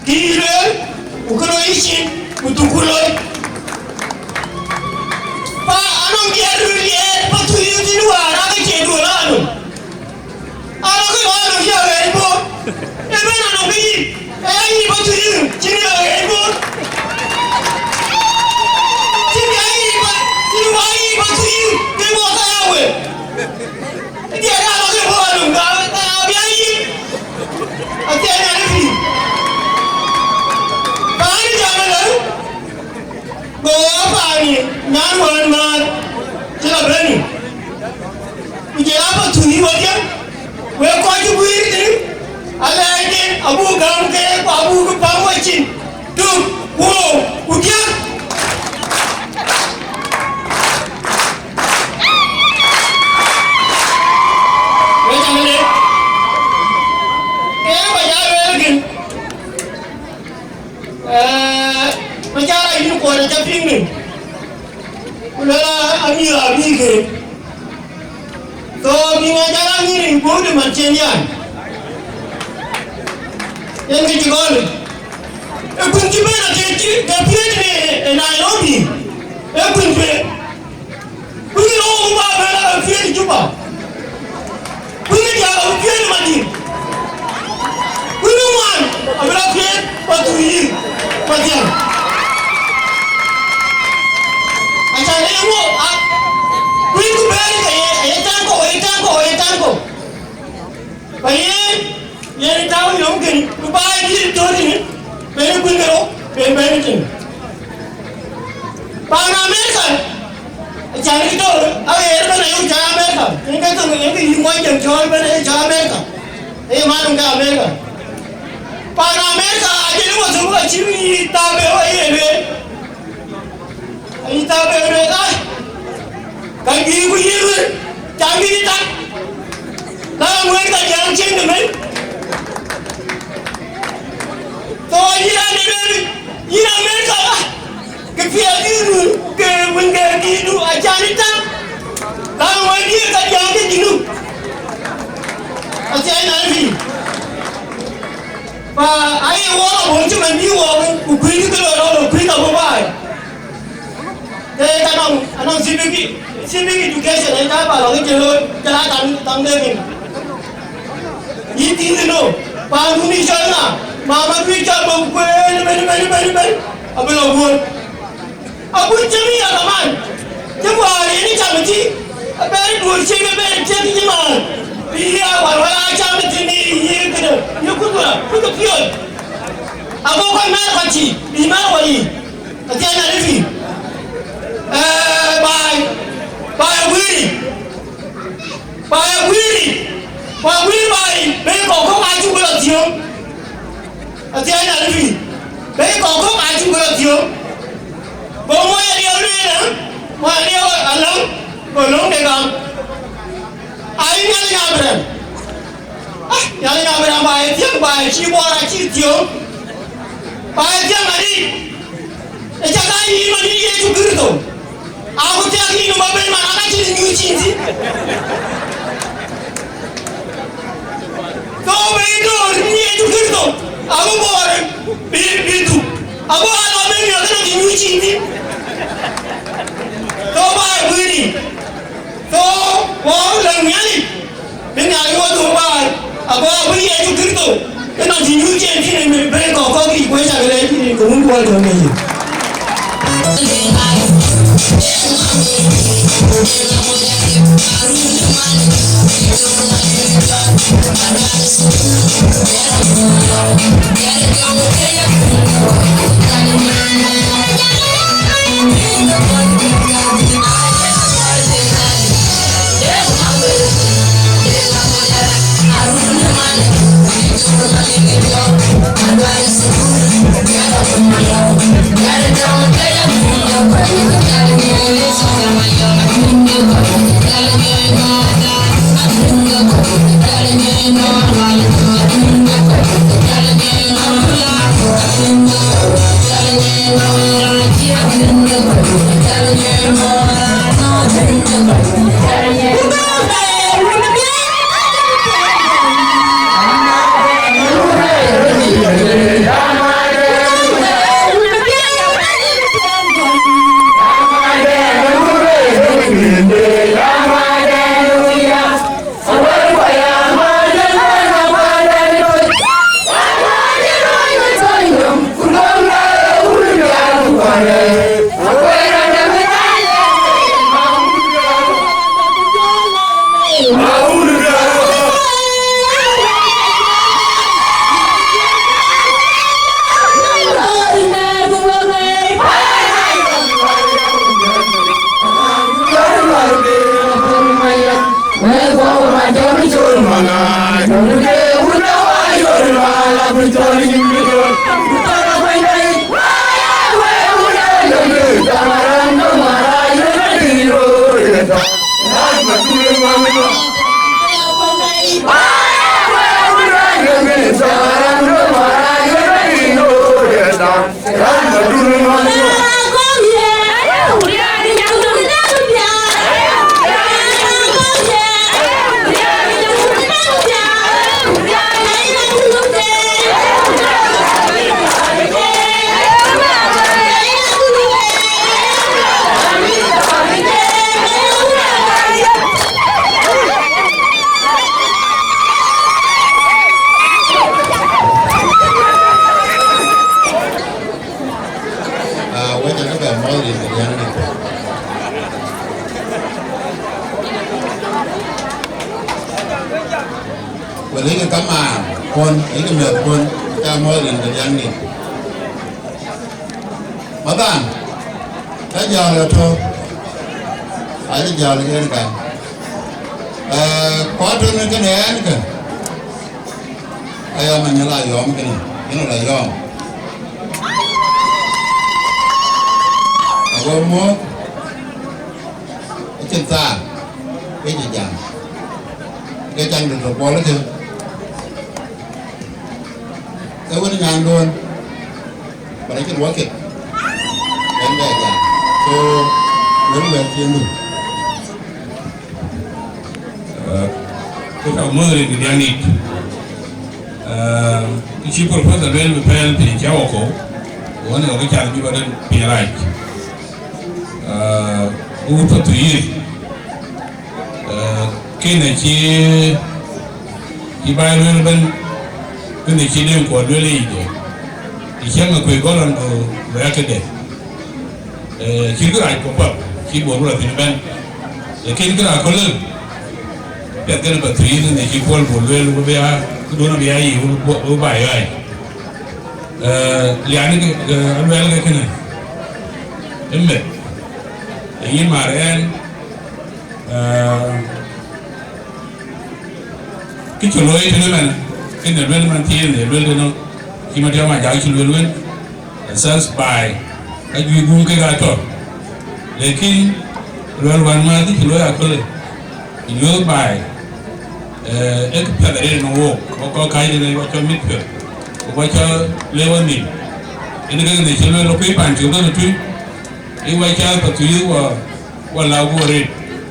kire ukro ishin utukuloi pa anong gerulie patu yuti luara ke chedu lanu ano ke ano ya ebo ebe na no bi ai patu yu chini ebo chini ai patu yu ke mo ka yawe dia na ke bo anu ga ta bi ai ate na ni pani jana go apa ni nyan wan ma cila berani uje apa tu ni wadia we ko ju buir ni ala ide abu gam ke abu ke pawacin tu wo udia we jamane ba ya we Bicara ini kuala caping ni, ulah amira bingke. So binga jalan ni boleh macam ni. Yang kecil, kunci mana kecil? Tapi ni Nairobi, kunci. Kunci orang bawa bela fian cuba. Kunci dia fian mati. Kunci mana? Abang fian patu ini macam. Macam ni mo, kunci tu bela etangko. Bayi, yang tahu yang mungkin, lupa dia tu ni, bela kunci lo, bela ni. Bang Amerika, cari kita, awak mana yang cari Amerika? Ini kata yang ini mau yang cari mana cari Amerika? Mana enggak Amerika? Bang Amerika, jadi mau semua ciri tabe awak ini tabe awak. Kalau gini gini, jangan gini tak. Kalau mereka jangan cengeng men. So ini Amerika lah. Kefiat itu, kemenggak itu aja ni tak. Kalau mereka tak jangan gitu. Aja nanti. Pak, ayah orang pun cuma dia orang, ukui itu kalau ukui tak boleh. Jadi kanang civic education ni tak apa, lagi jalan tangga ni. Ini tu, Pak Indonesia na, mama bicara bukan, apa lo buat? Aku cari alaman. Jemu hari ini cakap ni, beri dua cakap beri cakap ni mana? Dia walau cakap ni, ye kena, ye kutu pion. Aku kan mana kaci, di mana wali? Nanti ada lagi. Pak Wiri, beri kau maju berat dia. Nanti ada lagi. Beri kau maju berat dia. Bawa dia ni, mana dia alam, kolong degang. Ayah ni apa? Yang ni apa? Bayar dia, bayar cibuara cicio. Bayar dia mari. Jangan ini mari dia juga tu. Aku cakap ini mobil mana ciri chiti to be do ni tu kirto abu bore bi tu abu ala me ni adana ni chiti to ba buri to wa la nyali ni ayo to ba abu buri ya tu kirto ina ji ni chiti ni be ko ki ko sa gele ni ko mun ko to me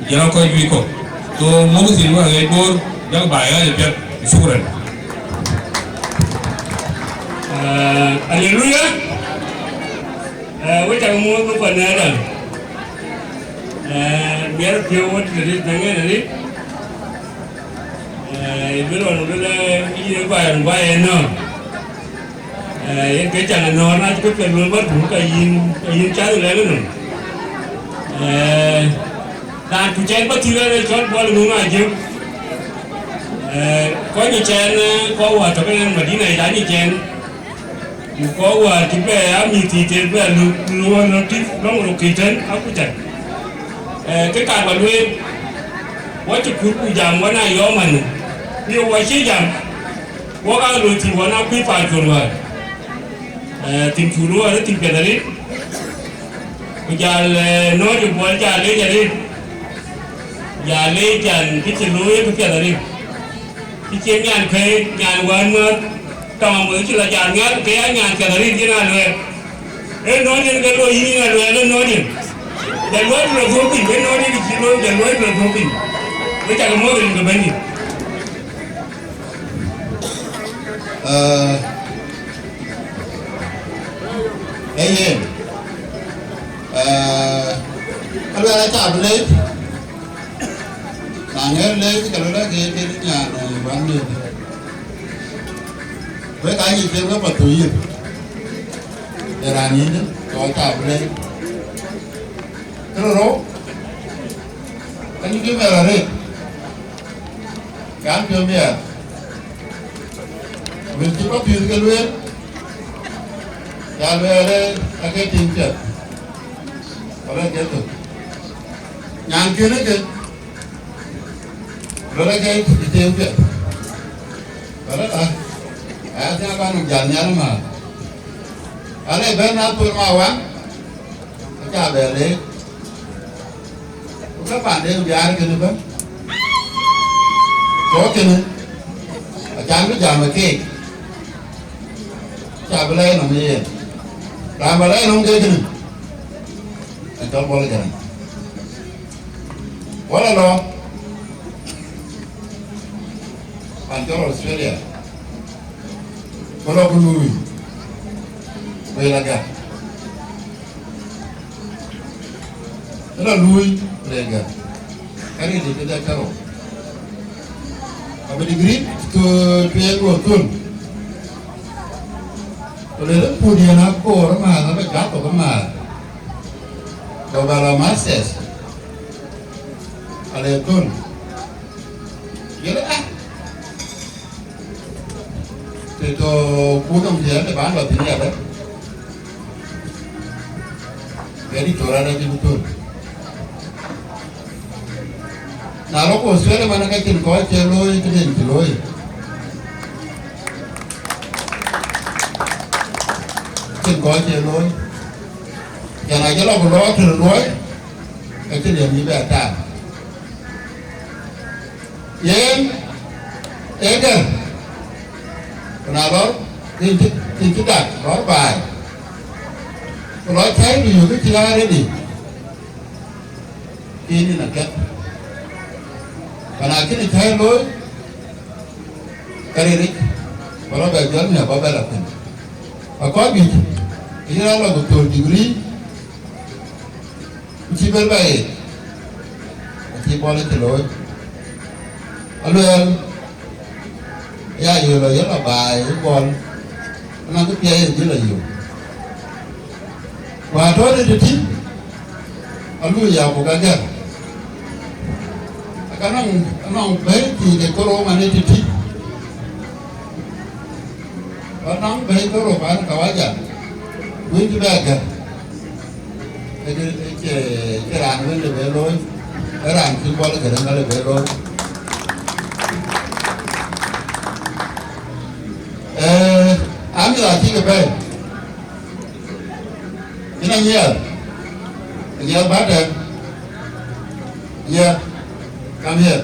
jana ko yu ko to mo ko sin wa ga bor da ba ya je pet shukran Haleluya. Wata mu ko na da. Biyar fiye wata da dange da ne. Ibilo no bile yi ba ya no. Yen ke chana no na ko pe lo ba du ka yin cha le le no. Dan tu chen ba ti le chon bo lu ma je. Ko ni chen ko wa to ke ma di này da ni chen. Có qua thì về ami thì về luôn nó tiếp nó một kỳ trên áo của chặt cái card mà luôn quá chụp cút của giảm quá này do mình nhiều quá chi giảm quá cái rồi thì quá nào quy phạm rồi tìm chủ luôn đó tìm cái đấy bây giờ nói được quá giờ lấy giờ đi giờ lấy dần cái chuyện lối cái đấy cái chuyện nhàn quên tama mo ci la jaar ngal ke ya ñaan ka ri dina le e no ni ga lo yi ngal le no ni da lo lo go bi be no ni ci lo da lo lo go bi ko ta mo ni ga bani Kalau ada tablet, tangan lagi kalau lagi dia nyana bangun. Với cái gì trên rất là tùy ý để làm gì đó gọi chào lên cái đó cái những cái là đi cán chưa biết mình chỉ có tiền cái luyện chào về đây là cái tiền chuyện có đây cái từ nhàn kia đấy kì rồi đây cái tiền chuyện có đấy à Ayatnya kan ujarnya mah. Ale benar pun mawang. Kita beli. Udah pandai ujar gitu kan. Kok ini? Jangan jam ke. Cabelai namanya. Cabelai namanya gini. Itu boleh jalan. Boleh loh. Pancor Australia. Kalau belum, belaga. Kalau lui, belaga. Kali ini kita karo. Apa degree tu yang betul. Kalau itu punya nak orang mah, tapi jatuh kemana? Kalau baru masters, ada itu. Jadi itu kudung dia ada bahan lebih ni ada, jadi corang ada betul. Nalar kau suara mana kecil kau celoi tu jadi celoi. Kecil kau celoi, yang aja lah kalau celoi, kecil yang ni berada. Yang, edan. Kenapa? Tidak, nói bài. Nói thấy nhiều cái chia đấy đi. Ini là cái. Karena kita thấy lối. Cái này, kalau belajar ni apa belajar? Apa gitu? Ini adalah betul degree. Uji berbaik. Uji boleh telur. Lalu ya nhiều là rất là bài còn nó cứ kia rất là nhiều và thôi thì chính ở lui vào của cái nó bé thì cái cô rô mà nên thì chính và nó bé cô rô mà nó có aja với cái bé cái ràng với cái bé lôi cái ràng thì qua cái ràng là bé lôi ambil lagi ke bay. Ini nyel badan. Nyel, come here.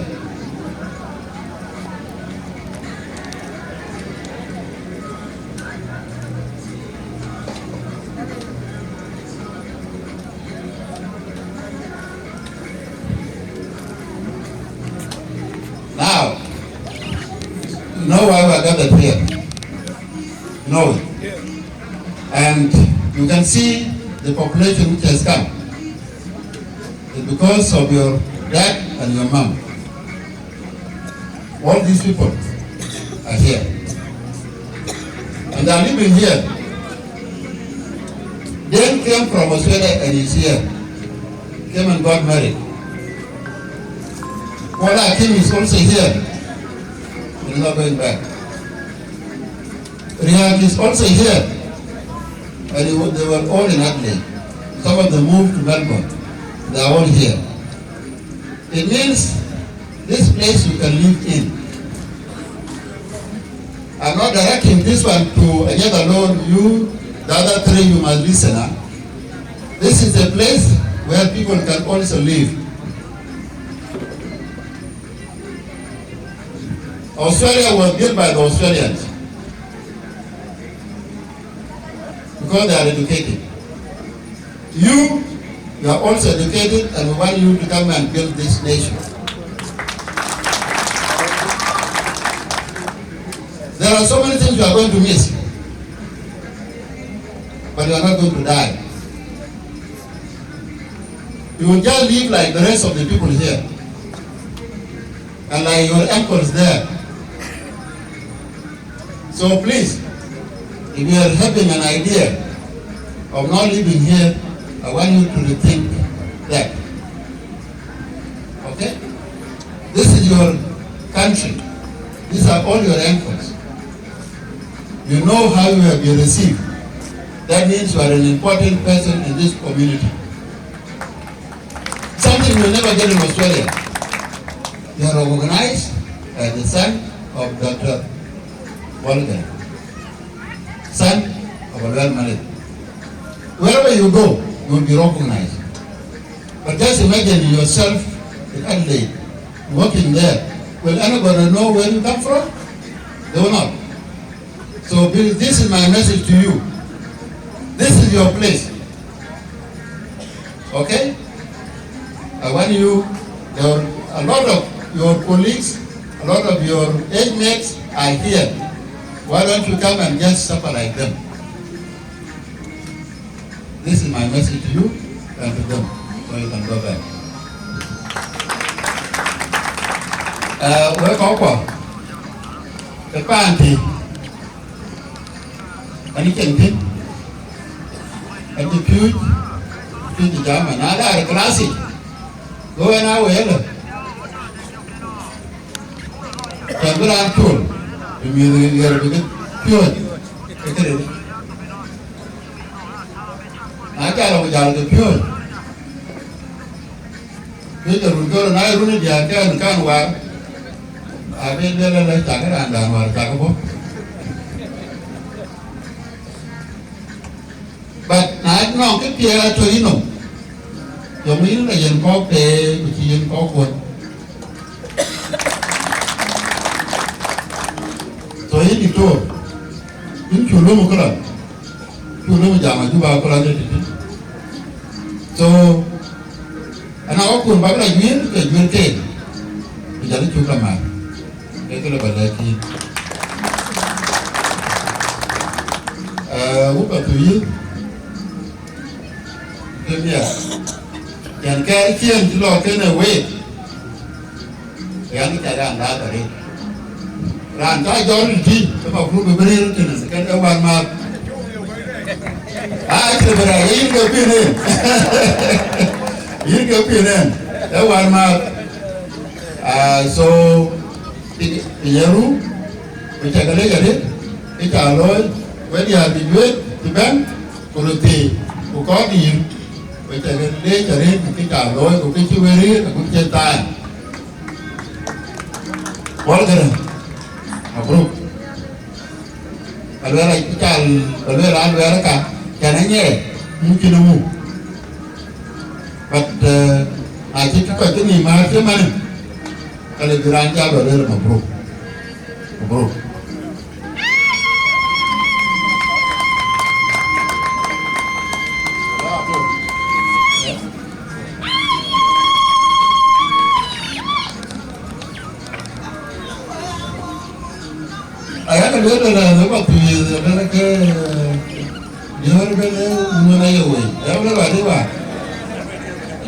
know why we are gathered here. You know it. And you can see the population which has come. It's because of your dad and your mom. All these people are here. And they are living here. Then came from Australia and is here. Came and got married. Paula Akim is also here. He's not going back. Riyadh is also here. And they were all in Adelaide. Some of them moved to Melbourne. They are all here. It means this place you can live in. I'm not directing this one to Ajat alone. You, the other three, you must listen. Huh? This is a place where people can also live. Australia was built by the Australians because they are educated. You are also educated, and we want you to come and build this nation. There are so many things you are going to miss, but you are not going to die. You will just live like the rest of the people here, and like your uncles there. So please, if you are having an idea of not living here, I want you to rethink that. Okay? This is your country. These are all your uncles. You know how you have been received. That means you are an important person in this community. Something you will never get in Australia. You are recognized as the son of Dr. Walden, son of Alwal Malik. Wherever you go, you will be recognized. But just imagine yourself in Adelaide, working there. Will anybody know where you come from? They will not. So this is my message to you. This is your place. Okay? I want you, a lot of your colleagues, a lot of your age mates are here. Why don't you come and just suffer like them? This is my message to you and to them, so you can go back. Welcome. The party. Anh chừng thích anh chụp chui thì cho mà nó là classic go and away rồi chẳng có làm chuột thì mình giờ được cái chuột cái này nãy cha là một giờ được chuột bây giờ mình có nói luôn giờ cái anh can hòa bên đây là chẳng cái đàn hòa chẳng có bố. But nãy nó cái kia là chơi nó, giống như là dân có tệ, chỉ dân có quần. Rồi thì tôi, những chủ lưu một cái lần, chủ lưu một giảm mà chú bảo có lần đấy thì, so, anh nào có quần bảo là duyên kề, thì giờ nó chú làm mà, cái là bài này thì, úp vào tùy. Jangan kaya kian tu lo kena wait. Yang kita ada anda tadi. Rantai jauh di, sebab perlu beri tu nanti kan awan mak. Kita berada ini kepilih, ini kepilih. Awan mak. So penyeru, kita kali jadi, kita loy, dia dibuat, tiban, kuruti, ukodi. Bây giờ đến trở đến cái trả lối của cái chú Veri là cũng trên tay quá là thế này học luôn ở đây là cái trả ở đây là ăn về đó cả trả nó nhẹ không chỉ đâu but chỉ có cái gì mà chứ mà kalau dirancang ở đây là học luôn beda lah, nama tu ada ke dia beda mana ya wei, ya beda ada apa?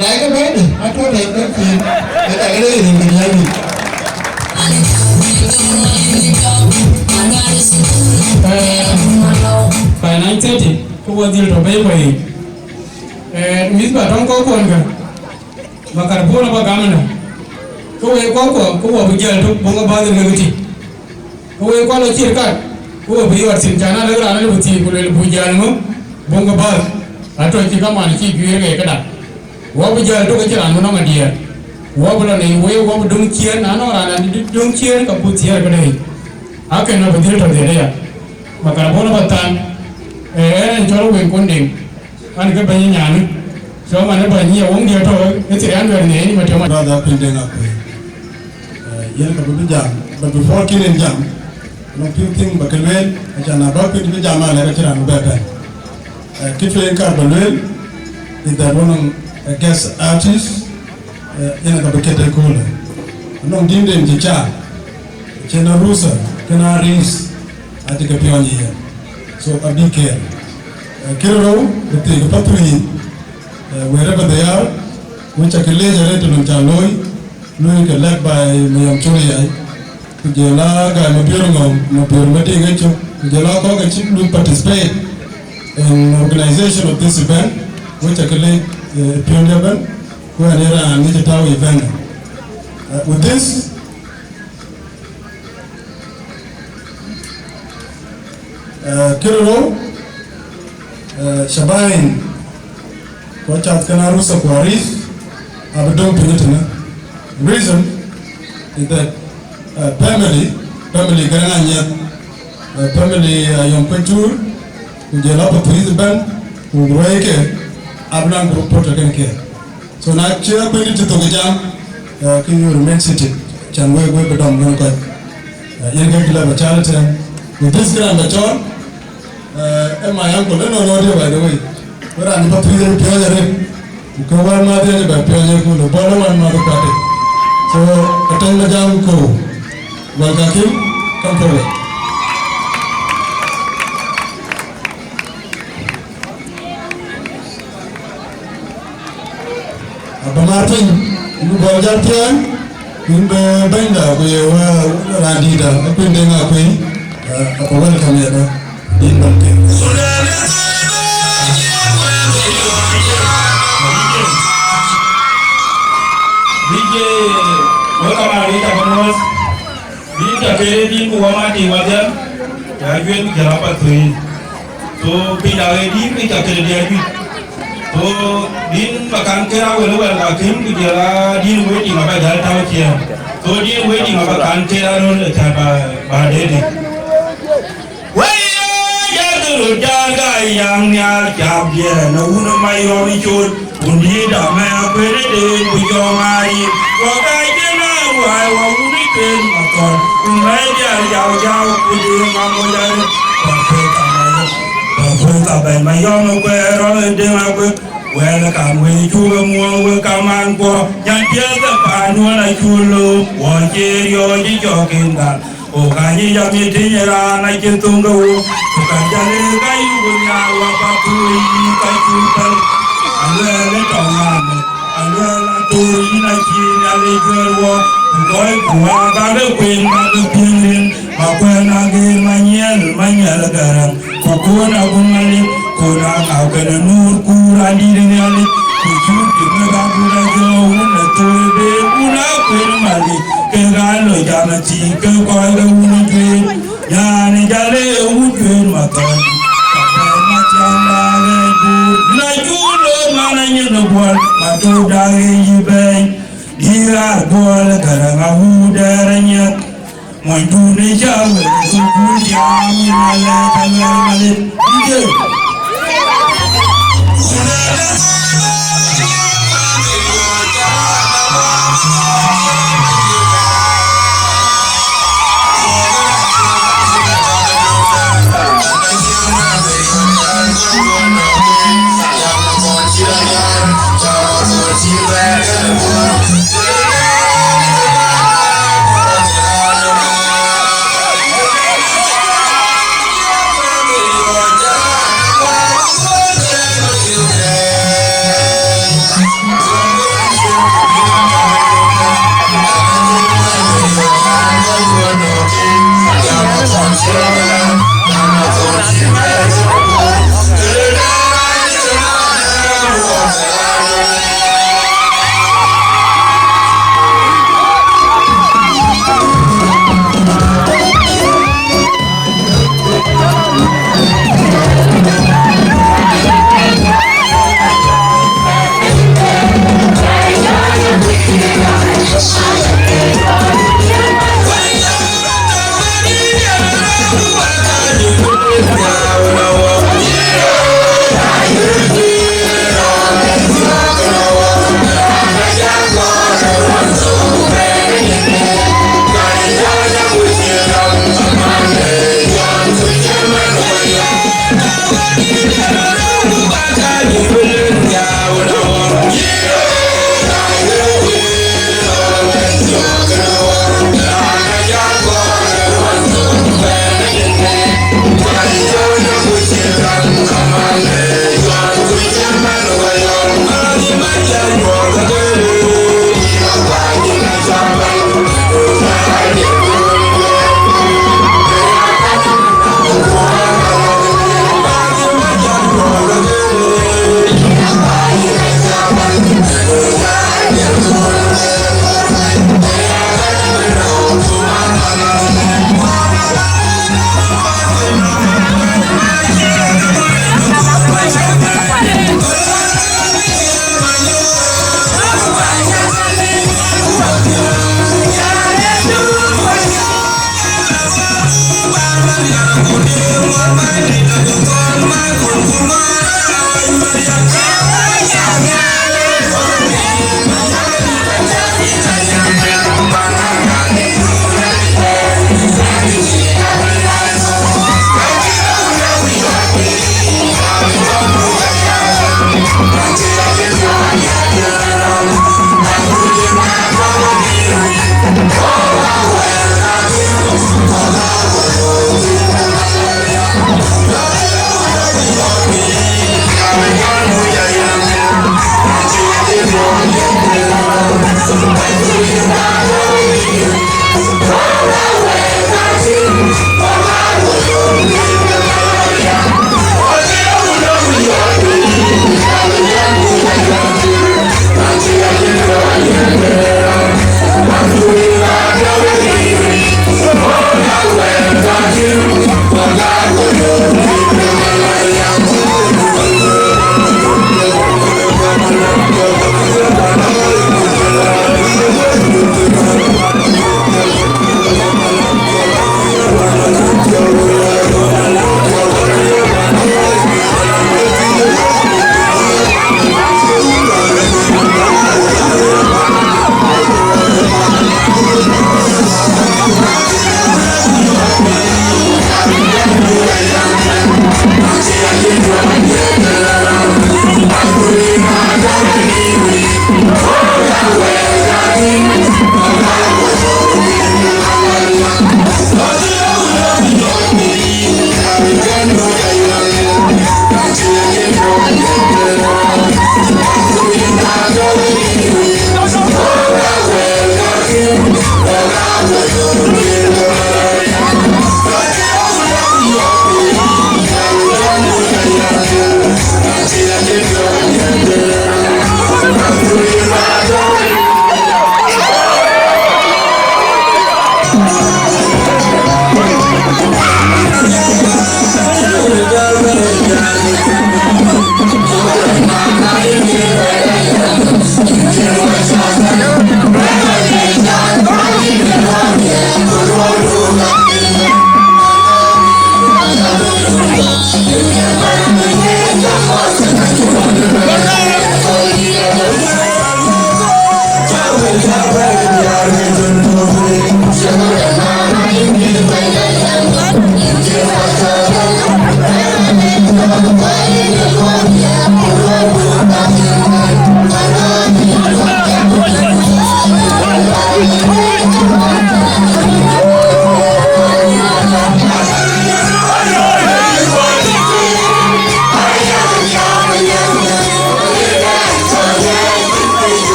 Dah ke beda, atau ada yang lain? Kita ada yang lain. By 9:30, who was the Tobago? Miss Batonko Konga, Macarbona Bagamana. Go away, Coco, who will be jailed to Bongabad and Gaviti. Go away, call a chirka, who will be your Sintana, the Gravity, who will be Jalmo, Bongabad. I told you come and keep you a kada. What would you do with your Anona, dear? What will I way what don't cheer, Nano, and don't cheer, Kaput here today. How can I be there to the area? Macarbona Batan, and Jolo Winkunding. An ke banyi nyani so mane banyi wong dia to eti an wer ne ma to ma da pinde na ko yen ka bu jam but before killing jam no few thing bakalwel ajana ba ko bi jam ala retira no beta kitwe ka balwel is that one guest artist yen ka bekete ko la no dinde njicha chena rusa kana ris ati ka pioni so abike Kiro, the thing, Patri, wherever they are, which I can lay a rate on Jaloi, knowing led by Mayam Churi, Jalaga, Mabur Meeting, Jalaka, and Chip will participate in organization of this event, which I can lay Pionjaban, who are near a Nijitao event. With this, Kiro, Shabain, watch out, can I rusa Quaris? I don't put it in. Reason is that family Garanya, family Yompetur, who get up a police band, who break it, Ablan group protocol care. So now, cheer up into Togajam, can you remain seated? Chanway, we bedom, no good. Younger Gila Charity, with this grand mature. My uncle, no idea by the way. But I'm not feeling pioneer. You go one mother by pioneer, the bottom one mother party. So, attend the jam go. Welcome, come forward. Martin, you go Jatian, in the Benda, we were Radida, up in the Queen, welcome here. In the DJ, welcome Arita Bonos. Dita Kedi Kuamati Wajan, Yaguin Jarapa Tui. So, Pinari, Pita Kedi. So, Din Bakankera will welcome to Jara, Din waiting about that out here. So, Din waiting about Kankera on the Tabadedi. Jaga yang nyal jab dia na una mai ro mi chul undi da ma kwere de bu jo mai wa ga jena wa wa uni ken ma kon mai dia yao yao ku di ma mo ya ba ka ba mai yo no kwe ro de ma kwe wa la ka we chu mo we ka man ko yan dia da pa no na chulo wa je yo ji jo ken da o ga ni ya mi ti ra na ke tung go bukan jale kayu punya wapatu ini kayu tal alele tongan alele turi na kini ale jualwa koi kuah baru kuin baru pilin bakwan agi manyel garam kokon abun ali kona kau kena nur kurani dengan ali tujuh tiga bulan jauh na tui be una kuin mali kerana jangan jika kau guna kuin yani jale ujun makan macam lagi na julo mana nyebual matu dari jibai dia gol karang ahu daranya maju jauh suku jam mala kamar malik dia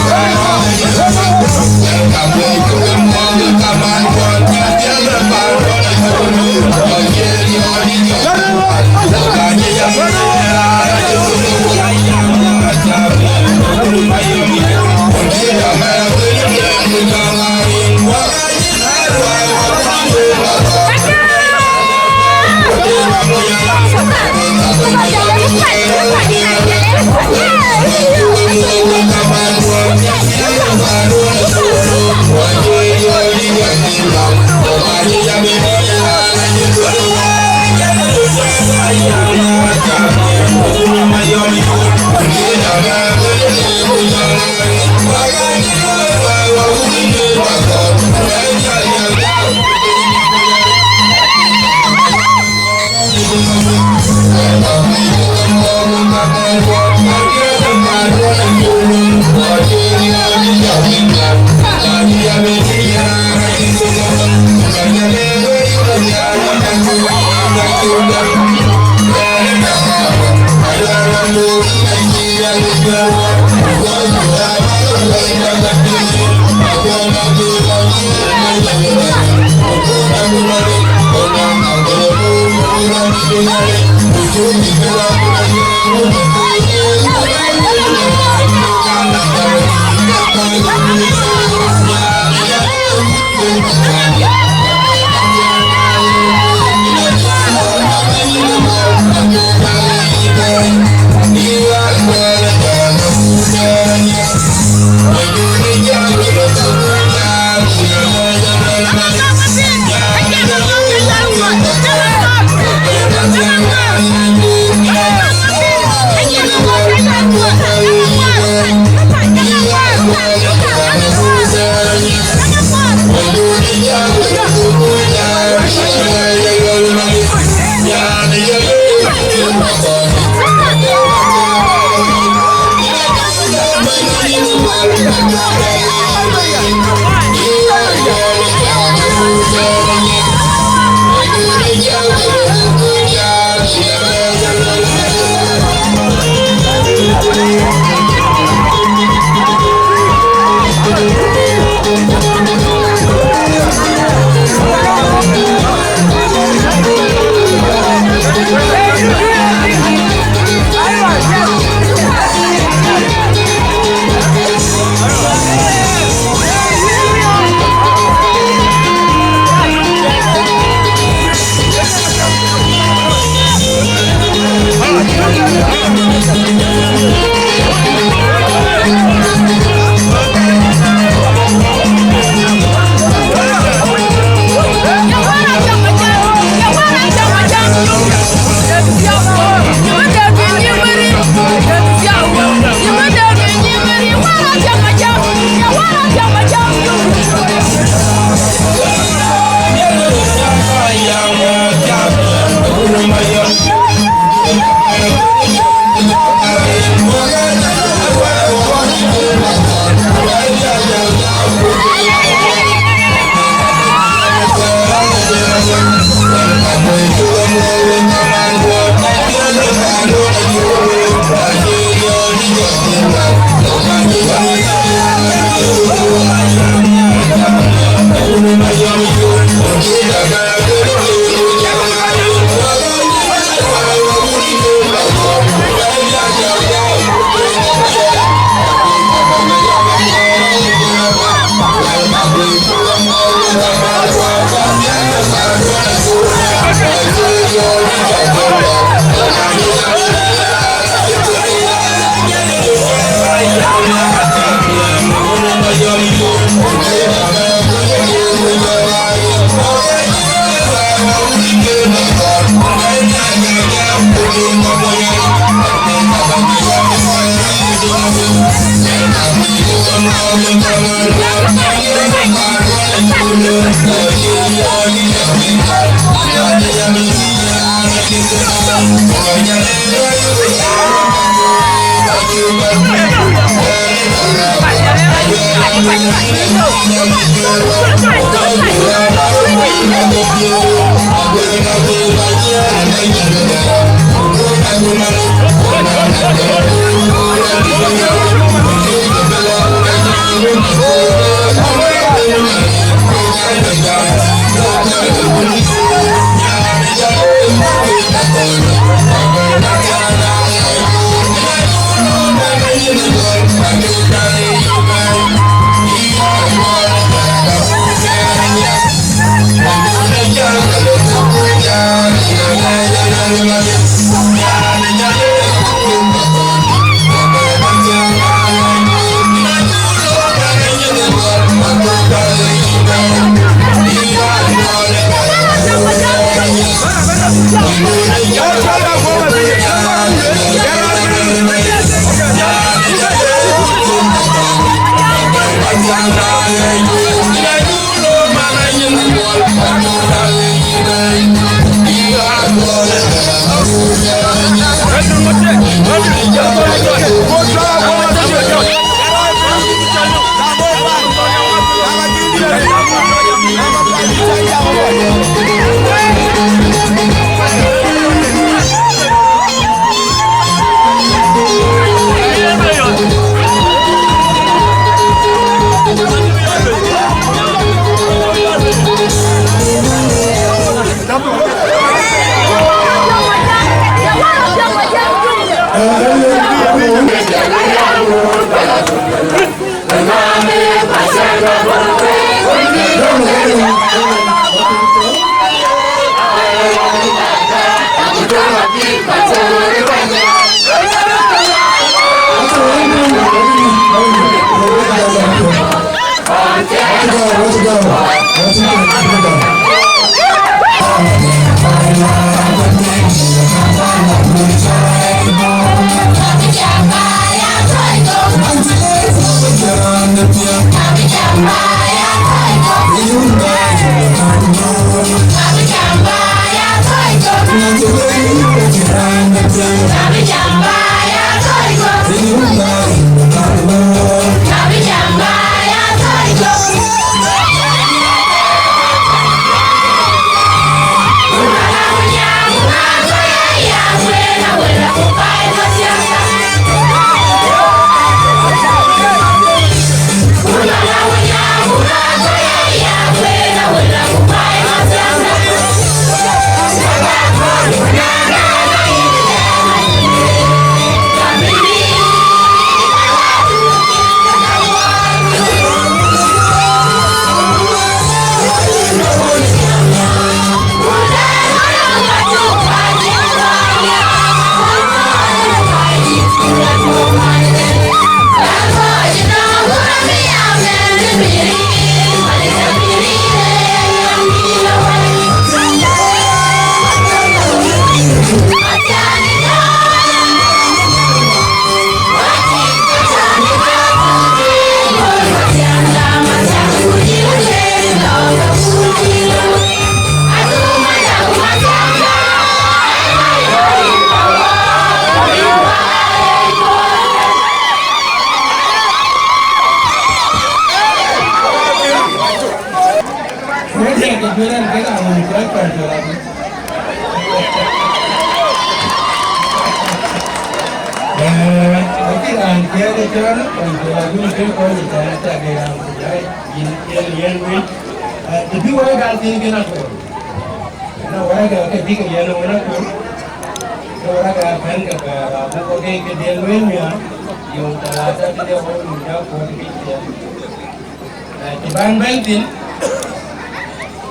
Hey! Yeah.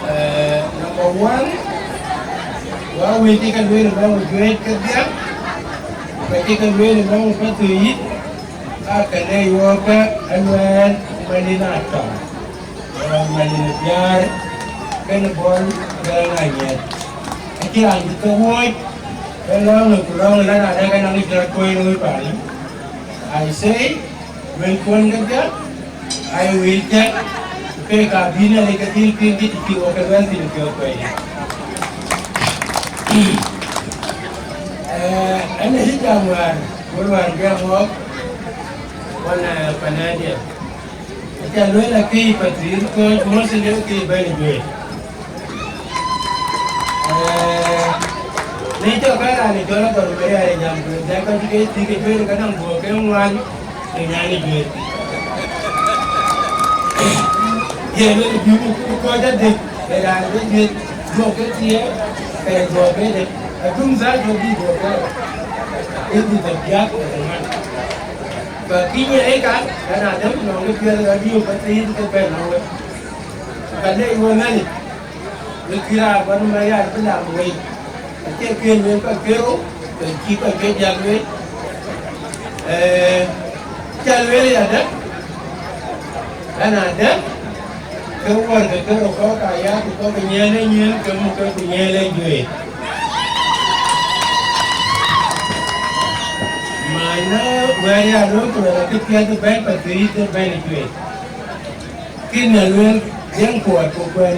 Number one, well, we take a way along with great Kadia. We take a way along with to eat. Akan walk and when Malinata. Malinajar, Penabon, Galangayet. Aquí hay que voy. Along the ground, and I can only get going with Pali. I say, when one get I will get. Kaya kabina like a deal pinky to keep walking well in the way. And the hit down one gram walk, one Panadia. I can well a key, but the coach most of the key very good. Later, I got a very young, that country take a very good one in any good. Yeah, because that day, that I did go get here and go get it. I couldn't say to be go get it. It is a gap of the money. But even a cat, and I don't know if you're a new, but they didn't get better. But they were many. Look here, one of my eyes, and I'm away. I take in with a girl and keep a good young way. Tell really at that. And I did. Cái quan cái đồ có cái giá thì có cái nhé lấy nhé cái một cái nhé lấy gì mà nó về ra nó cũng là cái kia cái bé phải tùy cái bé này chuyện cái này luôn tiếng của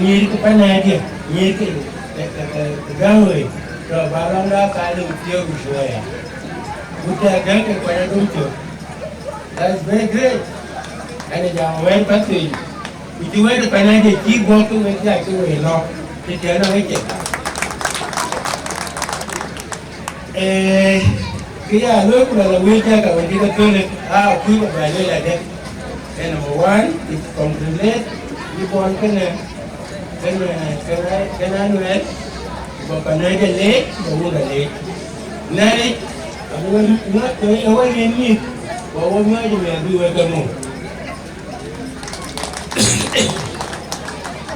như cái bé này kìa như cái găng người rồi vào lòng đó cái đường tiêu rồi bút ra găng cái quay đúng chưa that's very great anh ấy giàu quen phải tùy itu ada panai dia cibol tu mereka itu elok dia nak macam kia lu kalau mereka kalau kita tu ni aku berbaloi lah deh number one is complete cibol kena nuan bawa panai dia lek bawa dah lek naik awal ni bawa ni aja mereka kamu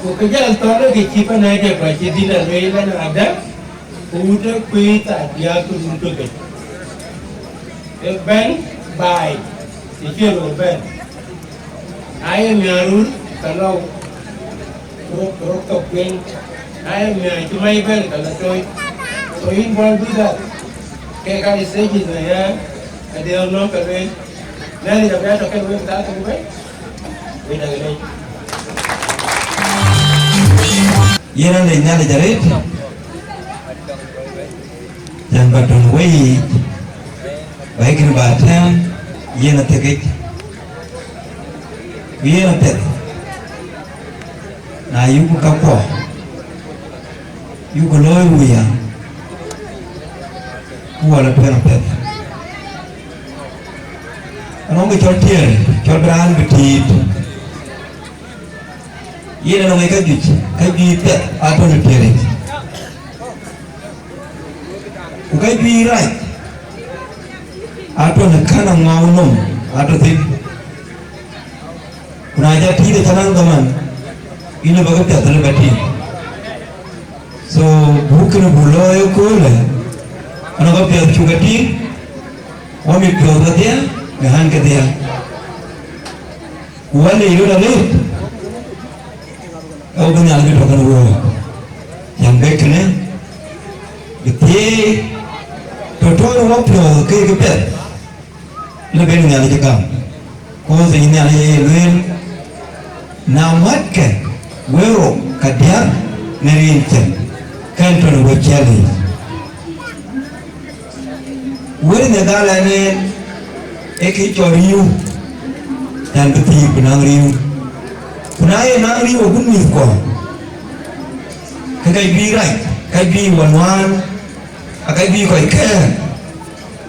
Kerja antara kita naik ke baca tidak lelah ada, udah kita dia tu untuk it. Ben by, itu ben. Ayam yarul kalau rok topeng, ayam yang cuma ben kalau so in boleh juga. Kayak kali segi saya, ada orang kalau nanti dapat token boleh tak tu ben, beda gini. Yana le nyale jaret yang badon wei baik ni batang yana tegek yana tek na yuku kapo yuku loy wuya kuala pera pet anong ke chortier chorbran betit Ia nama kaji pet atau nepere. Kaji right atau nekana ngaunom atau tip. Kunaja tidak tenang teman. Ini bagai pet terbati. So bukan buloy kule. Anak pet juga ti. Wami pet dia, gahan ke dia. Wali itu dah leh. Kau punya lagi tokan wo, yang baik ni, itu total waktu ke kepet, lebih ni lagi kam, kau ini lagi luar, namat ke, wero kadia nerinten, kan tuan wajali, wero negara ni, ekor coriu, dan betul benang riu. Kunai nang riu pun mirko. Kai bi right, kai bi wan, kai bi koi ke.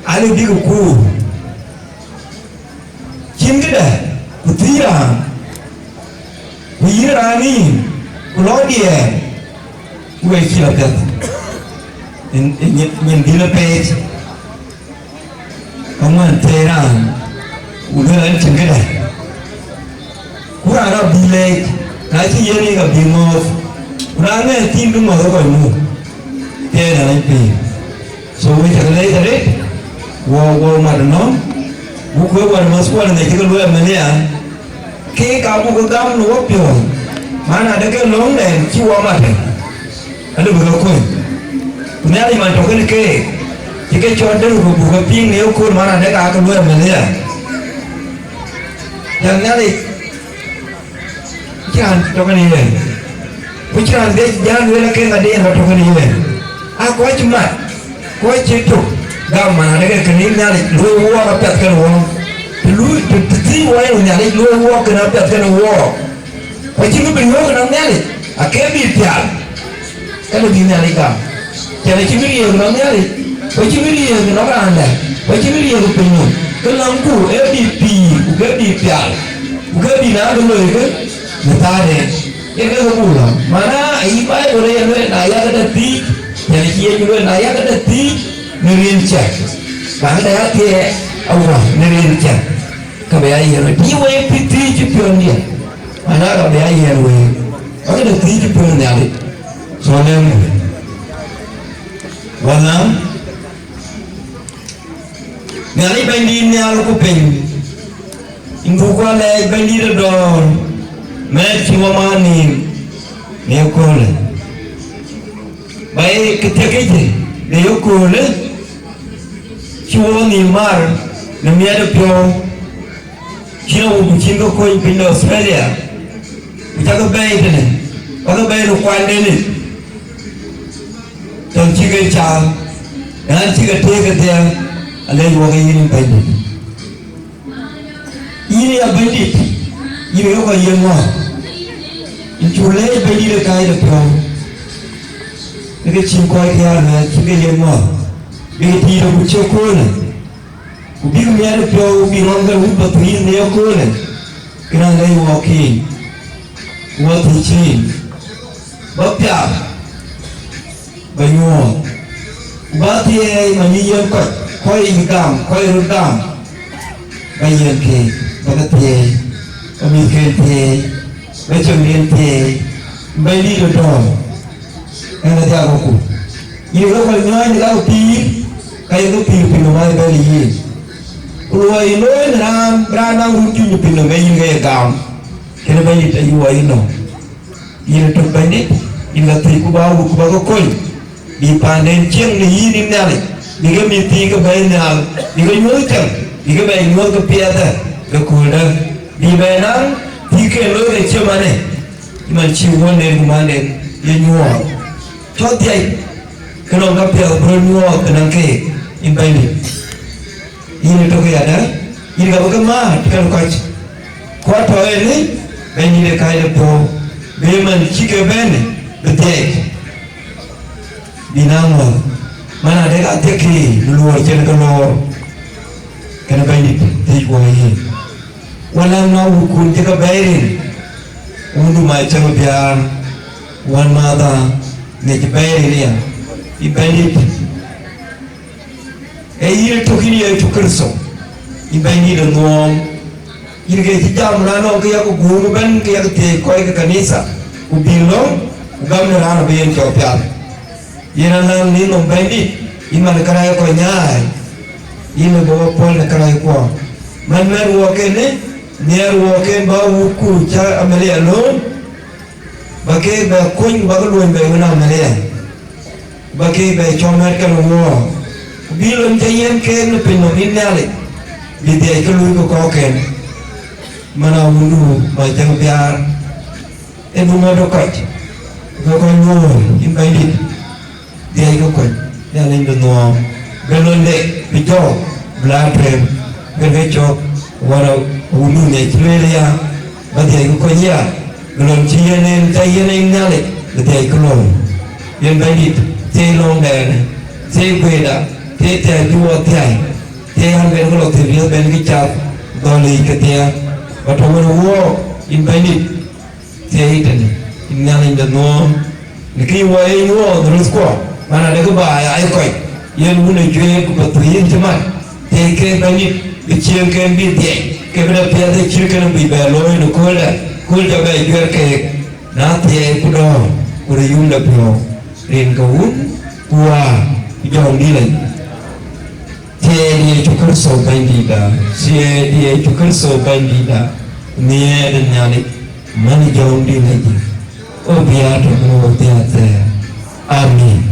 Ale bi ku. Kim kita, putira, putira ni, Claudia, gue kira kat. In dila page. Kamu terang, udah lanceng kita. Kurang ada bilek, nanti ia ni kan bingung. Kurang ni tim tu mahu kau mu, tiada lagi. So we terlai terlai, wow mana, buku war masuk war ni kita luar mana? Ke kamu kegam luar pio, mana ada ke long dan ciwa mana? Ada berapa? Punya di mana token ke? Jika contoh buku ping ni ukur mana ada ke luar mana? Yang ni jangan tokan ini. Pujian dia jangan wala ke ngade yang tokan ini. Aku cuma, kau cetuk. Gamma ada ke kening nyari, lu uang apa kan uang? Lu ti uang nyari, lu uang kenapa kan uang? Kau cuma bingung kenapa nyari? Akhirnya biar. Kalau dia nyari kam, jadi cuma dia kenapa nyari? Kau cuma dia kenapa anda? Kau cuma dia bingung. Kelangku, bukan biar, bukan bina dulu itu. Ngetare, ini kebulan. Mana ibai boleh yang naya kata ti, yang kia juga naya kata ti, nerincak. Bahkan dah ti, awak nerincak. Kabeai yang dia way piti cipion dia. Mana kabeai yang way, ada ti cipion dia. Soalnya, walau, ngali banding ni alu kuping, ingku kuala banding dor. Mereka wamani neokole. Baik ketika itu neokole, cuma ni mar, namiada pio, cina bukan kau pindah Australia, kita baik ni, kita baik lukuan ni, dan jika cang, dan jika dia, alai orang ini baik. Ini apa ini? Ini apa yang mana? Inculai beli dekai depan. Dekat cingkoi dia na, cingkoi yang mana? Dekat dia bucok kon. Ubi kumia depan, ubi rongga, ubi bateri ni kon. Kena lagi walking, walk teaching, bapia, banyu, bati manian koi ingkam, koi rudam, banyan ke, bagat ke. Kami kerja, macam kerja, bayi do dom ena dia ko ini ko nyoy ni ka pi kay ko pi pino mai bayi yi ulo ino ram brana ruju ni pino bayi ngai gam kena bayi ta yu ai no ini to bayi inga tri ku ba ko koi di panen chiang ni yi ni nale ni ga mi ti ka bayi nal ni ga nyoy chang ni ga bayi nyoy ka pi ada ka ku da di bayi nang ti ke lo ke chemane iman chi wone kumane ye nyuo cho tiai kalau nggak piau bernyuo kenang ke imbaini ini to ke ada ini nggak bagaimana kalau kau kuat ini beni de kaya po beman chike bene betek binamo mana ada ateki luar jen kalau kena beni tiga ini walau mau hukum jika bayarin undu macam biar wan mata ne bayarin ya ibandit ini tokini ya tukerso ibandit dong ini kayak jam nano kayak aku guru ban kayak te koi ke kanisa ubilo ugam nerana bayan copiar ini nang ni nom bandit iman keraya koi nyai ini bawa pol keraya koi man wakene niar waken ba wuku cha amelia no bage ba kun ba luin ba una amelia bage ba chomer kan wo bilon jayen ken pino minale di dia ke lu ko ken mana wulu ba jang biar e bu mo do kaj ko no imbaidi dia ko ko ya len do no belon de bijo bladrem bergejo wara ulu ne Australia bagai ko ya belum cienen cienen nyale bagai ko yang baik te long dan te beda te dua tiai te han ben ko te rio ben ki chap doli ke dia batomen wo in baik te iten in nyale de no ni ki wa e wo terus ko mana de ko ba ai ko yen mun jue ko patuin cuma te ke baik bichiang ken bi tie kebra piada chirkan bi baloi no kulda ba juar ke na tie kudo kuriyum da pio rin kaun kuwa jong di lai tie dia chukar so bandida sie dia chukar so bandida nie dan nyali mani jong di lai o biar to mo tiate amin